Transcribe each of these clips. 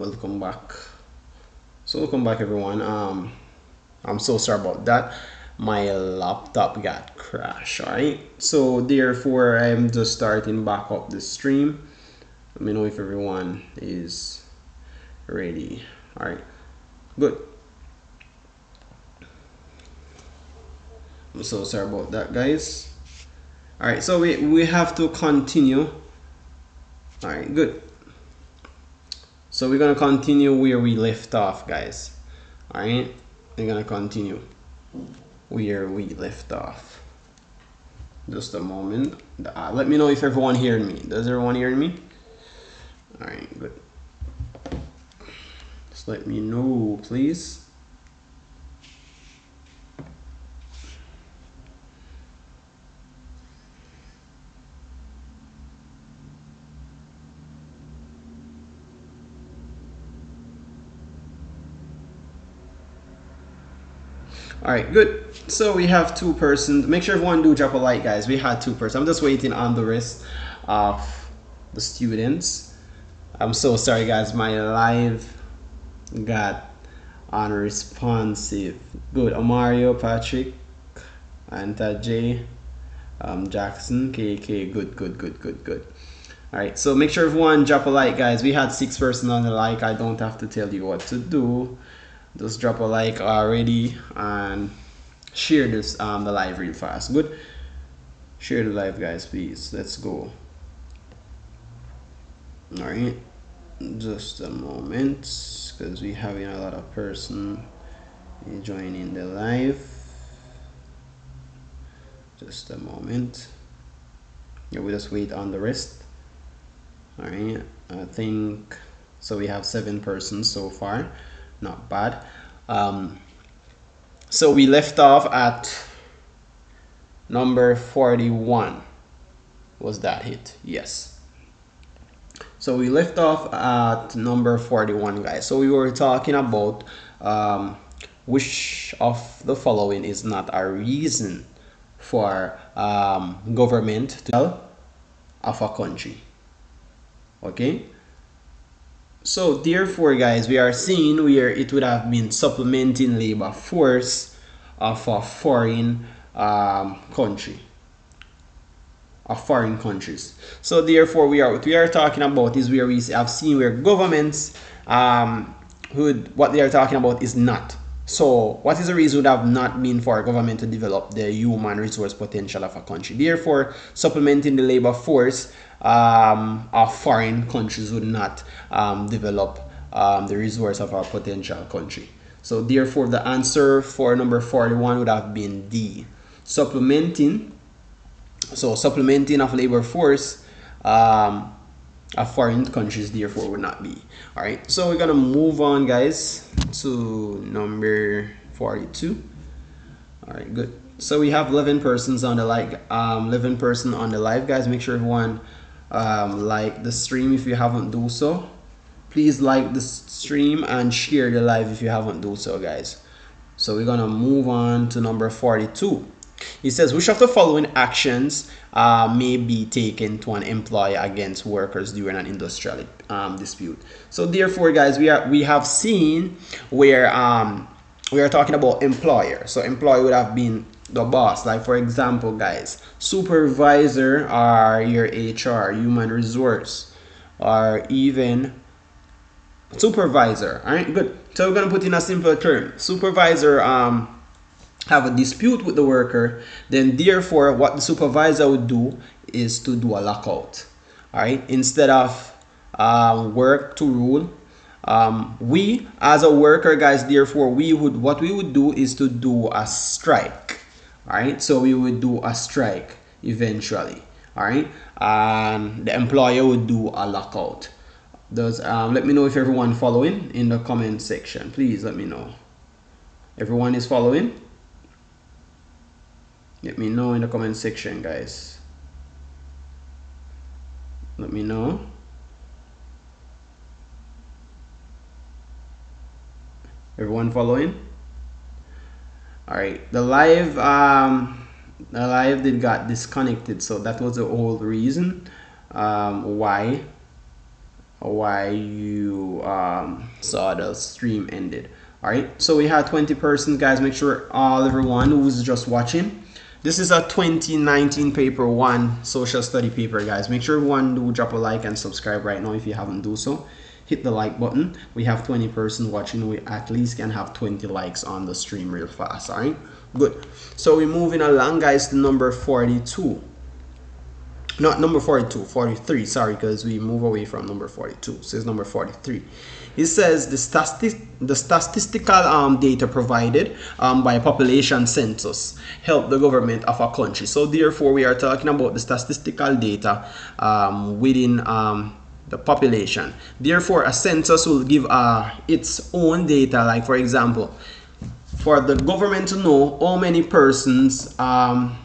welcome back. So welcome back, everyone. I'm so sorry about that. My laptop got crashed. All right, so therefore I'm just starting back up the stream. Let me know if everyone is ready. All right, good. I'm so sorry about that, guys. All right, so we have to continue. All right, good. So we're gonna continue where we left off, guys. All right, we're gonna continue where we left off. Just a moment. Let me know if everyone hearing me. Does everyone hear me? All right, good. Just let me know, please. All right, good. So we have 2 persons. Make sure everyone do drop a like, guys. We had 2 persons. I'm just waiting on the rest of the students. I'm so sorry, guys. My live got unresponsive. Good. Amario, Patrick, Anta J, Jackson, KK. Good. All right. So make sure everyone drop a like, guys. We had 6 persons on the like. I don't have to tell you what to do. Just drop a like already and share this the live real fast. Good. Share the live, guys, please. Let's go. All right, just a moment, because we having a lot of person joining the live. Just a moment. Yeah, we just wait on the rest. All right, I think so. We have 7 persons so far. Not bad. So we left off at number 41. Was that hit? Yes. So we left off at number 41, guys. So we were talking about which of the following is not a reason for government to tell of a country. Okay. So therefore, guys, we are seeing where it would have been supplementing labor force of a foreign country, of foreign countries. So therefore, what we are talking about is where we have seen where governments what they are talking about is not. So what is the reason would have not been for a government to develop the human resource potential of a country? Therefore, supplementing the labor force of foreign countries would not develop the resource of our potential country. So therefore, the answer for number 41 would have been D. Supplementing of labor force of foreign countries, therefore, would not be. All right, so we're gonna move on, guys, to number 42. All right, good. So we have 11 persons on the like 11 person on the live, guys. Make sure everyone like the stream if you haven't do so. Please like the stream and share the live if you haven't do so, guys. So we're gonna move on to number 42. It says, which of the following actions may be taken to an employer against workers during an industrial dispute? So therefore, guys, we have seen where we are talking about employer. So employer would have been the boss. Like for example, guys, supervisor or your HR, human resource, or even supervisor. All right, good. So we're gonna put in a simpler term. Supervisor have a dispute with the worker, then therefore what the supervisor would do is to do a lockout. All right, instead of work to rule, we as a worker, guys, therefore what we would do is to do a strike. All right, so we would do a strike eventually. All right, and the employer would do a lockout. Let me know if everyone following in the comment section. Please let me know. Everyone is following? Let me know in the comment section, guys. Let me know. Everyone following? All right, the live did got disconnected, so that was the whole reason why why you saw the stream ended. All right, so we had 20 persons, guys. Make sure everyone who's just watching, this is a 2019 paper 1 social study paper, guys. Make sure everyone do drop a like and subscribe right now if you haven't do so. Hit the like button. We have 20 persons watching. We at least can have 20 likes on the stream real fast. All right, good. So we're moving along, guys, to number 42. Not number 42, 43, sorry, because we move away from number 42. So it's number 43. It says the statistical data provided by population census help the government of a country. So therefore, we are talking about the statistical data within the population. Therefore, a census will give its own data. Like, for example, for the government to know how many persons are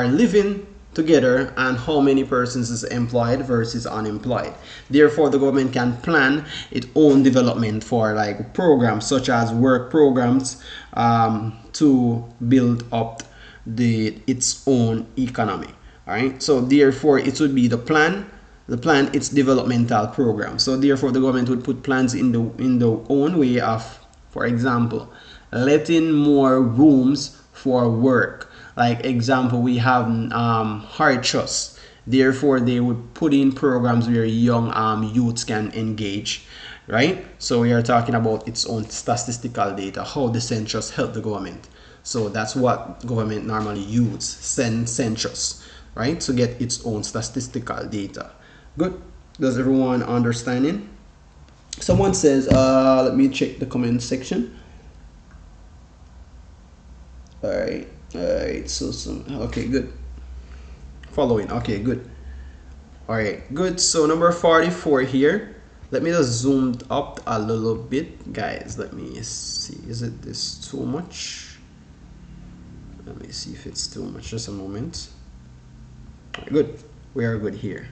living together and how many persons is employed versus unemployed. Therefore, the government can plan its own development for like programs such as work programs to build up its own economy. All right, so therefore it would be the plan its developmental program. So therefore the government would put plans in the own way of, for example, letting more rooms for work. Like example, we have hard trust. Therefore, they would put in programs where young youths can engage, right? So we are talking about its own statistical data, how the census help the government. So that's what government normally use, census, right? To get its own statistical data. Good. Does everyone understanding? Someone says, let me check the comment section. All right. So okay, good. Following, okay, good. All right, good. So number 44 here. Let me just zoom up a little bit, guys. Let me see. Is it this too much? Let me see if it's too much. Just a moment. All right, good. We are good here.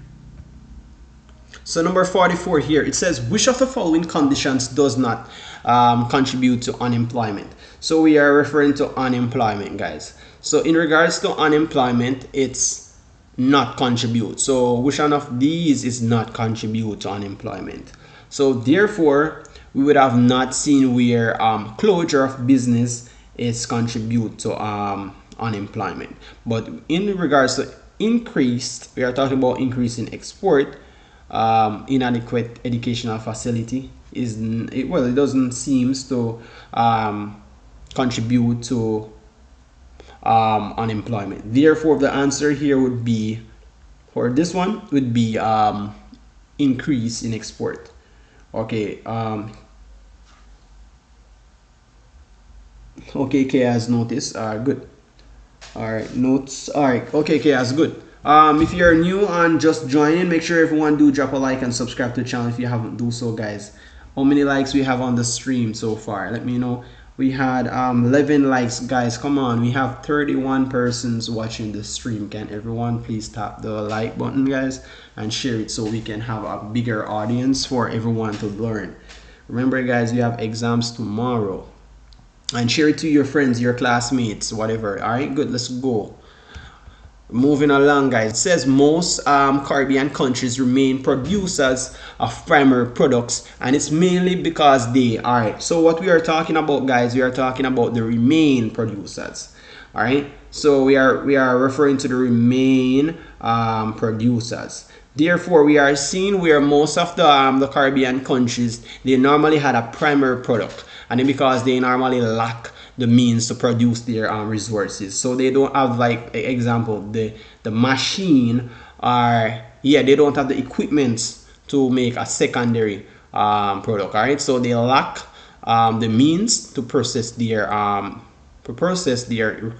So number 44 here, it says, which of the following conditions does not contribute to unemployment? So we are referring to unemployment, guys. So in regards to unemployment, it's not contribute. So which one of these is not contribute to unemployment? So therefore, we would have not seen where closure of business is contribute to unemployment. But in regards to increased, we are talking about increase in export, inadequate educational facility it doesn't seem to contribute to unemployment. Therefore, the answer here would be, for this one, would be increase in export. Okay. Okay, K has noticed. Good. All right, notes. All right. Okay, K has good. If you're new and just joining, make sure everyone do drop a like and subscribe to the channel if you haven't do so, guys. How many likes we have on the stream so far? Let me know. We had 11 likes, guys. Come on, we have 31 persons watching the stream. Can everyone please tap the like button, guys, and share it so we can have a bigger audience for everyone to learn. Remember, guys, you have exams tomorrow, and share it to your friends, your classmates, whatever. All right, good. Let's go. Moving along, guys. It says most Caribbean countries remain producers of primary products, and it's mainly because they are. So what we are talking about, guys, we are talking about the remain producers. All right. So we are referring to the remain producers. Therefore, we are seeing where most of the Caribbean countries, they normally had a primary product, and then because they normally lack the means to produce their resources, so they don't have, like example, the machine, or they don't have the equipment to make a secondary product. All right, so they lack the means to process their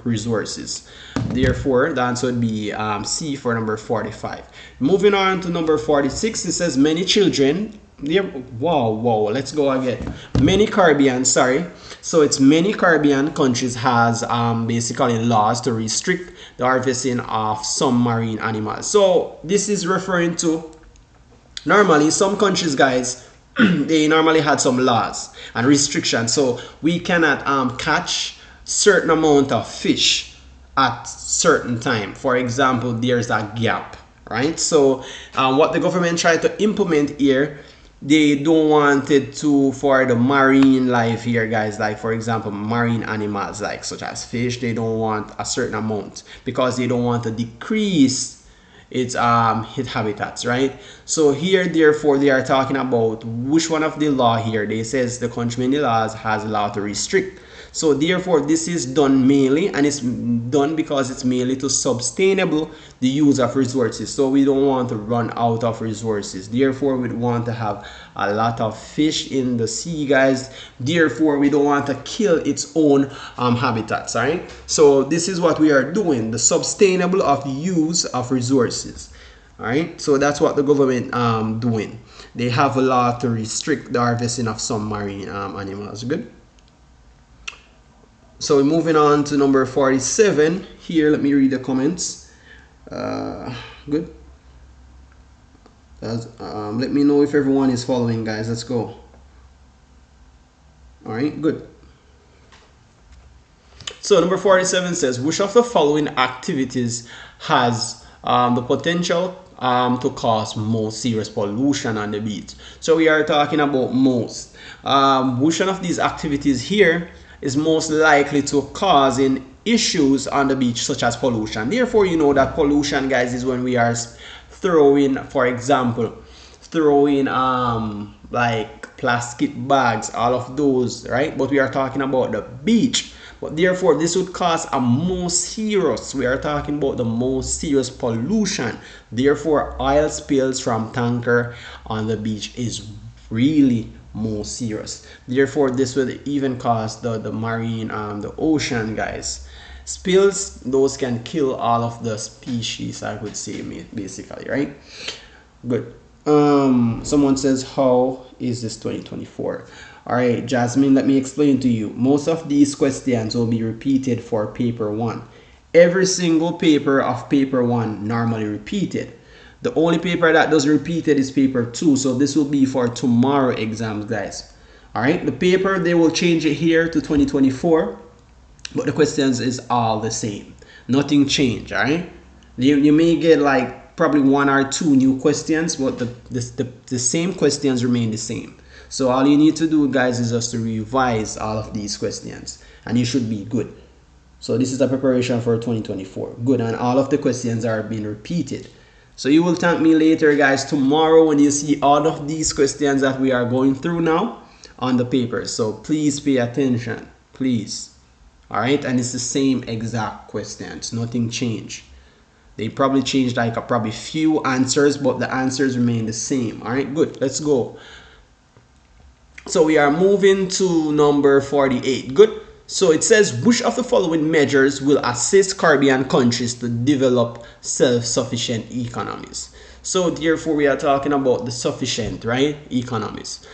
resources. Therefore, the answer would be C for number 45. Moving on to number 46, it says many children. Wow, let's go again. Many Caribbean, so it's many Caribbean countries has basically laws to restrict the harvesting of some marine animals. So this is referring to, normally some countries, guys, they normally had some laws and restrictions, so we cannot catch certain amount of fish at certain time. For example, there's a gap, right? So what the government tried to implement here, they don't want it to for the marine life here, guys, like for example marine animals like such as fish. They don't want a certain amount because they don't want to decrease its habitats, right? So here therefore they are talking about which one of the law here. They says the country in the laws has a law to restrict. So therefore this is done mainly, and it's done because it's mainly to sustainable the use of resources. So we don't want to run out of resources. Therefore we want to have a lot of fish in the sea, guys. Therefore we don't want to kill its own habitats, right? So this is what we are doing, the sustainable of use of resources. All right, so that's what the government doing. They have a law to restrict the harvesting of some marine animals. Good. So we're moving on to number 47 here. Let me read the comments. Good. Let me know if everyone is following, guys. Let's go. All right, good. So number 47 says, which of the following activities has the potential to cause most serious pollution on the beach? So we are talking about most. Which one of these activities here is most likely to cause issues on the beach, such as pollution? Therefore, you know that pollution, guys, is when we are throwing, for example, throwing like plastic bags, all of those, right? But we are talking about the beach. But therefore this would cause a most serious, we are talking about the most serious pollution. Therefore oil spills from tanker on the beach is really most serious. Therefore this would even cause the marine the ocean, guys. Spills, those can kill all of the species, I would say, basically, right? Good. Someone says, how is this 2024? All right, Jasmine, let me explain to you. Most of these questions will be repeated for paper 1. Every single paper of paper 1 normally repeated. The only paper that does repeated is paper 2. So this will be for tomorrow exams, guys. All right, the paper, they will change it here to 2024, but the questions is all the same. Nothing changed, all right? You may get like probably 1 or 2 new questions, but the same questions remain the same. So all you need to do, guys, is just to revise all of these questions and you should be good. So this is the preparation for 2024. Good, and all of the questions are being repeated. So you will thank me later, guys, tomorrow when you see all of these questions that we are going through now on the paper. So please pay attention, please. All right, and it's the same exact questions, nothing changed. They probably changed like probably few answers, but the answers remain the same. All right, good, let's go. So we are moving to number 48. Good. So it says, which of the following measures will assist Caribbean countries to develop self-sufficient economies? So therefore we are talking about the sufficient, right, economies.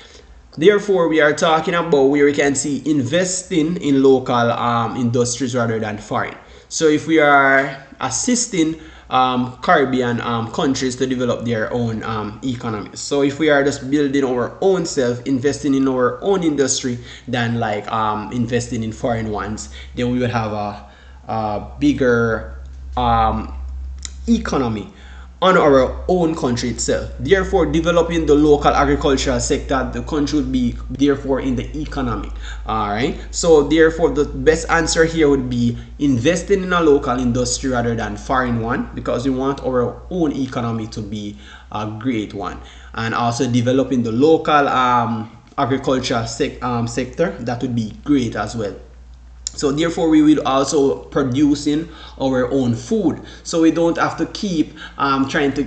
Therefore we are talking about where we can see investing in local industries rather than foreign. So if we are assisting Caribbean countries to develop their own economies. So if we are just building our own self, investing in our own industry than like investing in foreign ones, then we will have a bigger economy on our own country itself. Therefore, developing the local agricultural sector, the country would be therefore in the economic. All right. So therefore, the best answer here would be investing in a local industry rather than foreign one, because we want our own economy to be a great one, and also developing the local agricultural sector, that would be great as well. So therefore we will also producing our own food, so we don't have to keep trying to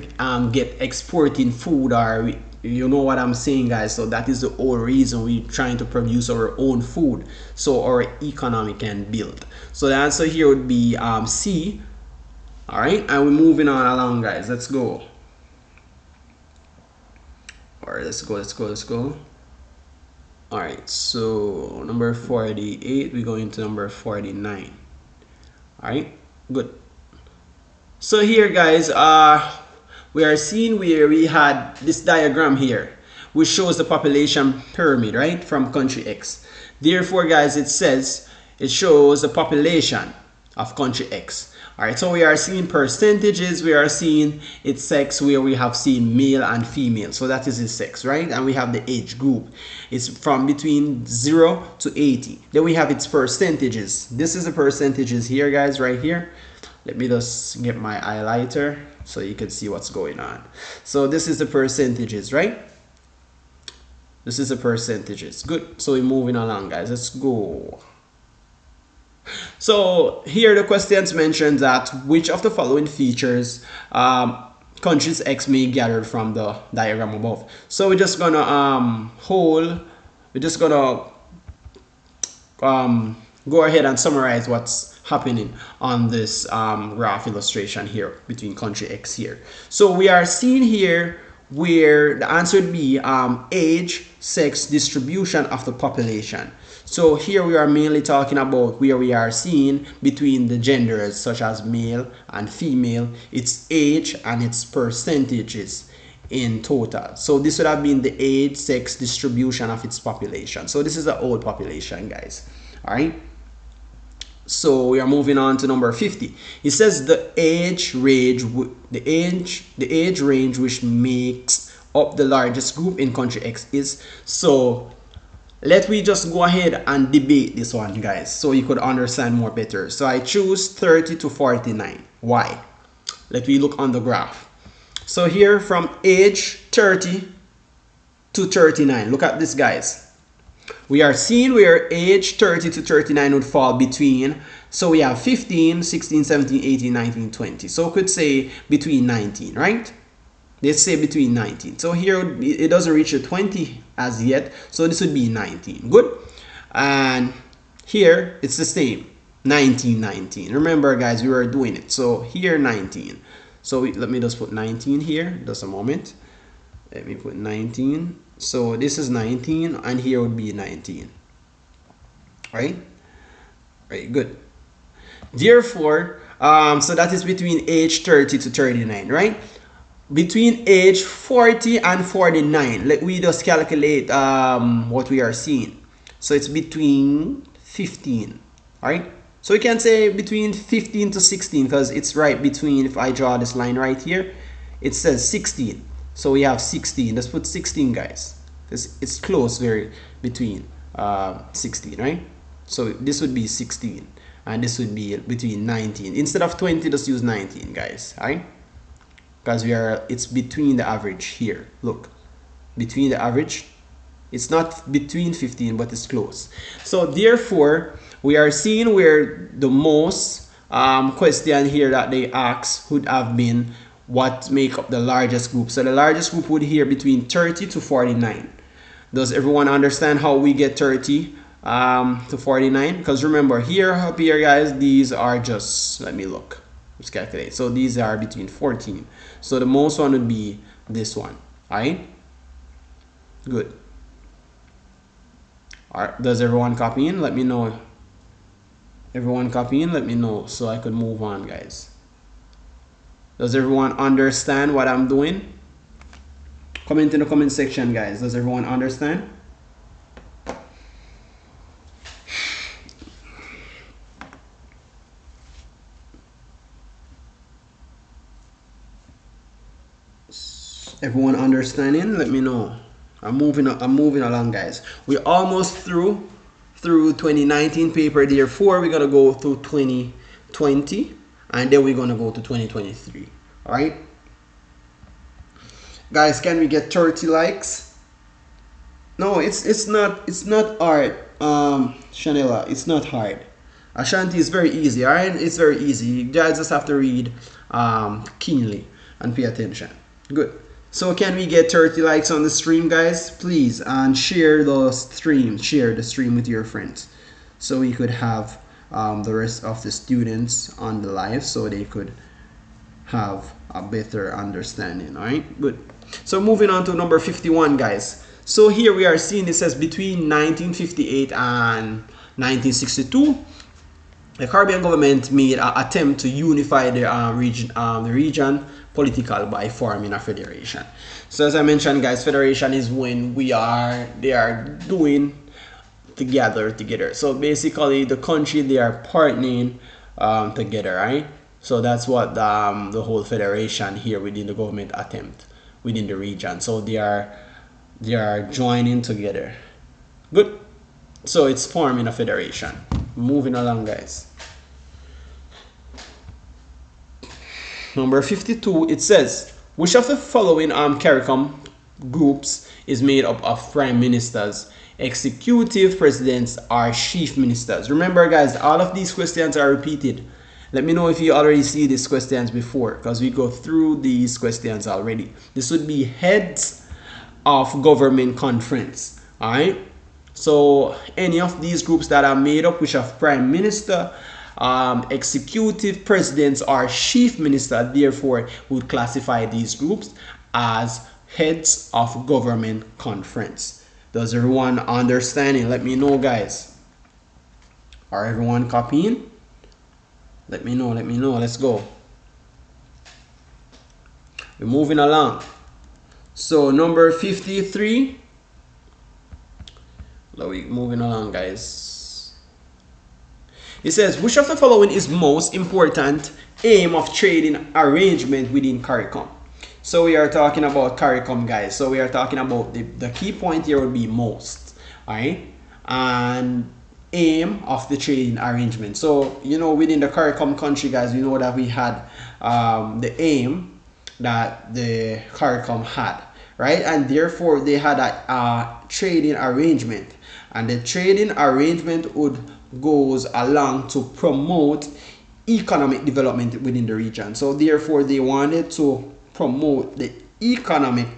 get exporting food, or you know what I'm saying, guys. So that is the whole reason we're trying to produce our own food, so our economy can build. So the answer here would be C. All right, and we're moving on along, guys. Let's go. All right, let's go. All right, so number 48, we go into number 49. All right, good. So here, guys, we are seeing where we had this diagram here, which shows the population pyramid, right, from country X. Therefore, guys, it says it shows the population of country X. All right, so we are seeing percentages, we are seeing its sex, where we have seen male and female. So that is its sex, right? And we have the age group. It's from between 0 to 80. Then we have its percentages. This is the percentages here, guys, right here. Let me just get my highlighter so you can see what's going on. So this is the percentages, right? This is the percentages. Good. So we're moving along, guys. Let's go. So here the questions mention that which of the following features countries X may gather from the diagram above. So we're just gonna go ahead and summarize what's happening on this graph illustration here between country X here. So we are seeing here where the answer would be age, sex, distribution of the population. So here we are mainly talking about where we are seeing between the genders such as male and female, its age and its percentages in total. So this would have been the age, sex, distribution of its population. So this is the whole population, guys. All right. So we are moving on to number 50. It says the age range which makes up the largest group in country X is. So let me just go ahead and debate this one, guys, so you could understand more better. So I choose 30 to 49. Why? Let me look on the graph. So here from age 30 to 39. Look at this, guys. We are seeing where age 30 to 39 would fall between. So we have 15, 16, 17, 18, 19, 20. So we could say between 19, right? Let's say between 19. So here it doesn't reach the 20 as yet. So this would be 19. Good. And here it's the same. 19, 19. Remember, guys, we were doing it. So here 19. So let me just put 19 here. Just a moment. Let me put 19. So this is 19 and here would be 19. Right? Right, good. Therefore, so that is between age 30 to 39, right? Between age 40 and 49, let we just calculate what we are seeing. So it's between 15, all right? So we can say between 15 to 16 because it's right between, if I draw this line right here, it says 16. So we have 16. Let's put 16, guys. It's close, very between 16, right? So this would be 16 and this would be between 19. Instead of 20, just use 19, guys, all right? Because it's between the average here. Look, between the average. It's not between 15, but it's close. So therefore, we are seeing where the most question here that they ask would have been what make up the largest group. So the largest group would here between 30 to 49. Does everyone understand how we get 30 to 49? Because remember here, up here, guys, these are just, let me look. Let's calculate. So these are between 14. So the most one would be this one. All right? Good. All right. Does everyone copy in? Let me know. Everyone copy in? Let me know so I could move on, guys. Does everyone understand what I'm doing? Comment in the comment section, guys. Does everyone understand? Everyone understanding? Let me know. I'm moving along, guys. We're almost through 2019 paper. Therefore, we're gonna go through 2020, and then we're gonna go to 2023. All right, guys. Can we get 30 likes? No, it's not hard. Shanela, it's not hard. Ashanti is very easy. All right, it's very easy. You guys just have to read keenly and pay attention. Good. So can we get 30 likes on the stream, guys? Please, and share the stream with your friends so we could have the rest of the students on the live so they could have a better understanding. All right, good. So moving on to number 51, guys. So here we are seeing it says between 1958 and 1962, the Caribbean government made an attempt to unify the region political by forming a federation. So as I mentioned, guys, federation is when they are doing together. So basically the country, they are partnering together, right? So that's what the whole federation here within the government attempt within the region. So they are joining together. Good. So it's forming a federation. Moving along, guys. Number 52, it says, which of the following CARICOM groups is made up of prime ministers, executive presidents, or chief ministers? Remember, guys, all of these questions are repeated. Let me know if you already see these questions before, because we go through these questions already. This would be heads of government conference. All right. So any of these groups that are made up, which of prime minister, executive presidents, or chief minister, therefore would classify these groups as heads of government conference. Does everyone understanding? Let me know, guys. Are everyone copying? Let me know. Let's go. We're moving along. So number 53. We're moving along, guys. It says, which of the following is most important aim of trading arrangement within CARICOM? So we are talking about CARICOM, guys. So we are talking about the key point here would be most. All right. And aim of the trading arrangement. So, you know, within the CARICOM country, guys, we know that we had the aim that the CARICOM had, right? And therefore they had a trading arrangement, and the trading arrangement would goes along to promote economic development within the region. So therefore they wanted to promote the economic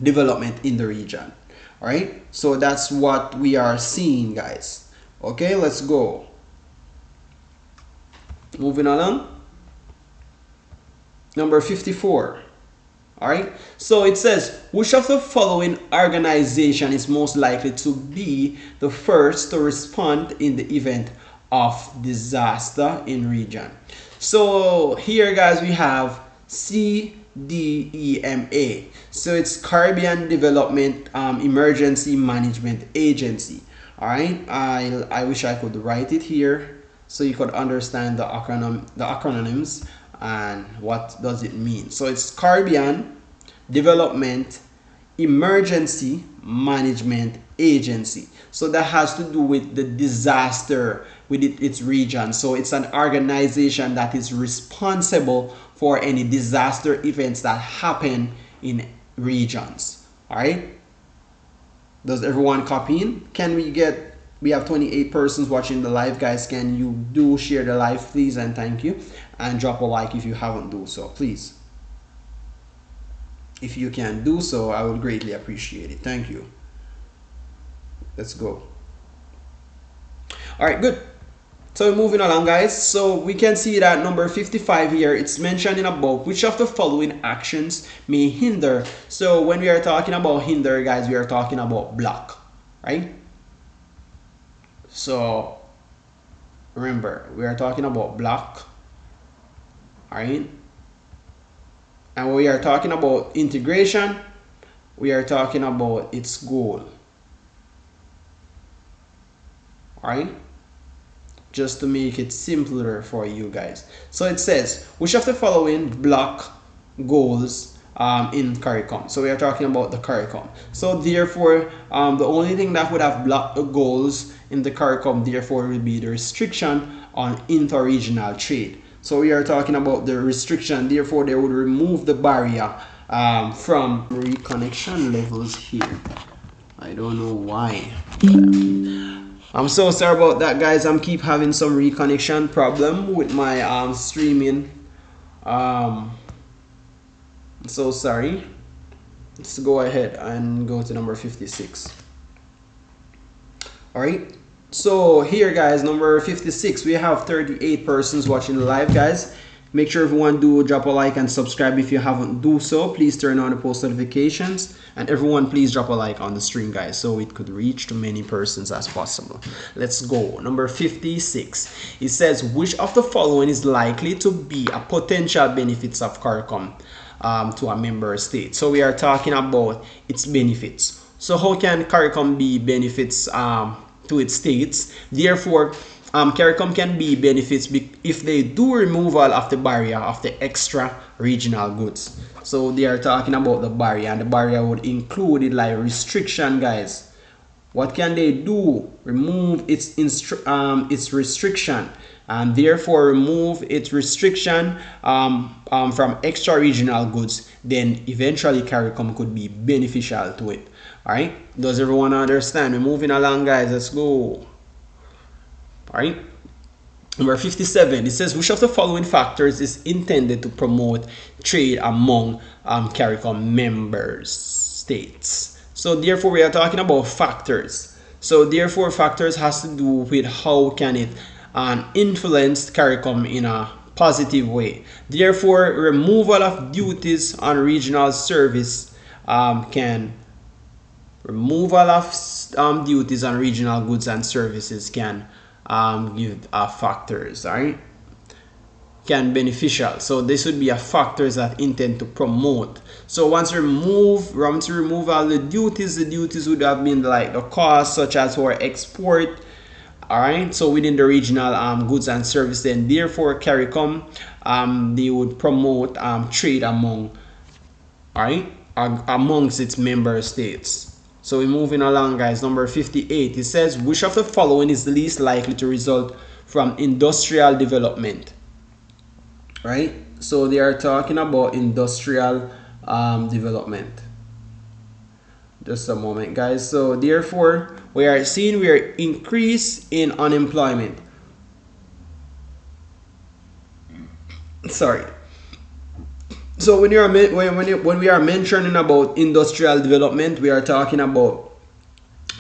development in the region. All right, so that's what we are seeing, guys. Okay, let's go. Moving along. Number 54. All right, so it says, which of the following organization is most likely to be the first to respond in the event of disaster in region? So here, guys, we have CDEMA. So it's Caribbean Development Emergency Management Agency. All right, I wish I could write it here so you could understand the acronyms and what does it mean. So it's Caribbean Development Emergency Management Agency. So that has to do with the disaster within its region. So it's an organization that is responsible for any disaster events that happen in regions. All right. Does everyone copy in? Can we get, we have 28 persons watching the live, guys. Can you do share the live, please, and thank you, and drop a like if you haven't do so, please. If you can do so, I would greatly appreciate it. Thank you. Let's go. All right, good. So moving along, guys. So we can see that number 55 here, it's mentioning about which of the following actions may hinder. So when we are talking about hinder, guys, we are talking about block, right? So remember, we are talking about block, all right? And when we are talking about integration, we are talking about its goal, all right? Just to make it simpler for you guys. So it says, which of the following block goals in CARICOM? So we are talking about the CARICOM. So therefore, the only thing that would have blocked the goals in the CARICOM, therefore, will be the restriction on inter-regional trade. So we are talking about the restriction, therefore they would remove the barrier from reconnection levels here. I don't know why. I'm so sorry about that, guys. I'm keep having some reconnection problem with my streaming. So sorry. Let's go ahead and go to number 56. All right. So here, guys, number 56, we have 38 persons watching the live, guys. Make sure everyone do drop a like and subscribe if you haven't do so. Please turn on the post notifications, and everyone please drop a like on the stream, guys, so it could reach to many persons as possible. Let's go. Number 56, it says, which of the following is likely to be a potential benefits of CARICOM to a member state? So we are talking about its benefits. So how can CARICOM be benefits to its states? Therefore, CARICOM can be benefits if they do removal of the barrier of the extra regional goods. So they are talking about the barrier, and the barrier would include it like restriction, guys. What can they do? Remove its restriction, and therefore remove its restriction from extra regional goods. Then eventually CARICOM could be beneficial to it. All right, does everyone understand? We're moving along, guys. Let's go. All right, number 57, it says, which of the following factors is intended to promote trade among CARICOM member states? So therefore we are talking about factors. So therefore factors has to do with how can it influence CARICOM in a positive way. Therefore removal of duties on regional service duties on regional goods and services can give factors, all right, can beneficial. So this would be a factors that intend to promote. So once you remove all the duties would have been like the cost such as for export, all right, so within the regional goods and services, then therefore CARICOM they would promote trade among, all right, amongst its member states. So we're moving along, guys. Number 58, it says, which of the following is least likely to result from industrial development? Right? So they are talking about industrial development. Just a moment, guys. So therefore we are seeing increase in unemployment. Sorry. So when we are mentioning about industrial development, we are talking about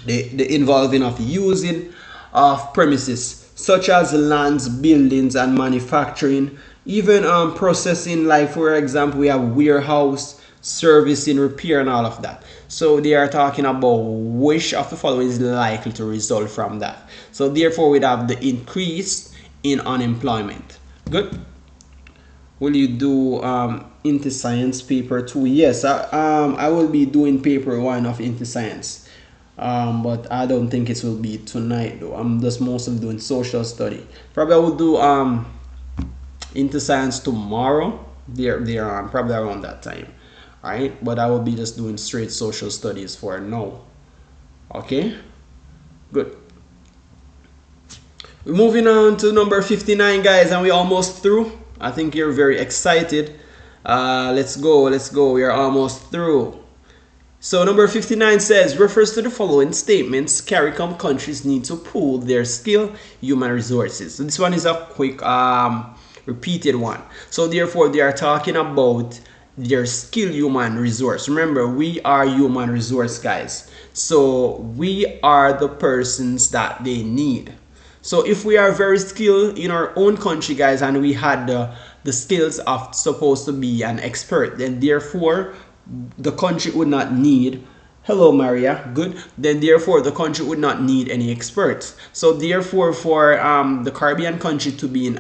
the involving of using of premises such as lands, buildings, and manufacturing, even processing, like for example we have warehouse, servicing, repair, and all of that. So they are talking about which of the following is likely to result from that. So therefore we'd have the increase in unemployment. Good. Will you do into science paper 2? Yes, I will be doing paper 1 of into science, but I don't think it will be tonight though. I'm just mostly doing social study. Probably I will do into science tomorrow, probably around that time. All right, but I will be just doing straight social studies for now. Okay, good. We're moving on to number 59, guys, and we're almost through. I think you're very excited. Let's go. We are almost through. So number 59 says, refers to the following statements: CARICOM countries need to pool their skill human resources. So this one is a quick repeated one. So therefore they are talking about their skill human resource. Remember, we are human resource, guys. So we are the persons that they need. So if we are very skilled in our own country, guys, and we had the skills of supposed to be an expert, then therefore the country would not need, hello Maria, good, then therefore the country would not need any experts. So therefore for the Caribbean country to be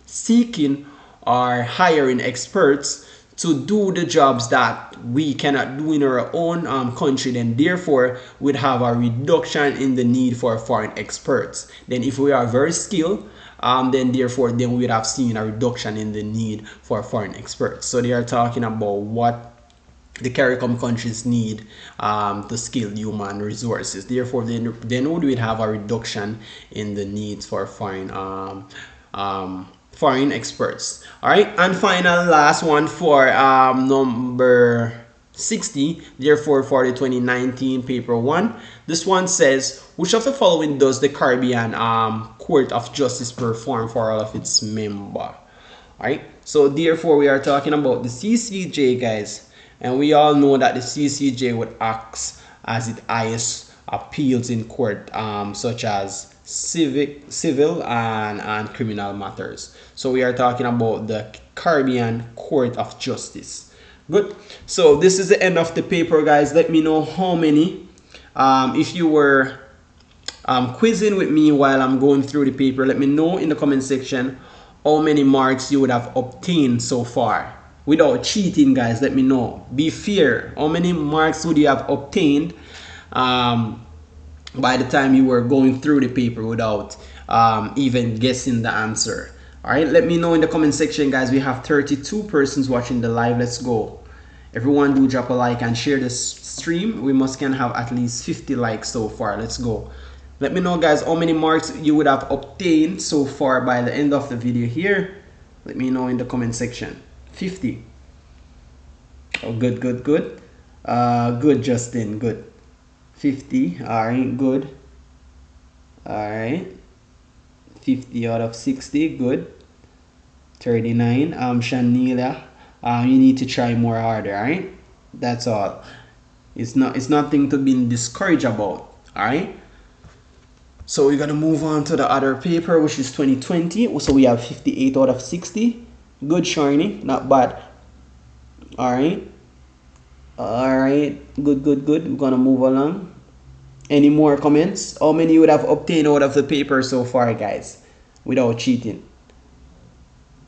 seeking or hiring experts to do the jobs that we cannot do in our own country, then therefore we'd have a reduction in the need for foreign experts. Then if we are very skilled, then we'd have seen a reduction in the need for foreign experts. So they are talking about what the CARICOM countries need to skill human resources. Therefore then we'd have a reduction in the needs for foreign experts. All right, and final last one for number 60, therefore for the 2019 paper 1. This one says, which of the following does the Caribbean Court of Justice perform for all of its members? All right, so therefore we are talking about the CCJ, guys, and we all know that the CCJ would act as its highest appeals in court, such as civil and criminal matters. So we are talking about the Caribbean Court of Justice. Good. So this is the end of the paper, guys. Let me know how many, if you were quizzing with me while I'm going through the paper, let me know in the comment section how many marks you would have obtained so far without cheating, guys. Let me know. Be fair. How many marks would you have obtained by the time you were going through the paper without even guessing the answer. All right, let me know in the comment section, guys. We have 32 persons watching the live. Let's go. Everyone do drop a like and share this stream. We can have at least 50 likes so far. Let's go. Let me know, guys, how many marks you would have obtained so far by the end of the video here. Let me know in the comment section. 50. Oh, good, good, good. Good, Justin, good. 50, all right, good. All right, 50 out of 60, good. 39, Shanila, you need to try more harder, all right? That's all. It's nothing to be discouraged about, all right? So we're gonna move on to the other paper, which is 2020. So we have 58 out of 60. Good, Shiny, not bad. All right. All right, good, good, good. We're gonna move along. Any more comments? How many you would have obtained out of the paper so far, guys, without cheating?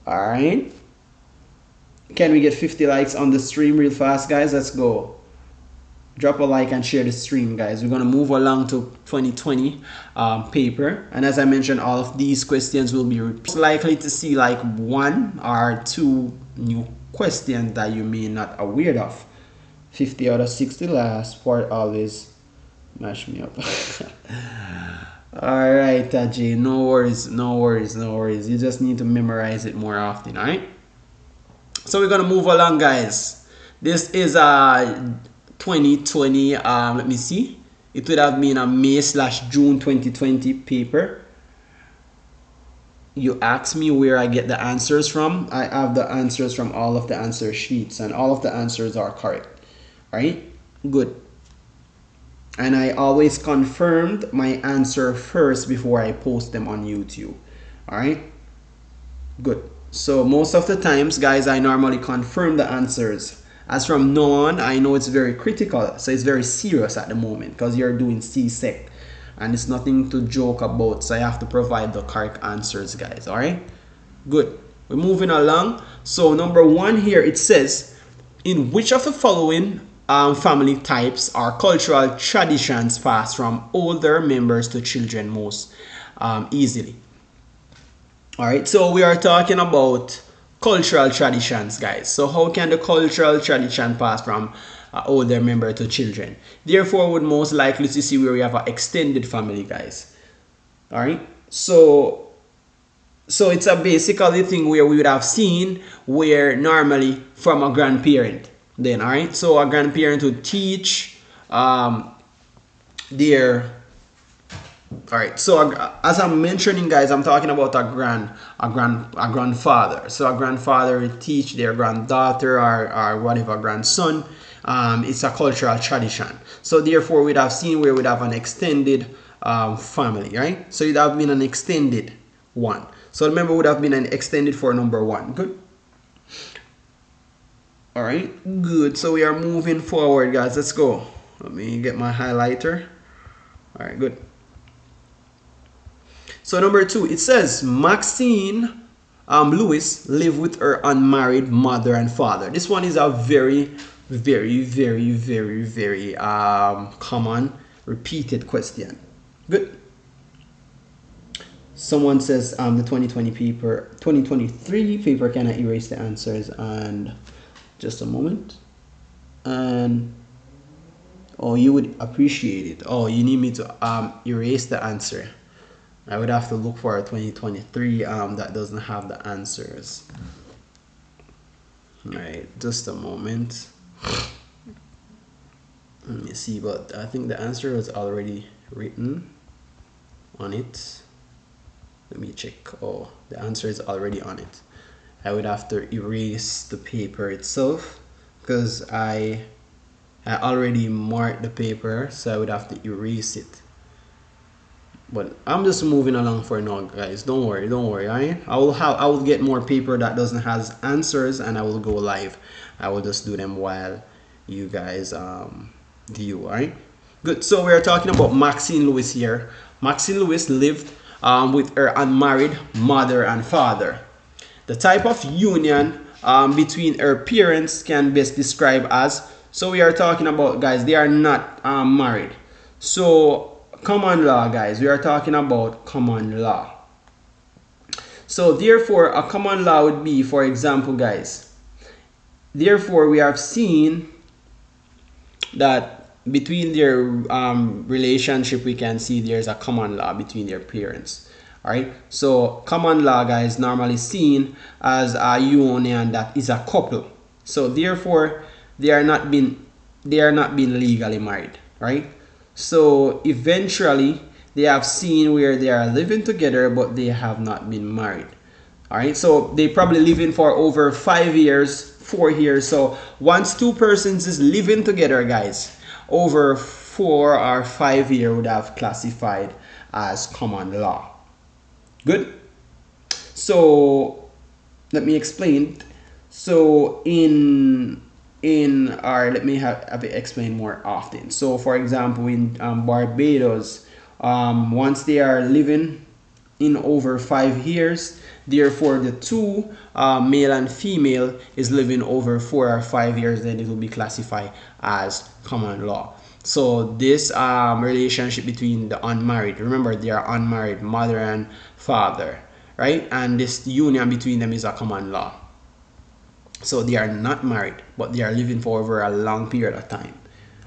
All right. Can we get 50 likes on the stream real fast, guys? Let's go. Drop a like and share the stream, guys. We're gonna move along to 2020 paper, and as I mentioned, all of these questions will be likely to see like 1 or 2 new questions that you may not aware of. 50 out of 60, last part always mash me up. All right, Taji, no worries, no worries, no worries. You just need to memorize it more often, all right? So we're gonna move along, guys. This is 2020. Let me see. It would have been a May/June 2020 paper. You asked me where I get the answers from. I have the answers from all of the answer sheets, and all of the answers are correct. All right, good. And I always confirmed my answer first before I post them on YouTube. All right, good. So most of the times, guys, I normally confirm the answers. As from now on, I know it's very critical, so it's very serious at the moment because you're doing CSEC, and it's nothing to joke about. So I have to provide the correct answers, guys. All right, good. We're moving along. So number 1 here, it says, in which of the following family types are cultural traditions passed from older members to children most easily? All right, so we are talking about cultural traditions, guys. So how can the cultural tradition pass from older member to children? Therefore, would most likely to see where we have an extended family, guys. All right, so it's a basically thing where we would have seen where normally from a grandparent. Then, all right, so a grandparent would teach their, all right, so as I'm mentioning, guys, I'm talking about a grandfather. So a grandfather would teach their granddaughter or whatever grandson. It's a cultural tradition. So therefore, we'd have seen where we'd have an extended family, right? So it'd have been an extended one. So remember, would have been an extended for number 1. Good. All right, good. So we are moving forward, guys. Let's go. Let me get my highlighter. All right, good. So number 2, it says Maxine Lewis lived with her unmarried mother and father. This one is a very, very, very, very, very common repeated question. Good. Someone says the 2023 paper cannot erase the answers, and just a moment. And oh, you would appreciate it. Oh, you need me to erase the answer. I would have to look for a 2023 that doesn't have the answers. All right, just a moment. Let me see, but I think the answer was already written on it. Let me check. Oh, the answer is already on it. I would have to erase the paper itself because I already marked the paper, so I would have to erase it. But I'm just moving along for now, guys. Don't worry, all right? I will get more paper that doesn't have answers, and I will go live. I will just do them while you guys view, all right? Good. So we're talking about Maxine Lewis here. Maxine Lewis lived with her unmarried mother and father. The type of union between her parents can best describe as, so we are talking about, guys, they are not married. So common law, guys. We are talking about common law. So therefore, a common law would be, for example, guys, therefore we have seen that between their relationship, we can see there's a common law between their parents. All right, so common law, guys, normally seen as a union that is a couple. So therefore they are not being legally married, right? So eventually they have seen where they are living together but they have not been married. All right, so they probably living for over 5 years, 4 years. So once two persons is living together, guys, over 4 or 5 years would have classified as common law. Good. So let me explain. So let me have it explained more often. So for example, in Barbados, once they are living in over 5 years, therefore the two, male and female, is living over 4 or 5 years, then it will be classified as common law. So this relationship between the unmarried, remember they are unmarried, mother and father, right? And this union between them is a common law. So they are not married, but they are living for over a long period of time.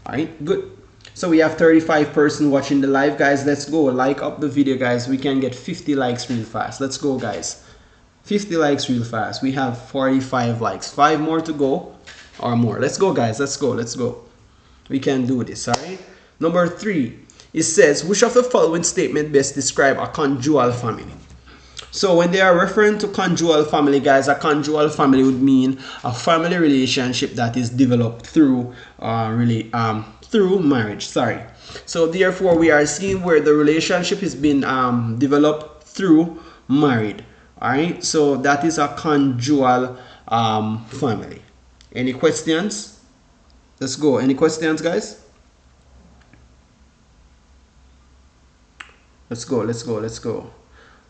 All right, good. So we have 35 person watching the live, guys. Let's go. Like up the video, guys. We can get 50 likes real fast. Let's go, guys. 50 likes real fast. We have 45 likes. 5 more to go or more. Let's go, guys. Let's go. Let's go. We can do this, all right? Number 3, it says, which of the following statement best describe a conjugal family? So when they are referring to conjugal family, guys, a conjugal family would mean a family relationship that is developed through through marriage. Sorry. So therefore, we are seeing where the relationship has been developed through married. All right. So that is a conjugal family. Any questions? Let's go. Any questions, guys? Let's go. Let's go. Let's go.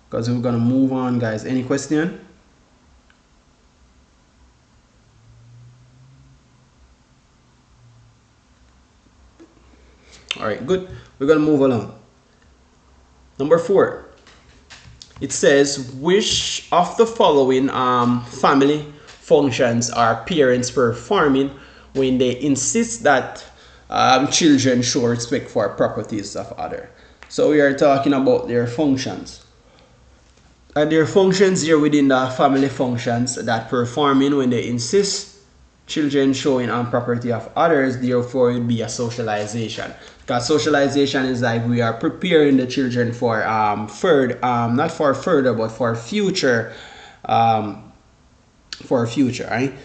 Because we're gonna move on, guys. Any question? All right, good. We're gonna move along. Number 4, it says, which of the following family functions are parents performing when they insist that children show respect for properties of others? So we are talking about their functions. And their functions here within the family functions that performing when they insist children showing on property of others, therefore it would be a socialization. Because socialization is like we are preparing the children for further, not for further, but for future, right?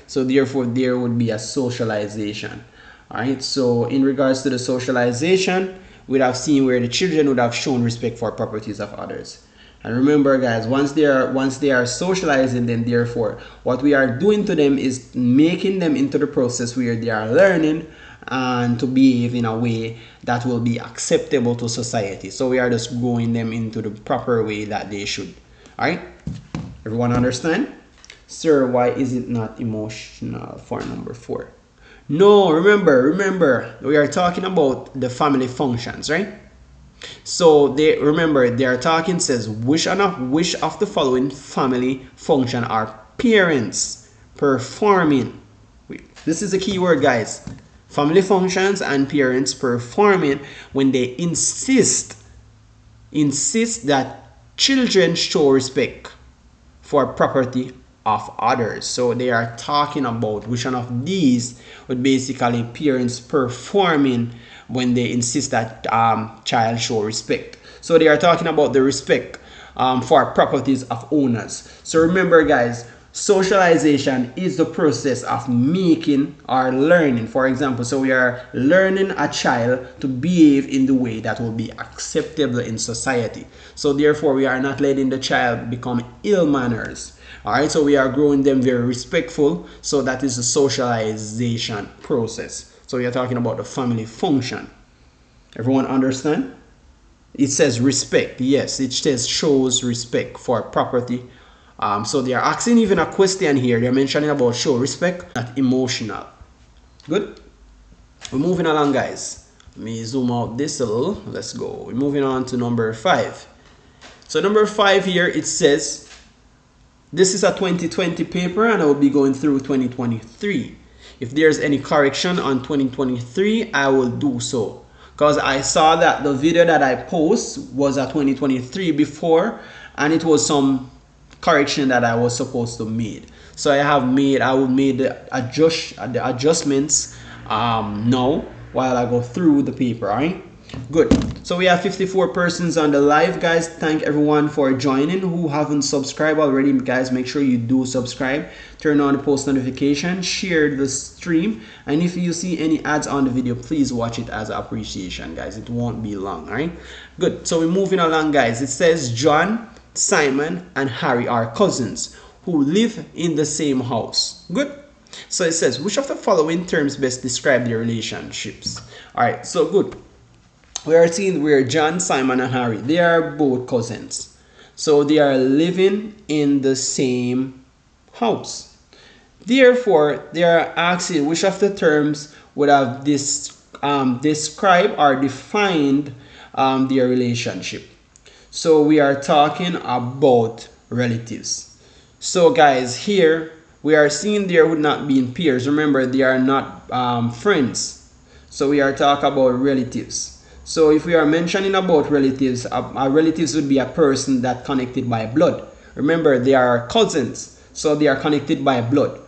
So therefore there would be a socialization. All right. So in regards to the socialization, we'd have seen where the children would have shown respect for properties of others. And remember, guys, once they are socializing, then therefore what we are doing to them is making them into the process where they are learning and to behave in a way that will be acceptable to society. So we are just growing them into the proper way that they should. All right, everyone understand? Sir, why is it not emotional for number 4? No, remember we are talking about the family functions, right? So they are talking, says which of the following family function are parents performing? This is the key word, guys. Family functions and parents performing when they insist that children show respect for property of others. So they are talking about which one of these would basically parents performing when they insist that child show respect. So they are talking about the respect for properties of owners. So remember, guys, socialization is the process of making or learning. For example, so we are learning a child to behave in the way that will be acceptable in society. So therefore, we are not letting the child become ill manners. All right, so we are growing them very respectful. So that is the socialization process. So we are talking about the family function. Everyone understand? It says respect. Yes, it says shows respect for property. So they are asking even a question here. They're mentioning about show respect, not emotional. Good. We're moving along, guys. Let me zoom out this a little. Let's go. We're moving on to number 5. So number 5 here, it says, this is a 2020 paper and I will be going through 2023. If there's any correction on 2023, I will do so. Because I saw that the video that I post was a 2023 before, and it was some correction that I was supposed to make. So I will make the adjustments now while I go through the paper. Alright, good. So we have 54 persons on the live, guys. Thank everyone for joining. Who haven't subscribed already, guys, make sure you do subscribe, turn on the post notification, share the stream, and if you see any ads on the video, please watch it as appreciation, guys. It won't be long. All right, good. So we're moving along, guys. It says John, Simon, and Harry are cousins who live in the same house. Good. So it says, which of the following terms best describe their relationships? All right, so good. We are seeing where John, Simon, and Harry, they are both cousins. So they are living in the same house. Therefore, they are asking which of the terms would have described or defined their relationship. So we are talking about relatives. So guys, here we are seeing there would not be in peers. Remember, they are not friends. So we are talking about relatives. So if we are mentioning about relatives, relatives would be a person that connected by blood. Remember, they are cousins, so they are connected by blood,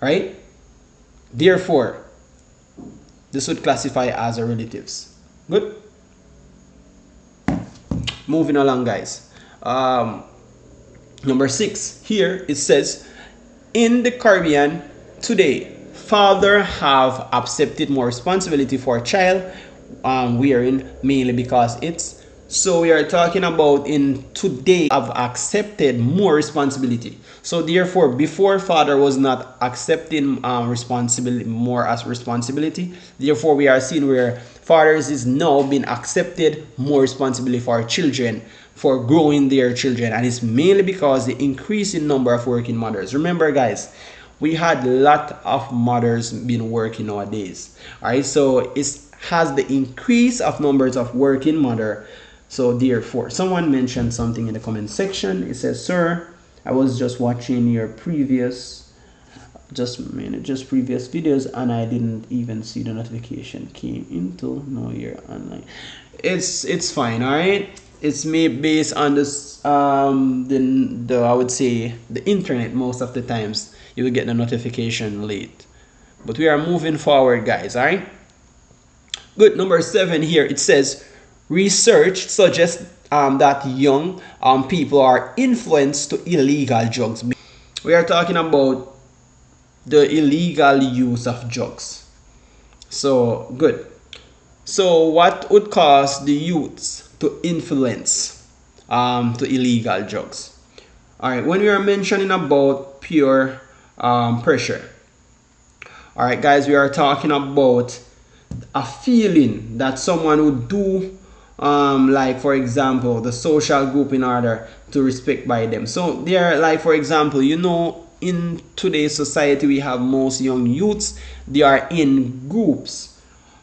right? Therefore, this would classify as a relatives. Good. Moving along, guys. Number 6 here it says, in the Caribbean today, father have accepted more responsibility for a child. Wearing mainly because it's, so we are talking about in today have accepted more responsibility. So therefore, before father was not accepting responsibility more as responsibility. Therefore, we are seeing where fathers is now being accepted more responsibility for children, for growing their children, and it's mainly because the increase in number of working mothers. Remember, guys, we had a lot of mothers been working nowadays. All right, so it's has the increase of numbers of working mother. So therefore, someone mentioned something in the comment section. It says, sir, I was just watching your previous previous videos and I didn't even see the notification came into no you're online. It's fine. All right, it's made based on this the I would say the internet. Most of the times you will get the notification late, but we are moving forward, guys. All right, good. Number 7 here, it says research suggests that young people are influenced to illegal drugs. We are talking about the illegal use of drugs. So good. So what would cause the youths to influence to illegal drugs? All right, when we are mentioning about peer pressure, all right, guys, we are talking about a feeling that someone would do like, for example, the social group in order to respect by them. So they are like, for example, you know, in today's society we have most young youths, they are in groups.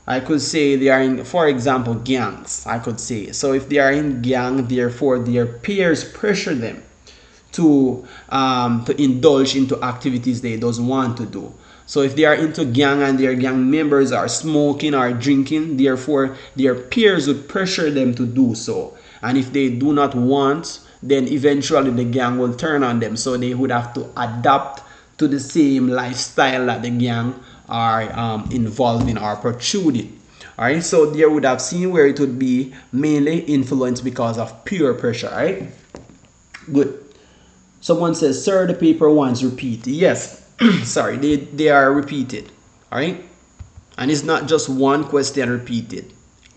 I could say they are in, for example, gangs, I could say. So if they are in gang, therefore their peers pressure them to indulge into activities they don't want to do. So if they are into gang and their gang members are smoking or drinking, therefore their peers would pressure them to do so. And if they do not want, then eventually the gang will turn on them. So they would have to adapt to the same lifestyle that the gang are involved in or protruding. Alright, so there would have seen where it would be mainly influenced because of peer pressure. Alright, good. Someone says, sir, the paper ones repeat. Yes. Sorry, they are repeated. All right, and it's not just one question repeated,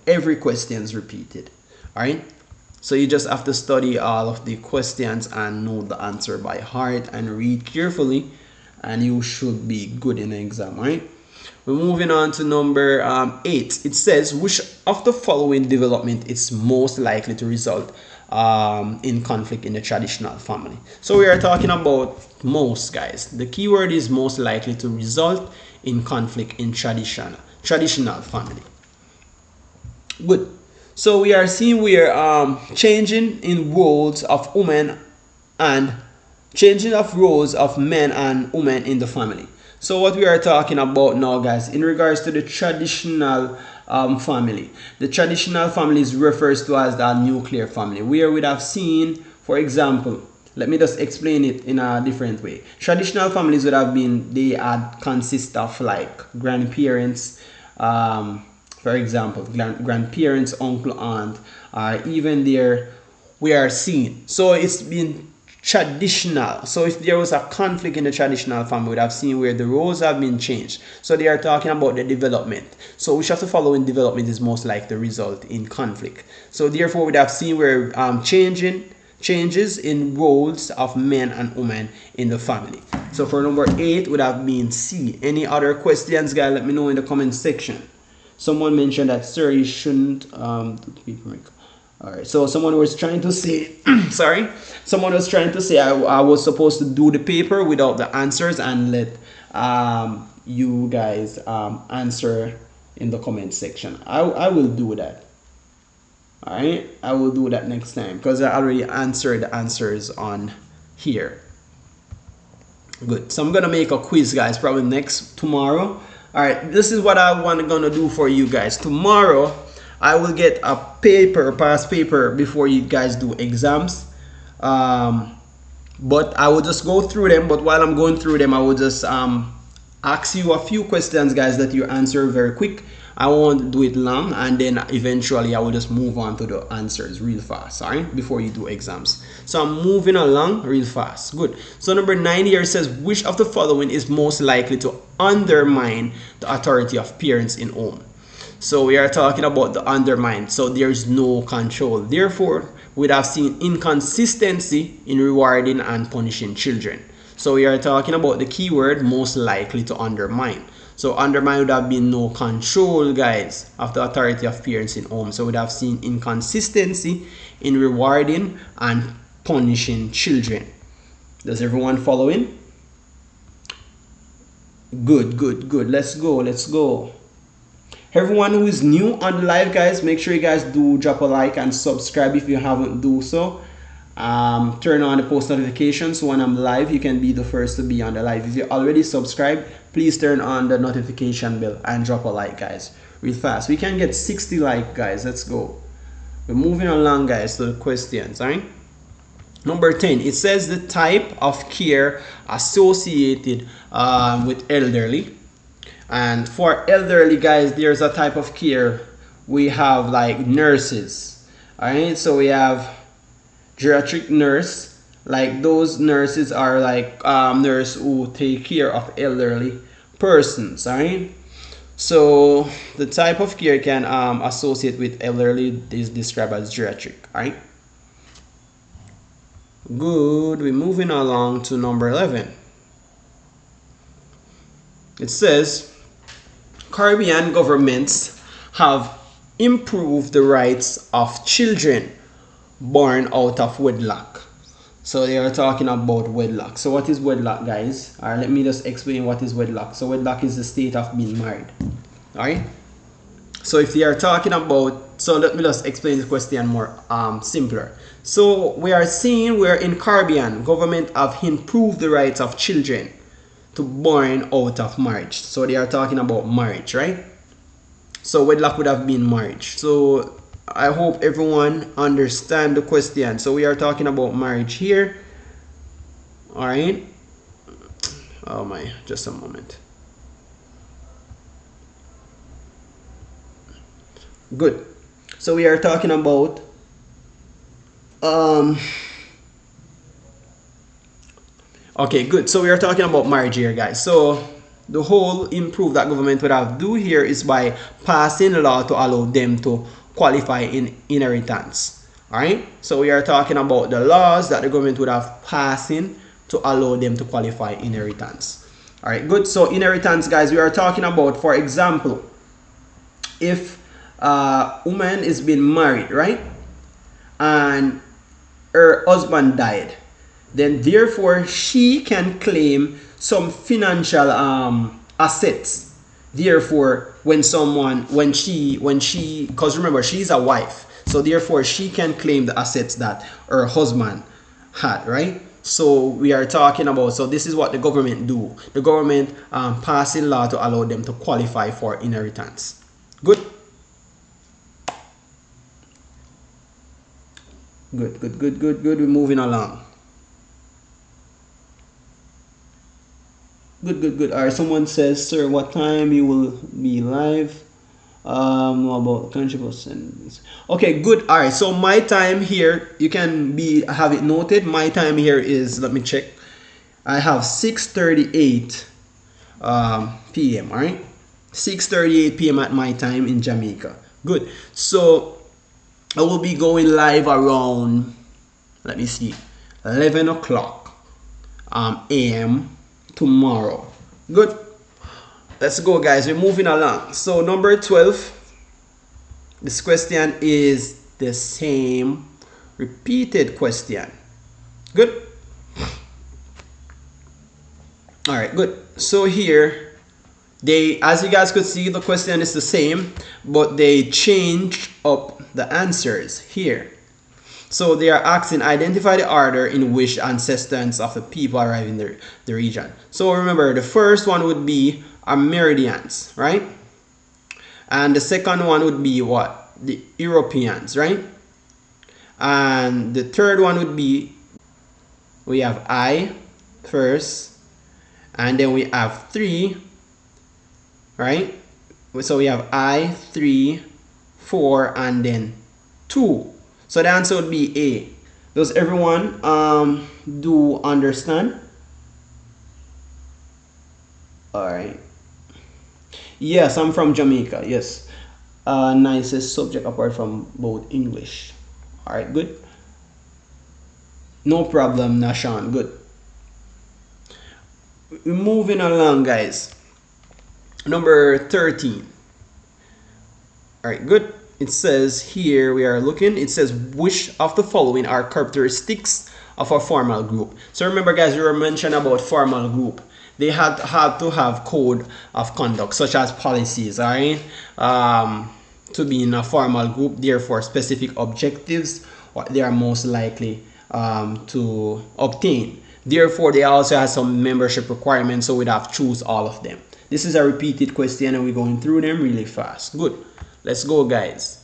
every question is repeated. All right, so you just have to study all of the questions and know the answer by heart and read carefully, and you should be good in the exam. All right, we're moving on to number 8. It says, which of the following development is most likely to result in conflict in the traditional family? So we are talking about most, guys. The keyword is most likely to result in conflict in traditional family. Good. So we are seeing we are changing in roles of women and changing of roles of men and women in the family. So what we are talking about now, guys, in regards to the traditional family. The traditional family is refers to as the nuclear family, where we'd have seen, for example, let me just explain it in a different way. Traditional families would have been, they had consist of like grandparents, for example, grandparents, uncle, aunt, or even there we are seeing. So it's been traditional. So if there was a conflict in the traditional family, we would have seen where the roles have been changed. So they are talking about the development. So which of the following development is most likely to result in conflict? So therefore, we'd have seen where changes in roles of men and women in the family. So for number 8 would have been C. Any other questions, guys? Let me know in the comment section. Someone mentioned that, sir, you shouldn't do the paper. All right, so someone was trying to say, sorry, someone was trying to say I was supposed to do the paper without the answers and let you guys answer in the comment section. I will do that. All right, I will do that next time because I already answered the answers on here. Good. So I'm gonna make a quiz, guys, probably tomorrow. All right, this is what I want gonna do for you guys tomorrow. I will get a paper, past paper, before you guys do exams. But I will just go through them. But while I'm going through them, I will just ask you a few questions, guys, that you answer very quick. I won't do it long, and then eventually I will just move on to the answers real fast, sorry, before you do exams. So I'm moving along real fast. Good. So number 9 here says, which of the following is most likely to undermine the authority of parents in home? So we are talking about the undermine. So there's no control. Therefore, we'd have seen inconsistency in rewarding and punishing children. So we are talking about the keyword most likely to undermine. So undermine would have been no control, guys, of the authority of parents in home. So we'd have seen inconsistency in rewarding and punishing children. Does everyone follow in? Good, good, good. Let's go, let's go. Everyone who is new on the live, guys, make sure you guys do drop a like and subscribe if you haven't do so. Turn on the post notifications so when I'm live you can be the first to be on the live. If you're already subscribed, please turn on the notification bell and drop a like, guys, real fast. We can get 60 likes, guys. Let's go. We're moving along, guys, to the questions. All right, number 10, it says the type of care associated with elderly. And for elderly, guys, there's a type of care. We have like nurses. All right, so we have geriatric nurse. Like those nurses are like nurse who take care of elderly persons. All right, so the type of care can associate with elderly is described as geriatric. All right, good. We're moving along to number 11. It says Caribbean governments have improved the rights of children born out of wedlock. So they are talking about wedlock. So what is wedlock, guys? All right, let me just explain what is wedlock. So wedlock is the state of being married. All right, so if they are talking about, so let me just explain the question more simpler. So we are seeing where in Caribbean government have improved the rights of children to born out of marriage. So they are talking about marriage, right? So wedlock would have been marriage. So I hope everyone understand the question. So we are talking about marriage here. All right. Oh my, just a moment. Good. So we are talking about okay, good. So we are talking about marriage here, guys. So the whole improve that government would have do here is by passing a law to allow them to qualify in inheritance. All right. So we are talking about the laws that the government would have passing to allow them to qualify inheritance. All right, good. So inheritance, guys, we are talking about, for example, if a woman is being married, right, and her husband died, then therefore she can claim some financial assets Therefore, when she, because remember, she's a wife, so therefore she can claim the assets that her husband had, right? So we are talking about, so this is what the government do. The government pass a law to allow them to qualify for inheritance. Good. Good. We're moving along. Good. All right. Someone says, sir, what time you will be live? Know about country percent. Okay, good. All right. So my time here, you can have it noted. My time here is, let me check. I have 6:38 p.m. All right, 6:38 p.m. at my time in Jamaica. Good. So I will be going live around, let me see, 11 o'clock a.m. tomorrow. Good. Let's go, guys. We're moving along. So number 12, this question is the same repeated question. Good. All right, good. So here, as you guys could see, the question is the same, but they change up the answers here. So they are asking, identify the order in which ancestors of the people arrive in the region. So remember, the first one would be Americans, right? And the second one would be what? The Europeans, right? And the third one would be, we have I first, and then we have 3, right? So we have I, 3, 4, and then 2. So the answer would be A. Does everyone do understand? All right. Yes, I'm from Jamaica. Yes. Nicest subject apart from both English. All right, good. No problem, Nashan. Good. We're moving along, guys. Number 13. All right, good. It says here, we are looking, it says, which of the following are characteristics of a formal group? So remember, guys, you were mentioning about formal group. They had to have code of conduct, such as policies, all right? To be in a formal group, therefore specific objectives they are most likely to obtain. Therefore, they also have some membership requirements, so we'd have to choose all of them. This is a repeated question and we're going through them really fast. Good. Let's go, guys.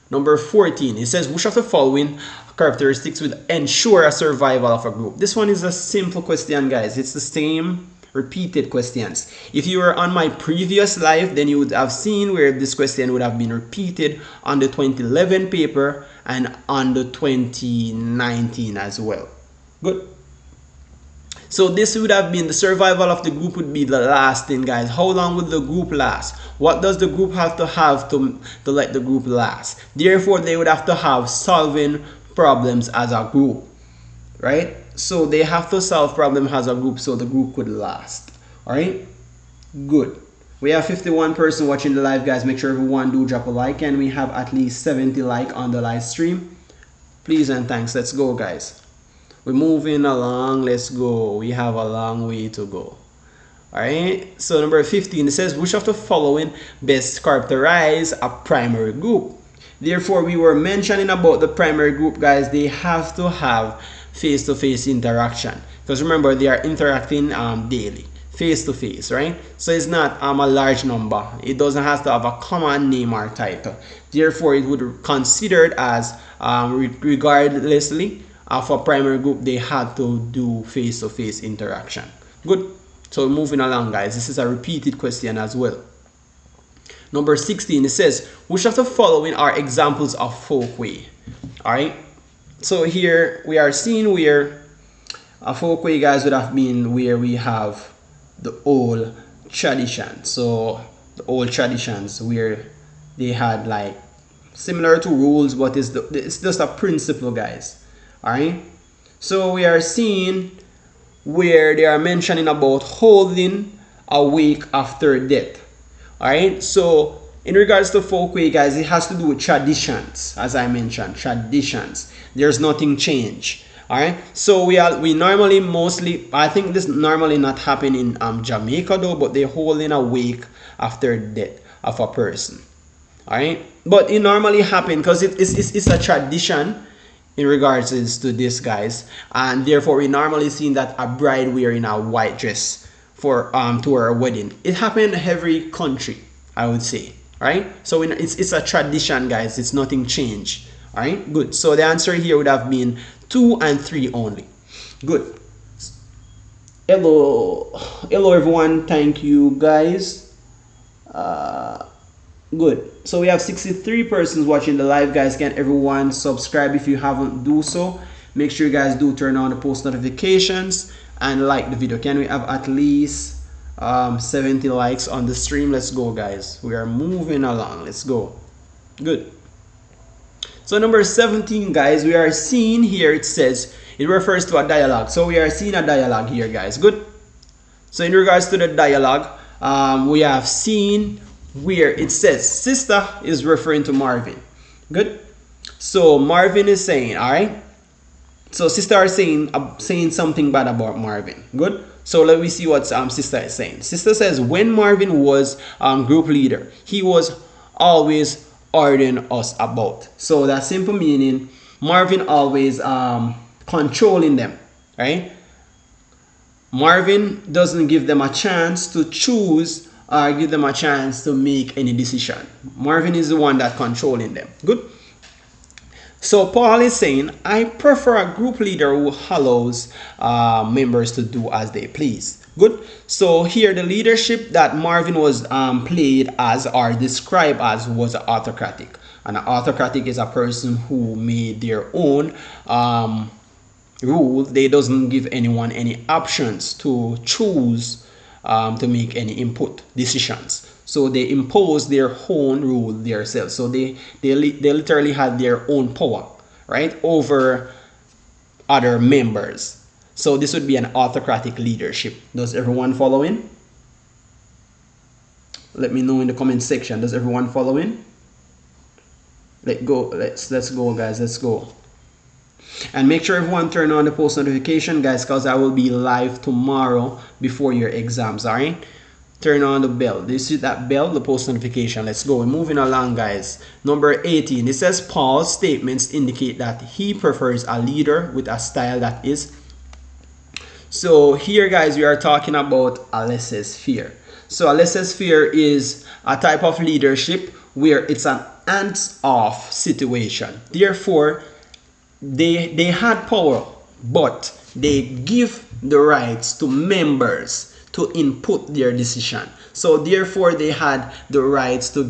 Number 14, it says, which of the following characteristics would ensure a survival of a group? This one is a simple question, guys. It's the same repeated questions. If you were on my previous live, then you would have seen where this question would have been repeated on the 2011 paper and on the 2019 as well. Good. So this would have been, the survival of the group would be the last thing, guys. How long would the group last? What does the group have to let the group last? Therefore, they would have to have solving problems as a group, right? So they have to solve problems as a group so the group could last. All right, good. We have 51 person watching the live, guys. Make sure everyone do drop a like, and we have at least 70 like on the live stream. Please and thanks. Let's go, guys. We're moving along. Let's go. We have a long way to go. All right. So number 15, it says, which of the following best characterize a primary group? Therefore, we were mentioning about the primary group, guys. They have to have face-to-face interaction, because remember, they are interacting daily, face-to-face, right? So it's not a large number. It doesn't have to have a common name or title. Therefore, it would be considered as regardlessly of a primary group, they had to do face-to-face interaction. Good. So moving along, guys. This is a repeated question as well. Number 16, it says, which of the following are examples of folkway? All right. So here we are seeing where a folkway, guys, would have been where we have the old tradition. So the old traditions where they had like similar to rules, but it's just a principle, guys. All right. So we are seeing where they are mentioning about holding a wake after death. All right. So in regards to folkway, guys, it has to do with traditions. As I mentioned, traditions. There's nothing changed. All right, so we normally mostly, I think this normally not happen in Jamaica though, but they holding a wake after death of a person. All right, but it normally happen because it's a tradition in regards to this, guys, and therefore we normally see that a bride wearing a white dress for to her wedding. It happened in every country, I would say. All right, so it's a tradition, guys. It's nothing changed. All right, good. So the answer here would have been 2 and 3 only. Good. Hello everyone. Thank you, guys. Good. So we have 63 persons watching the live, guys. Can everyone subscribe if you haven't do so? Make sure you guys do turn on the post notifications and like the video. Can we have at least 70 likes on the stream? Let's go, guys. We are moving along. Let's go. Good. So number 17, guys, we are seeing here, it says it refers to a dialogue. So we are seeing a dialogue here, guys. Good. So in regards to the dialogue, we have seen where it says sister is referring to Marvin. Good. So Marvin is saying, all right, so sister is saying something bad about Marvin. Good. So let me see what sister is saying. Sister says, when Marvin was group leader, he was always ordering us about. So that simple meaning, Marvin always controlling them, right? Marvin doesn't give them a chance to choose or give them a chance to make any decision. Marvin is the one that controlling them. Good. So Paul is saying, I prefer a group leader who allows members to do as they please. Good. So here the leadership that Marvin was played as or described as was autocratic. And autocratic is a person who made their own rule. They doesn't give anyone any options to choose to make any input decisions. So they impose their own rule themselves. So they literally had their own power, right, over other members. So this would be an autocratic leadership. Does everyone follow in? Let me know in the comment section. Does everyone follow in? Let's go, guys. Let's go. And make sure everyone turn on the post notification, guys, because I will be live tomorrow before your exams. All right. Turn on the bell. Do you see that bell? The post notification. Let's go. We're moving along, guys. Number 18. It says Paul's statements indicate that he prefers a leader with a style that is. So here, guys, we are talking about a laissez-faire. So a laissez-faire is a type of leadership where it's an hands-off situation. Therefore, they had power, but they give the rights to members to input their decision. So therefore, they had the rights to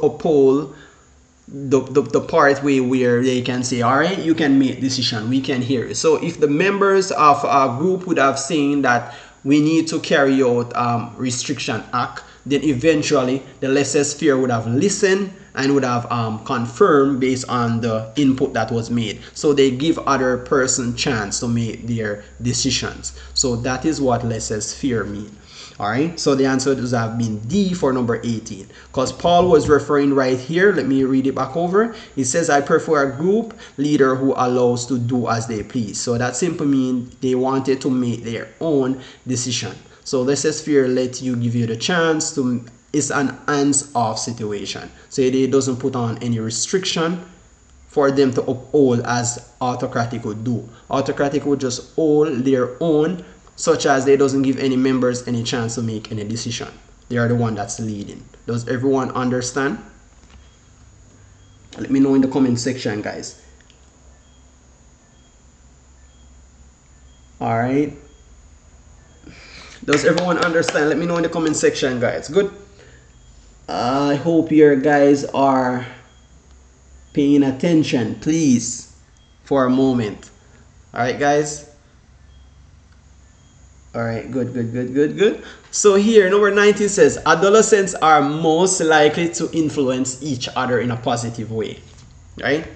uphold the part where they can say, all right, you can make decision, we can hear it. So if the members of a group would have seen that we need to carry out restriction act, then eventually the laissez-faire would have listened and would have confirmed based on the input that was made. So they give other person chance to make their decisions. So that is what laissez-faire means. All right, so the answer would have been D for number 18, because Paul was referring right here. Let me read it back over. It says, I prefer a group leader who allows to do as they please. So that simply means they wanted to make their own decision. So laissez-faire let you give you the chance to, it's an hands-off situation. So it doesn't put on any restriction for them to uphold as autocratic would do. Autocratic would just hold their own, such as they doesn't give any members any chance to make any decision. They are the one that's leading. Does everyone understand? Let me know in the comment section, guys. All right. Does everyone understand? Let me know in the comment section, guys. Good. I hope your guys are paying attention, please, for a moment. All right, guys. All right, good. So here, number 19 says, adolescents are most likely to influence each other in a positive way, right?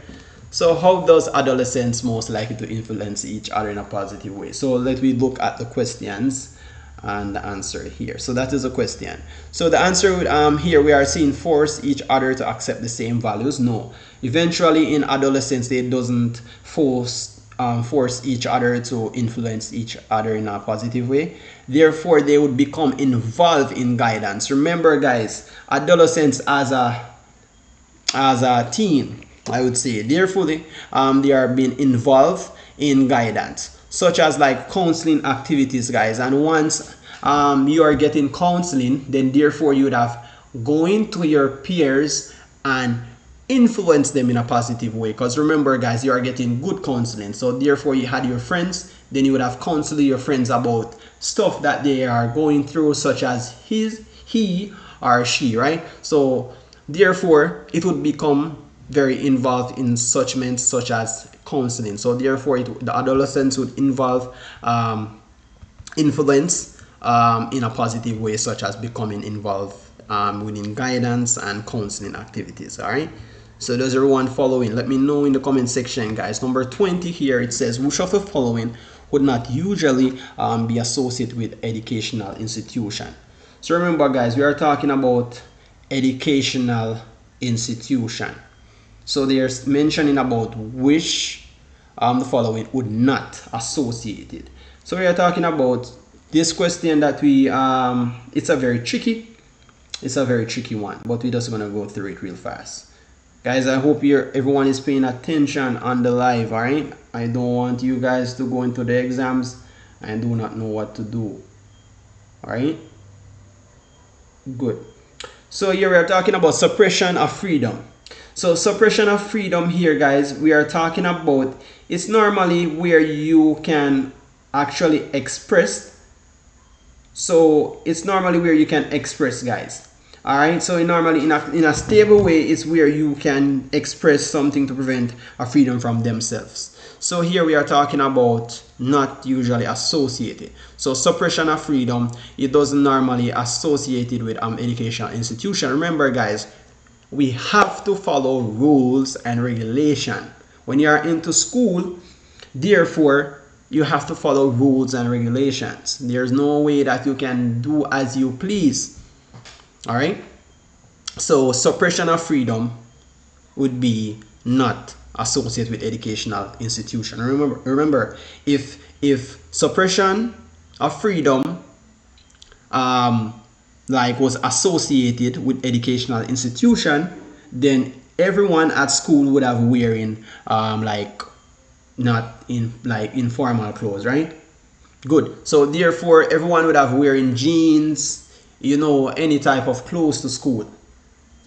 So how does adolescents most likely to influence each other in a positive way? So let me look at the questions and the answer here. So that is a question. So the answer would, here we are seeing force each other to accept the same values. No, eventually in adolescence they doesn't force force each other to influence each other in a positive way. Therefore, they would become involved in guidance. Remember, guys, adolescents as a teen, I would say, therefore they are being involved in guidance, such as like counseling activities, guys. And once you are getting counseling, then therefore you would have going to your peers and influence them in a positive way. Because remember, guys, you are getting good counseling, so therefore you had your friends, then you would have counseled your friends about stuff that they are going through, such as he or she, right? So therefore it would become very involved in such means such as counseling. So therefore the adolescents would involve influence in a positive way, such as becoming involved within guidance and counseling activities. All right, so does everyone following? Let me know in the comment section, guys. Number 20 here, it says which of the following would not usually be associated with educational institution. So remember, guys, we are talking about educational institution. So there's mentioning about which the following would not associated. So we are talking about this question that we it's a very tricky one, but we're just gonna go through it real fast. Guys, I hope everyone is paying attention on the live. All right, I don't want you guys to go into the exams and do not know what to do. All right, good. So here we are talking about suppression of freedom. So suppression of freedom here, guys, we are talking about, it's normally where you can actually express. So it's normally where you can express, guys. All right, so normally in a stable way is where you can express something to prevent a freedom from themselves. So here we are talking about not usually associated. So suppression of freedom, it doesn't normally associated with educational institution. Remember, guys, we have to follow rules and regulation when you are into school. Therefore, you have to follow rules and regulations. There's no way that you can do as you please. All right, so suppression of freedom would be not associated with educational institution. Remember, if suppression of freedom like was associated with educational institution, then everyone at school would have wearing like not in like informal clothes, right? Good. So therefore everyone would have wearing jeans, you know, any type of clothes to school.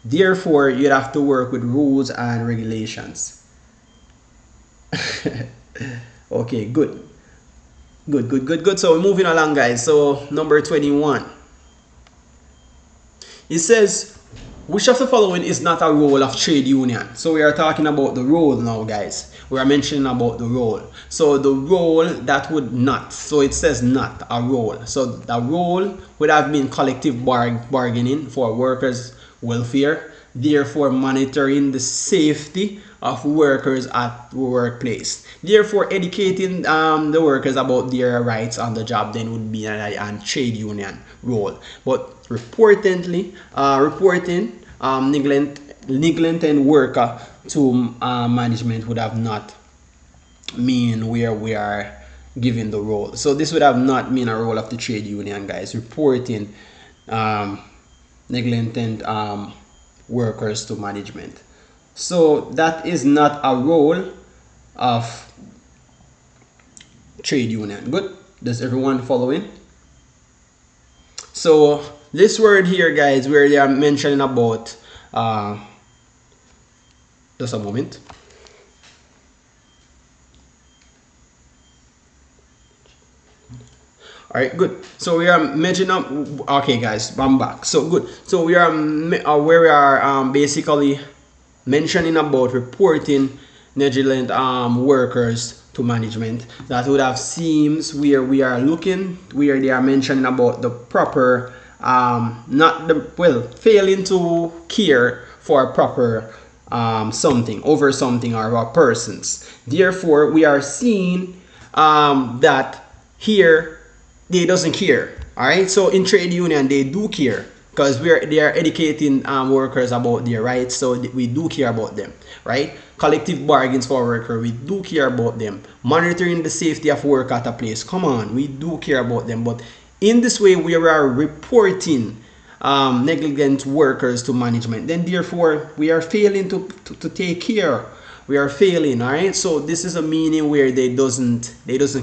Therefore you'd have to work with rules and regulations. Okay, good. So we're moving along, guys. So number 21, it says which of the following is not a role of trade union. So we are talking about the role now, guys. We are mentioning about the role. So the role that would not, so it says not a role. So the role would have been collective bargaining for workers' welfare, therefore monitoring the safety of workers at the workplace. Therefore educating the workers about their rights on the job then would be a trade union role. But reporting neglecting worker to management would have not mean where we are given the role. So this would have not mean a role of the trade union, guys. Reporting neglecting workers to management. So that is not a role of trade union. Good. Does everyone following? So this word here, guys, where they are mentioning about just a moment. All right, good. So we are mentioning up. Okay, guys, I'm back. So good. So we are where we are basically mentioning about reporting negligent workers to management. That would have seems where we are looking, where they are mentioning about the proper not the failing to care for proper something over something or persons. Therefore we are seeing that here they doesn't care. All right, so in trade union they do care. because they are educating workers about their rights, so we do care about them, right? Collective bargains for workers, we do care about them. Monitoring the safety of work at a place, come on, we do care about them. But in this way, we are reporting negligent workers to management, then therefore we are failing to take care. We are failing, all right? So this is a meaning where they doesn't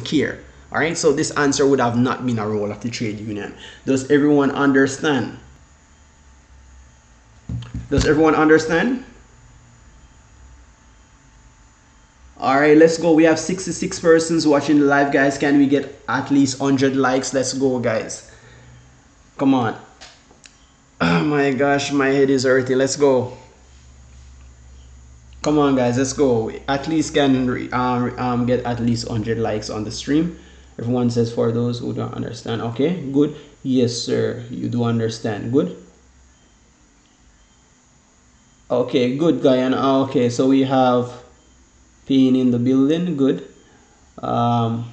care. All right, so this answer would have not been a role of the trade union. Does everyone understand? Does everyone understand? All right, let's go. We have 66 persons watching the live, guys. Can we get at least 100 likes? Let's go, guys. Come on. Oh my gosh, my head is hurting. Let's go. Come on, guys. Let's go. At least can get at least 100 likes on the stream. Everyone says for those who don't understand. Okay, good. Yes, sir. You do understand. Good. Okay, good, Guyana. Okay, so we have Pain in the building. Good. Does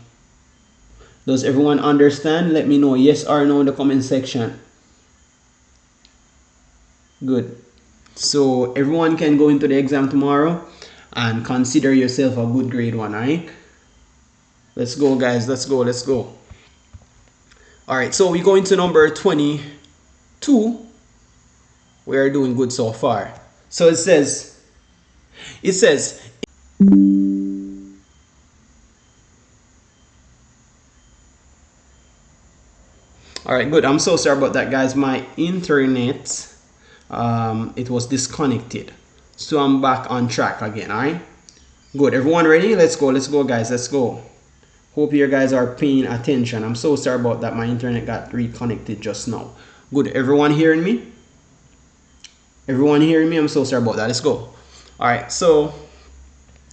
everyone understand? Let me know yes or no in the comment section. Good. So everyone can go into the exam tomorrow and consider yourself a good grade 1, right? Let's go, guys. Let's go. Let's go. All right. So we go into number 22. We are doing good so far. So it says. All right. Good. I'm so sorry about that, guys. My internet, it was disconnected. So I'm back on track again. All right. Good. Everyone ready? Let's go. Let's go, guys. Let's go. Hope you guys are paying attention. I'm so sorry about that. My internet got reconnected just now. Good. Everyone hearing me? Everyone hearing me? I'm so sorry about that. Let's go. All right. So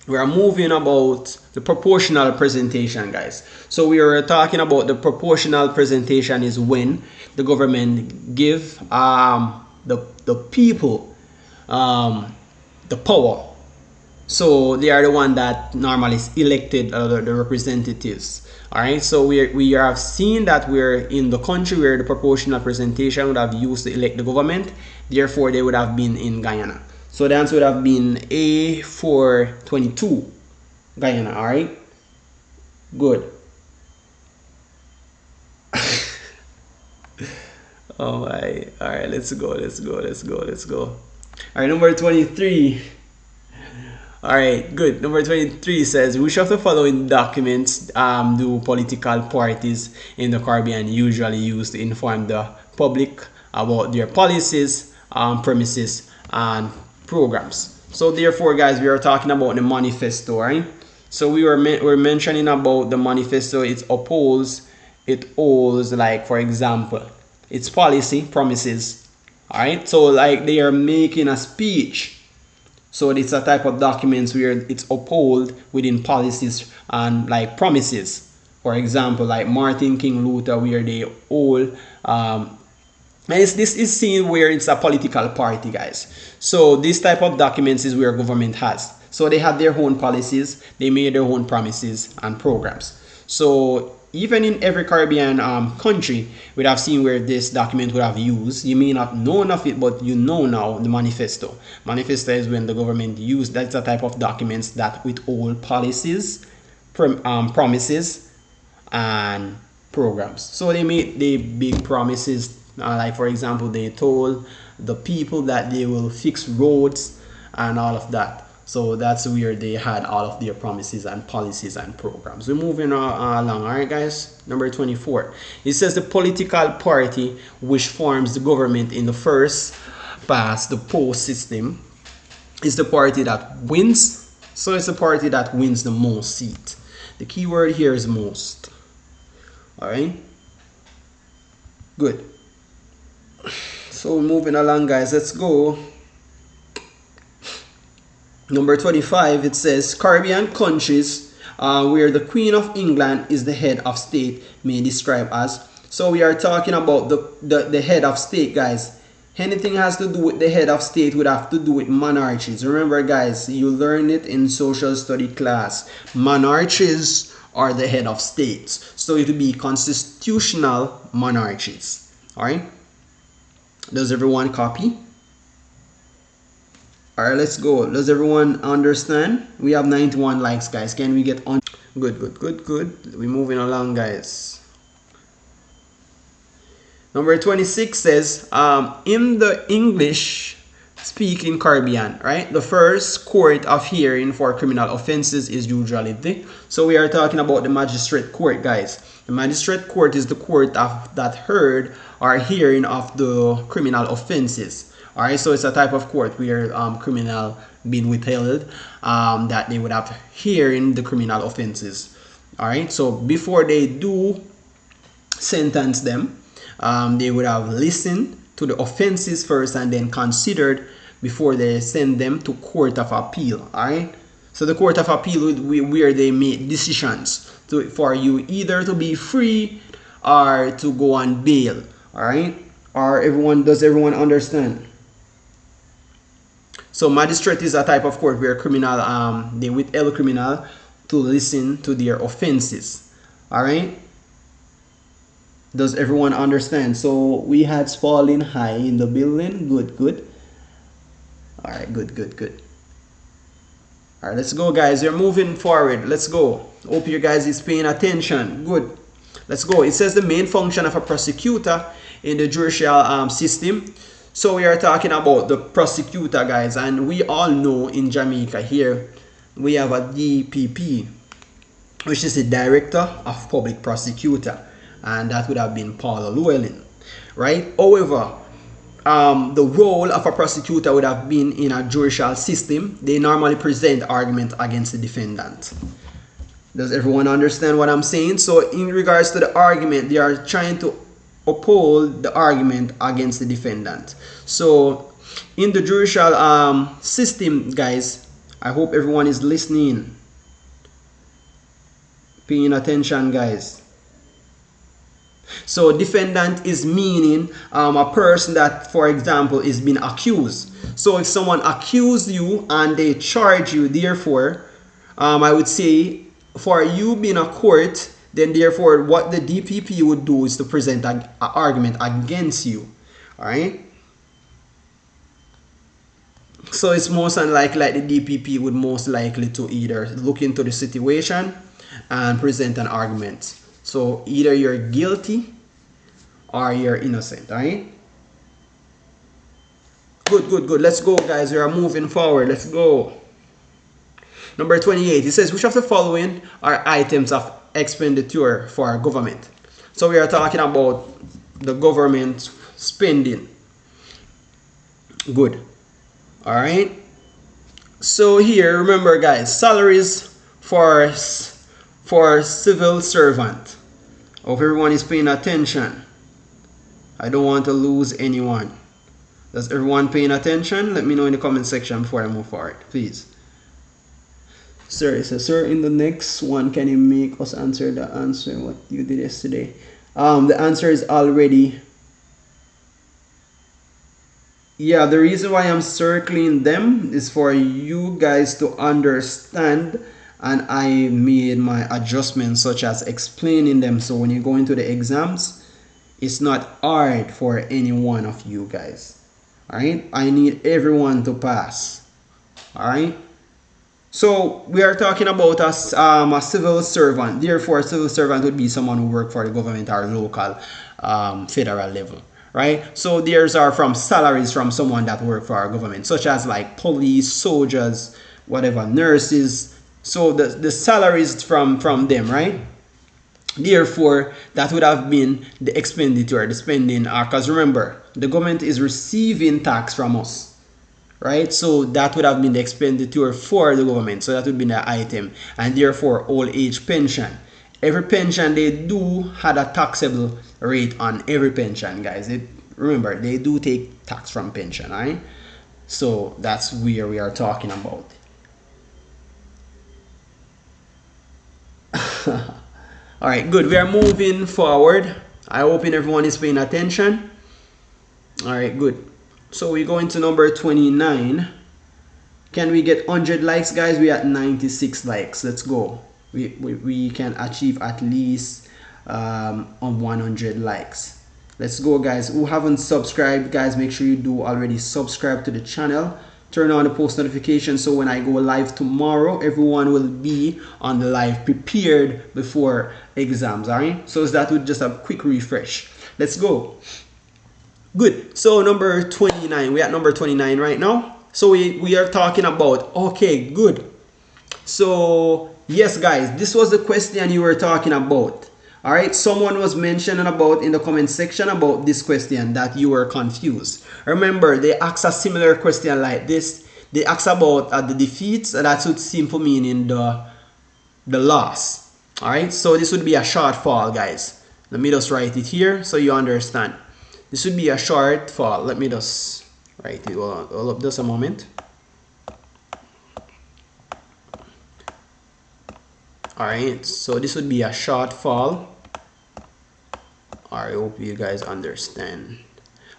we are moving about the proportional presentation, guys. So we are talking about the proportional presentation is when the government give the people the power. So they are the one that normally is elected, the representatives. All right. So we have seen that we're in the country where the proportional presentation would have used to elect the government. Therefore, they would have been in Guyana. So the answer would have been A for 22, Guyana. All right. Good. Oh my. All right. Let's go. Let's go. Let's go. Let's go. All right. Number 23. All right, good. Number 23 says, which of the following documents do political parties in the Caribbean usually use to inform the public about their policies, premises, and programs? So therefore, guys, we are talking about the manifesto, right? So we're mentioning about the manifesto. It holds like, for example, its policy, promises. All right, so like they are making a speech. So it's a type of documents where it's upheld within policies and like promises. For example, like Martin King Luther, where they all and this is seen where it's a political party, guys. So this type of documents is where government has. So they have their own policies, they made their own promises and programs. So even in every Caribbean country, we'd have seen where this document would have used. You may not know of it, but you know now the manifesto. Manifesto is when the government used, that's a type of documents that with all policies, promises, and programs. So they made the big promises, like for example, they told the people that they will fix roads and all of that. So that's where they had all of their promises and policies and programs. We're moving along. All right, guys. Number 24. It says the political party which forms the government in the first past the post system is the party that wins. So it's the party that wins the most seat. The key word here is most. All right. Good. So we're moving along, guys. Let's go. Number 25, it says Caribbean countries where the Queen of England is the head of state may describe as. So we are talking about the head of state, guys. Anything has to do with the head of state would have to do with monarchies. Remember, guys, you learned it in social study class. Monarchies are the head of states. So it would be constitutional monarchies. All right. Does everyone copy? All right, let's go. Does everyone understand? We have 91 likes, guys. Can we get on? Good, good, good, good. We're moving along, guys. Number 26 says, in the English speaking Caribbean, right? The first court of hearing for criminal offenses is usually the. So we are talking about the magistrate court, guys. The magistrate court is the court that heard or hearing of the criminal offenses. All right, so it's a type of court where criminal being withheld, that they would have hearing the criminal offenses. All right, so before they do sentence them, they would have listened to the offenses first and then considered before they send them to court of appeal. All right, so the court of appeal where they make decisions for you either to be free or to go on bail. All right, does everyone understand? So magistrate is a type of court where criminal they withheld criminal to listen to their offenses. All right, does everyone understand? So we had falling high in the building. Good, good. All right, good, good, good. All right, let's go, guys. We're moving forward. Let's go. Hope you guys is paying attention. Good. Let's go. It says the main function of a prosecutor in the judicial system. So we are talking about the prosecutor, guys, and we all know in Jamaica here we have a DPP, which is the Director of Public Prosecutor, and that would have been Paula Llewellyn, right? However, the role of a prosecutor would have been in a judicial system. They normally present argument against the defendant. Does everyone understand what I'm saying? So in regards to the argument, they are trying to uphold the argument against the defendant. So in the judicial system, guys, I hope everyone is listening, paying attention, guys. So defendant is meaning a person that, for example, is being accused. So if someone accused you and they charge you, therefore I would say for you being a court, then therefore what the DPP would do is to present an argument against you. All right, so it's most unlikely like the DPP would most likely to either look into the situation and present an argument. So either you're guilty or you're innocent. All right, good, good, good. Let's go, guys. We are moving forward. Let's go. Number 28, it says, which of the following are items of expenditure for government? So we are talking about the government spending. Good. All right, so here, remember, guys, salaries for civil servant. Hope everyone is paying attention. I don't want to lose anyone. Does everyone paying attention? Let me know in the comment section before I move forward, please. Sir, it says, sir, in the next one, can you make us answer the answer what you did yesterday? The answer is already. Yeah, the reason why I'm circling them is for you guys to understand, and I made my adjustments such as explaining them, so when you go into the exams, it's not hard for any one of you guys. All right, I need everyone to pass. All right, so we are talking about a civil servant. Therefore, a civil servant would be someone who works for the government or local, federal level, right? So theirs are from salaries from someone that work for our government, such as like police, soldiers, whatever, nurses. So the salaries from them, right? Therefore, that would have been the expenditure, the spending, because remember, the government is receiving tax from us. Right, so that would have been the expenditure for the government. So that would be the item, and therefore old age pension. Every pension they do had a taxable rate on every pension, guys. Remember, they do take tax from pension, right? So that's where we are talking about. All right, good. We are moving forward. I hope everyone is paying attention. All right, good. So we go into number 29. Can we get 100 likes, guys? We at 96 likes. Let's go. We can achieve at least 100 likes. Let's go, guys. Who haven't subscribed, guys, make sure you do already subscribe to the channel. Turn on the post notification so when I go live tomorrow, everyone will be on the live prepared before exams. All right, so that would just a quick refresh. Let's go. Good. So number 29, we're at number 29 right now. So we are talking about, okay, good. So yes, guys, this was the question you were talking about. All right, someone was mentioning about in the comment section about this question that you were confused. Remember, they asked a similar question like this. They asked about the defeats. That's what simple meaning the loss. All right, so this would be a shortfall, guys. Let me just write it here so you understand. This would be a shortfall. Let me just write it. Hold up just a moment. All right, so this would be a shortfall. I hope you guys understand.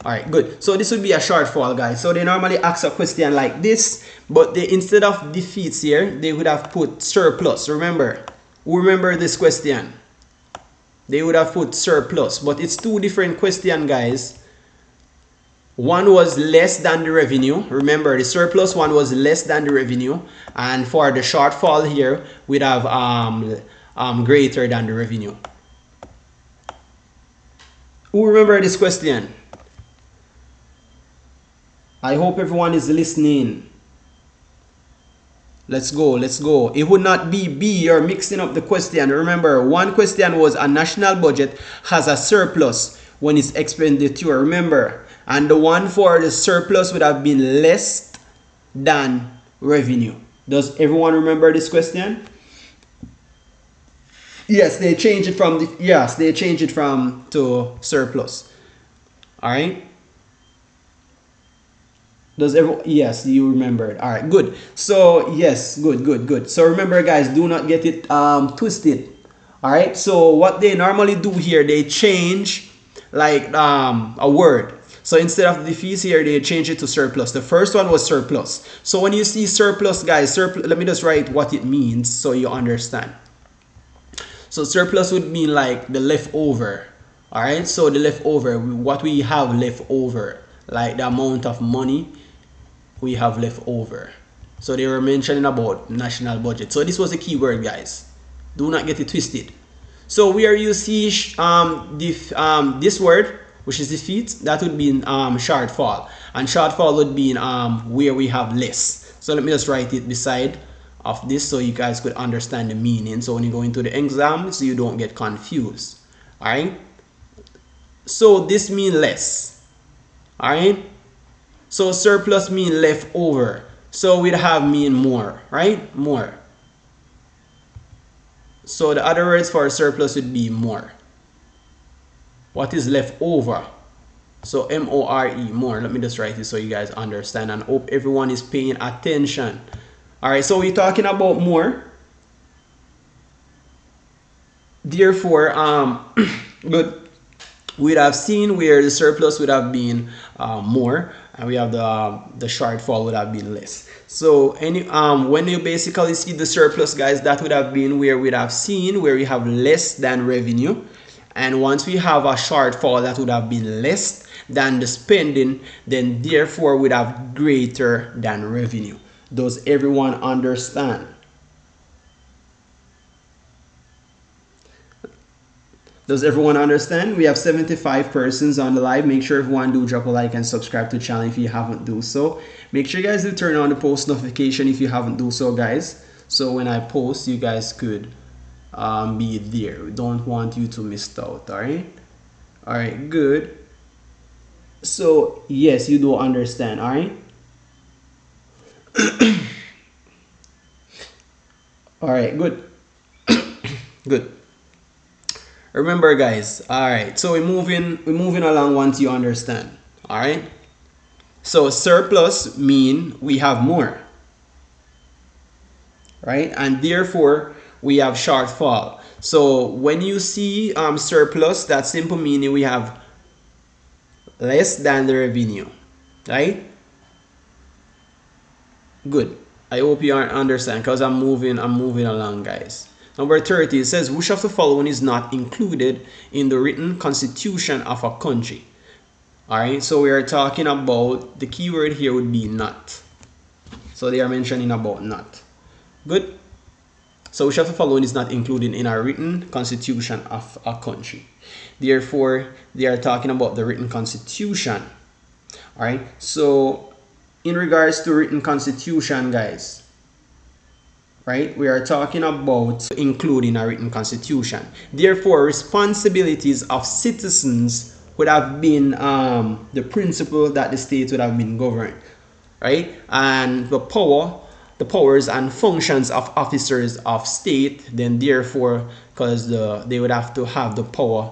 All right, good. So this would be a shortfall, guys. So they normally ask a question like this, but they, instead of defeats here, they would have put surplus. Remember this question. They would have put surplus, but it's two different questions, guys. One was less than the revenue. Remember, the surplus one was less than the revenue, and for the shortfall here, we'd have greater than the revenue. Who remember this question? I hope everyone is listening. Let's go, let's go. It would not be B. You're mixing up the question. Remember, one question was a national budget has a surplus when it's expenditure. Remember, and the one for the surplus would have been less than revenue. Does everyone remember this question? Yes, they changed it from to surplus. All right. Does everyone? Yes, you remembered. All right, good. So yes, good. So remember, guys, do not get it twisted. All right. So what they normally do here, they change like a word. So instead of defeats here, they change it to surplus. The first one was surplus. So when you see surplus, guys, let me just write what it means so you understand. So surplus would mean like the leftover. All right, so the leftover, what we have left over, like the amount of money we have left over. So they were mentioning about national budget. So this was a key word, guys. Do not get it twisted. So where you see this word, which is defeat, that would be shortfall, and shortfall would be where we have less. So let me just write it beside of this so you guys could understand the meaning. So when you go into the exam, so you don't get confused. All right. So this means less. All right. So surplus mean left over. So we'd have mean more, right? More. So the other words for surplus would be more. What is left over? So M-O-R-E, more. Let me just write it so you guys understand and hope everyone is paying attention. All right, so we're talking about more. Therefore, good. We'd have seen where the surplus would have been more, and we have the shortfall would have been less. So when you basically see the surplus, guys, that would have been where we'd have seen where we have less than revenue, and once we have a shortfall, that would have been less than the spending, then therefore we'd have greater than revenue. Does everyone understand? Does everyone understand? We have 75 persons on the live. Make sure everyone do drop a like and subscribe to the channel if you haven't do so. Make sure you guys do turn on the post notification if you haven't do so, guys. So when I post, you guys could be there. We don't want you to miss out. All right. All right. Good. So yes, you do understand. All right. All right. Good. Good. Remember, guys. All right, so we're moving along once you understand. All right, so surplus mean we have more, right? And therefore we have shortfall. So when you see surplus, that simple meaning we have less than the revenue, right? Good. I hope you understand because I'm moving along, guys. Number 30, it says, which of the following is not included in the written constitution of a country? All right, so we are talking about, the keyword here would be not. So they are mentioning about not. Good. So which of the following is not included in a written constitution of a country? Therefore, they are talking about the written constitution. All right, so in regards to written constitution, guys, right, we are talking about including a written constitution. Therefore, responsibilities of citizens would have been the principle that the state would have been governed, right? And the powers and functions of officers of state, then therefore, because they would have to have the power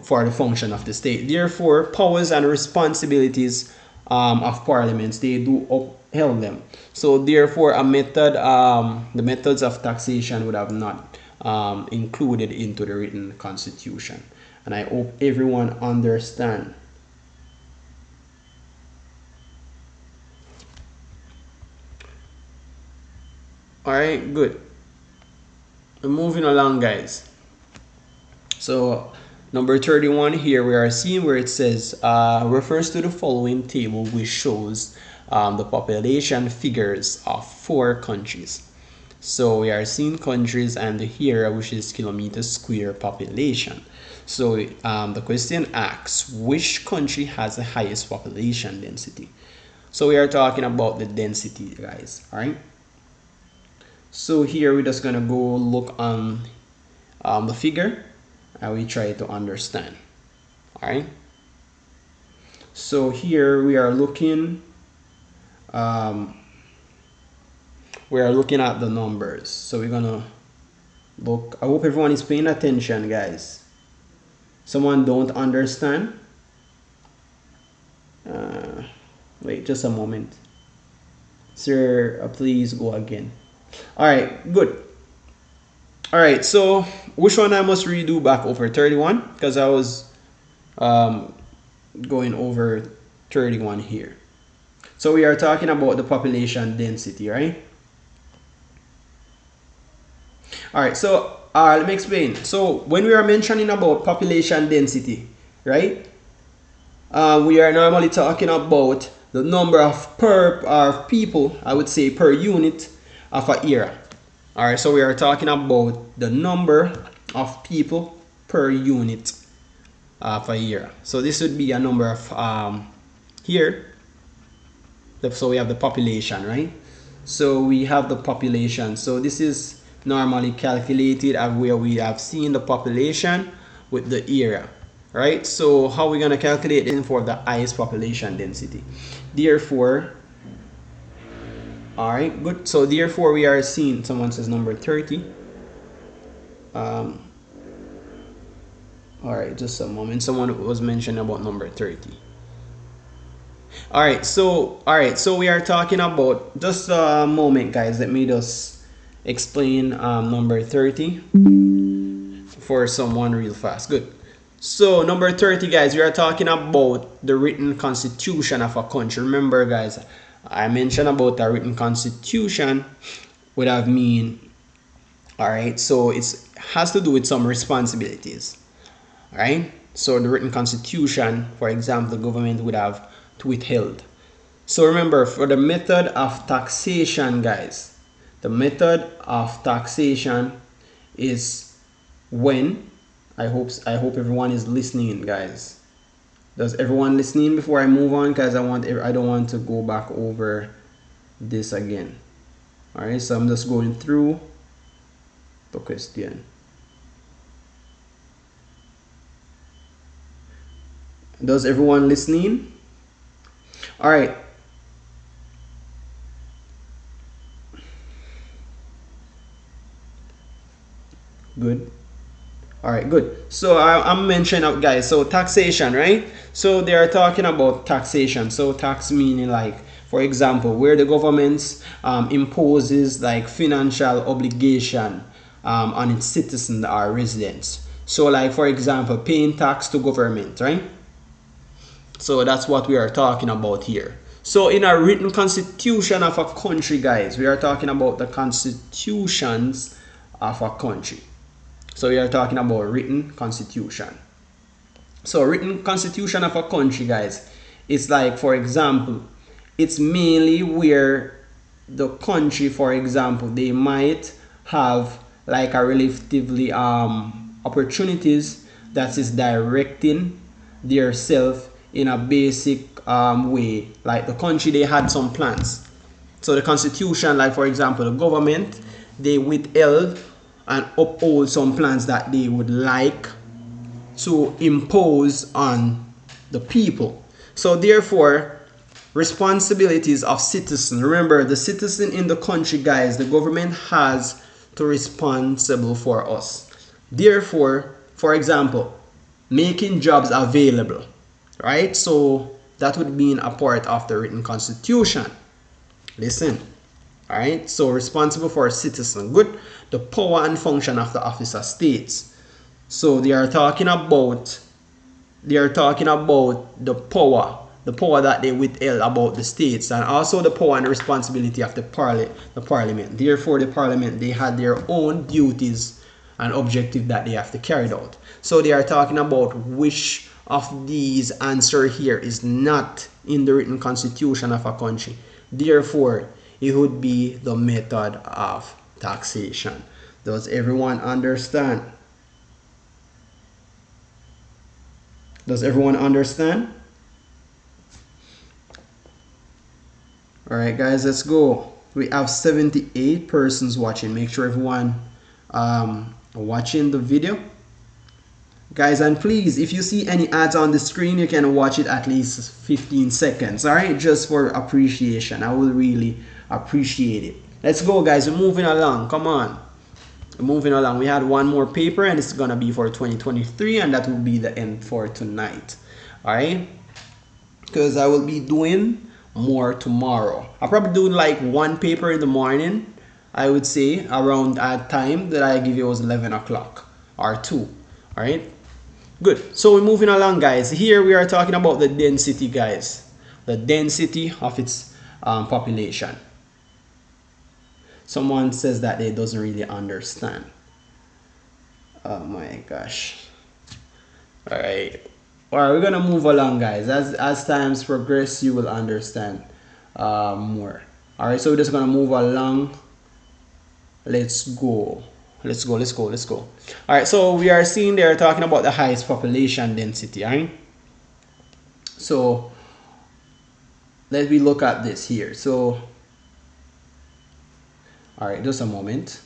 for the function of the state. Therefore, powers and responsibilities of parliaments, they do upheld them. So therefore, a method, the methods of taxation would have not included into the written constitution. And I hope everyone understand. All right, good. We're moving along, guys. So number 31 here, we are seeing where it says refers to the following table, which shows the population figures of 4 countries. So we are seeing countries and here, which is kilometer square population. So the question asks, which country has the highest population density? So we are talking about the density, guys. All right. So here we're just gonna go look on the figure and we try to understand. All right. So here we are looking. We are looking at the numbers. So we're gonna look. I hope everyone is paying attention, guys. Someone don't understand? Wait just a moment. Sir, please go again. All right, good. All right, so which one I must redo back over? 31? Because I was going over 31 here. So we are talking about the population density, right? All right, so let me explain. So when we are mentioning about population density, right, we are normally talking about the number of people, I would say, per unit of an area. All right, so we are talking about the number of people per unit of a year. So this would be a number of here. So we have the population, right? So we have the population. So this is normally calculated at where we have seen the population with the area, right? So how are we going to calculate it for the highest population density? Therefore, all right, good. So therefore we are seeing, someone says number 30. All right, just a moment. Someone was mentioning about number 30. All right, so we are talking about, just a moment, guys. Let me just explain number 30 for someone real fast. Good. So number 30, guys, we are talking about the written constitution of a country. Remember, guys, I mentioned about the written constitution would have mean, all right, so it has to do with some responsibilities. All right, so the written constitution, for example, the government would have to withhold. So remember, for the method of taxation, guys, the method of taxation is when, I hope everyone is listening, guys. Does everyone listening before I move on? Because I don't want to go back over this again. All right, so I'm just going through the question. Does everyone listening? All right. Good. All right, good. So I'm mentioning, guys, so taxation, right? So they are talking about taxation. So tax meaning, like, for example, where the government imposes like financial obligation on its citizens or residents. So like, for example, paying tax to government, right? So that's what we are talking about here. So in a written constitution of a country, guys, we are talking about the constitutions of a country. So we are talking about written constitution. So written constitution of a country, guys, it's like, for example, it's mainly where the country, for example, they might have like a relatively opportunities that is directing their self in a basic way. Like the country, they had some plans. So the constitution, like for example, the government, they withheld and uphold some plans that they would like to impose on the people. So therefore, responsibilities of citizens. Remember, the citizen in the country, guys, the government has to responsible for us. Therefore, for example, making jobs available, right? So that would be a part of the written constitution. Listen, all right? So responsible for a citizen. Good. The power and function of the office of states. So they are talking about the power that they withheld about the states, and also the power and responsibility of the parliament. Therefore, the parliament, they had their own duties and objective that they have to carry out. So they are talking about which of these answer here is not in the written constitution of a country. Therefore, it would be the method of taxation. Does everyone understand? Does everyone understand? All right, guys, let's go. We have 78 persons watching. Make sure everyone watching the video, guys. And please, if you see any ads on the screen, you can watch it at least 15 seconds. All right, just for appreciation. I will really appreciate it. Let's go, guys. We're moving along. Come on. Moving along, we had one more paper, and it's gonna be for 2023, and that will be the end for tonight. All right, because I will be doing more tomorrow. I'll probably do like one paper in the morning, I would say, around that time that I give you was 11 o'clock or 2. All right, good. So we're moving along, guys. Here we are talking about the density, guys, the density of its population. Someone says that they doesn't really understand. Oh my gosh. All right, we're gonna move along, guys. As times progress, you will understand more. All right, so we're just gonna move along. Let's go. All right, so we are seeing they're talking about the highest population density. All right, so let me look at this here. So all right, just a moment.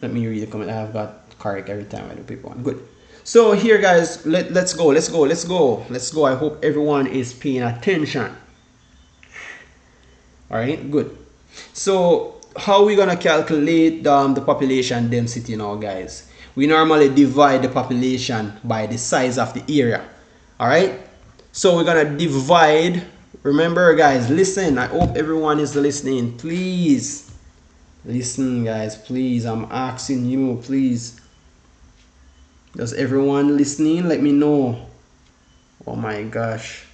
Let me read the comment. I have got correct every time I do paper one. Good. So here, guys, let's go. I hope everyone is paying attention. All right, good. So how are we gonna calculate the population density now, guys? We normally divide the population by the size of the area. All right. So we're gonna divide. Remember, guys, listen. I hope everyone is listening. Please listen, guys. Please, I'm asking you, please. Does everyone listening? Let me know. Oh my gosh.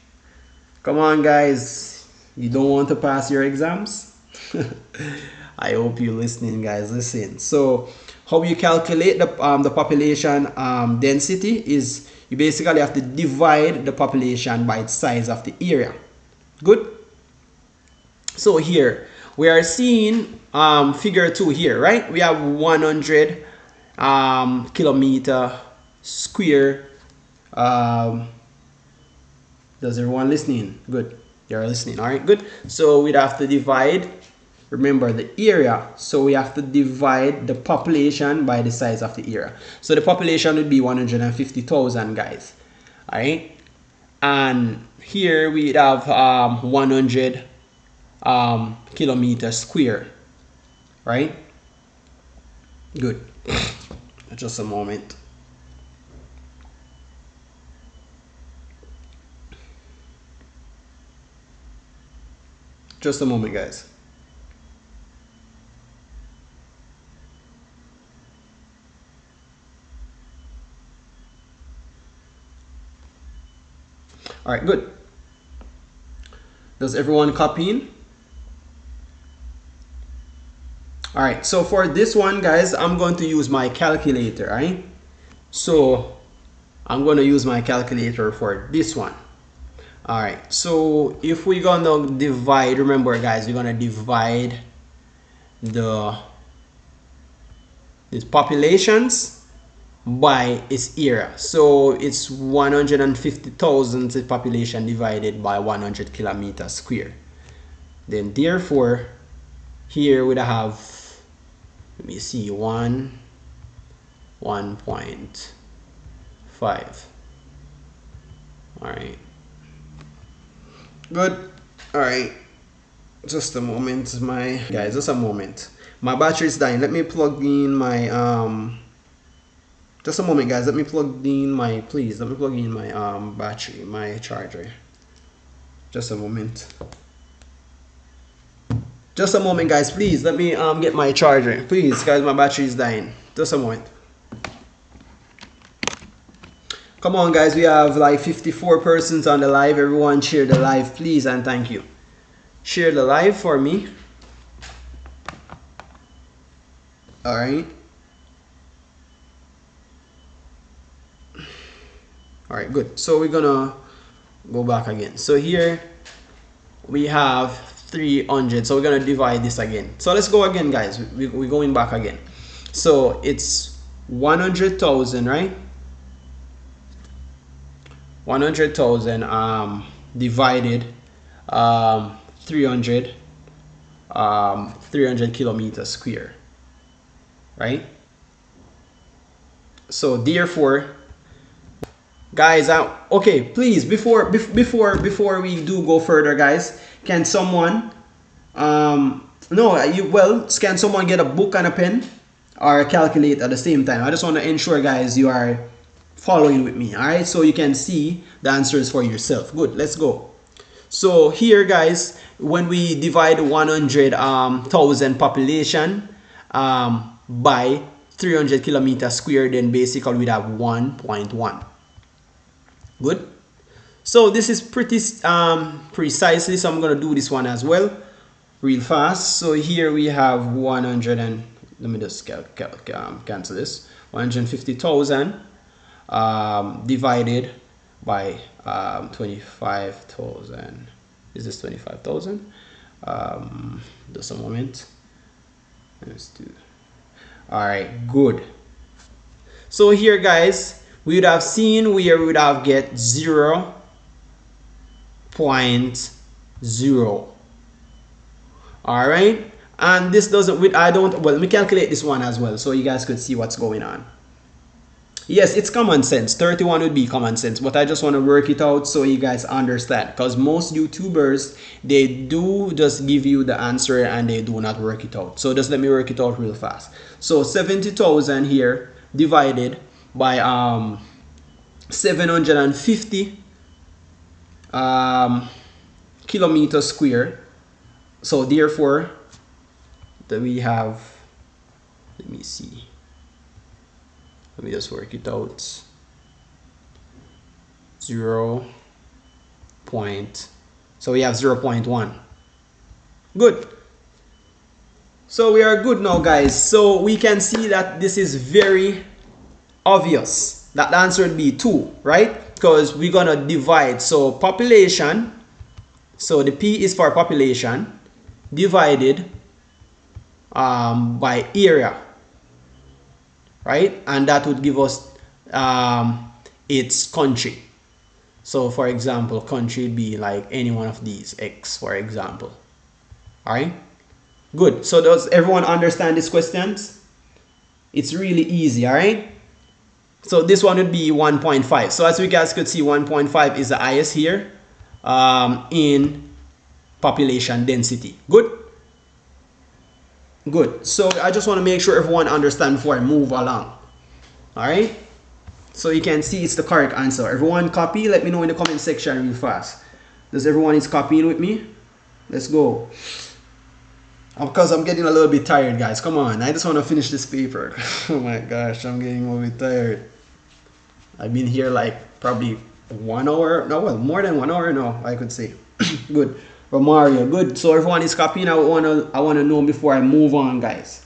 Come on, guys. You don't want to pass your exams? I hope you're listening, guys. Listen. So how you calculate the population density is you basically have to divide the population by its size of the area. Good. So here we are seeing figure 2 here, right? We have 100 kilometer square. Does everyone listening? Good. You're listening. All right, good. So we'd have to divide, remember, the area. So we have to divide the population by the size of the area. So the population would be 150,000, guys. All right. And here we have 100 kilometers square, right? Good. Just a moment. Just a moment, guys. All right, good. Does everyone copying? All right, so for this one, guys, I'm going to use my calculator, right? So I'm going to use my calculator for this one. All right, so if we're gonna divide, remember guys, we're gonna divide these populations by its area. So it's 150,000 population divided by 100 kilometers square. Then therefore here we'd have, let me see, 1.5. all right, good. All right, just a moment, my guys, just a moment, my battery is dying. Let me plug in my just a moment, guys. Let me plug in my battery, my charger. Just a moment. Just a moment, guys. Please let me get my charger. Please, guys, my battery is dying. Just a moment. Come on, guys. We have like 54 persons on the live. Everyone share the live, please, and thank you. Share the live for me. All right. All right, good. So we're gonna go back again. So here we have 300. So we're gonna divide this again. So let's go again, guys. We're going back again. So it's 100,000, right? 100,000 divided 300 kilometers square, right? So therefore, guys, okay, please, before we do go further, guys, can someone can someone get a book and a pen or calculate at the same time? I just want to ensure, guys, you are following with me. All right, so you can see the answers for yourself. Good, let's go. So here, guys, when we divide 100,000 population by 300 kilometers square, then basically we'd have 1.1. Good. So this is pretty precisely, so I'm going to do this one as well real fast. So here we have 100 and let me just cancel this. 150,000 divided by 25,000. Is this 25,000? Just a moment. Let's do. All right, good. So here, guys, we would have seen where we would have get 0.0. all right, and this doesn't, let me calculate this one as well so you guys could see what's going on. Yes, it's common sense. 31 would be common sense, but I just want to work it out so you guys understand, because most YouTubers, they do just give you the answer and they do not work it out. So just let me work it out real fast. So 70,000 here divided by 750 kilometers square. So therefore that we have, let me see, let me just work it out, 0. So we have 0.1. Good. So we are good now, guys. So we can see that this is very obvious that the answer would be 2, right? Because we're gonna divide, so population, so the P is for population divided by area, right? And that would give us its country. So for example, country would be like any one of these, X for example. All right, good. So does everyone understand these questions? It's really easy. All right, so this one would be 1.5. So as we guys could see, 1.5 is the highest here in population density. Good. Good. So I just want to make sure everyone understands before I move along. All right, so you can see it's the correct answer. Everyone copy? Let me know in the comment section real fast. Does everyone is copying with me? Let's go. Because I'm getting a little bit tired, guys. Come on, I just want to finish this paper. Oh my gosh, I'm getting a little bit tired. I've been here like probably 1 hour. No, well, more than 1 hour now, I could say. Good. Mario, good. So everyone is copying. I want to know before I move on, guys.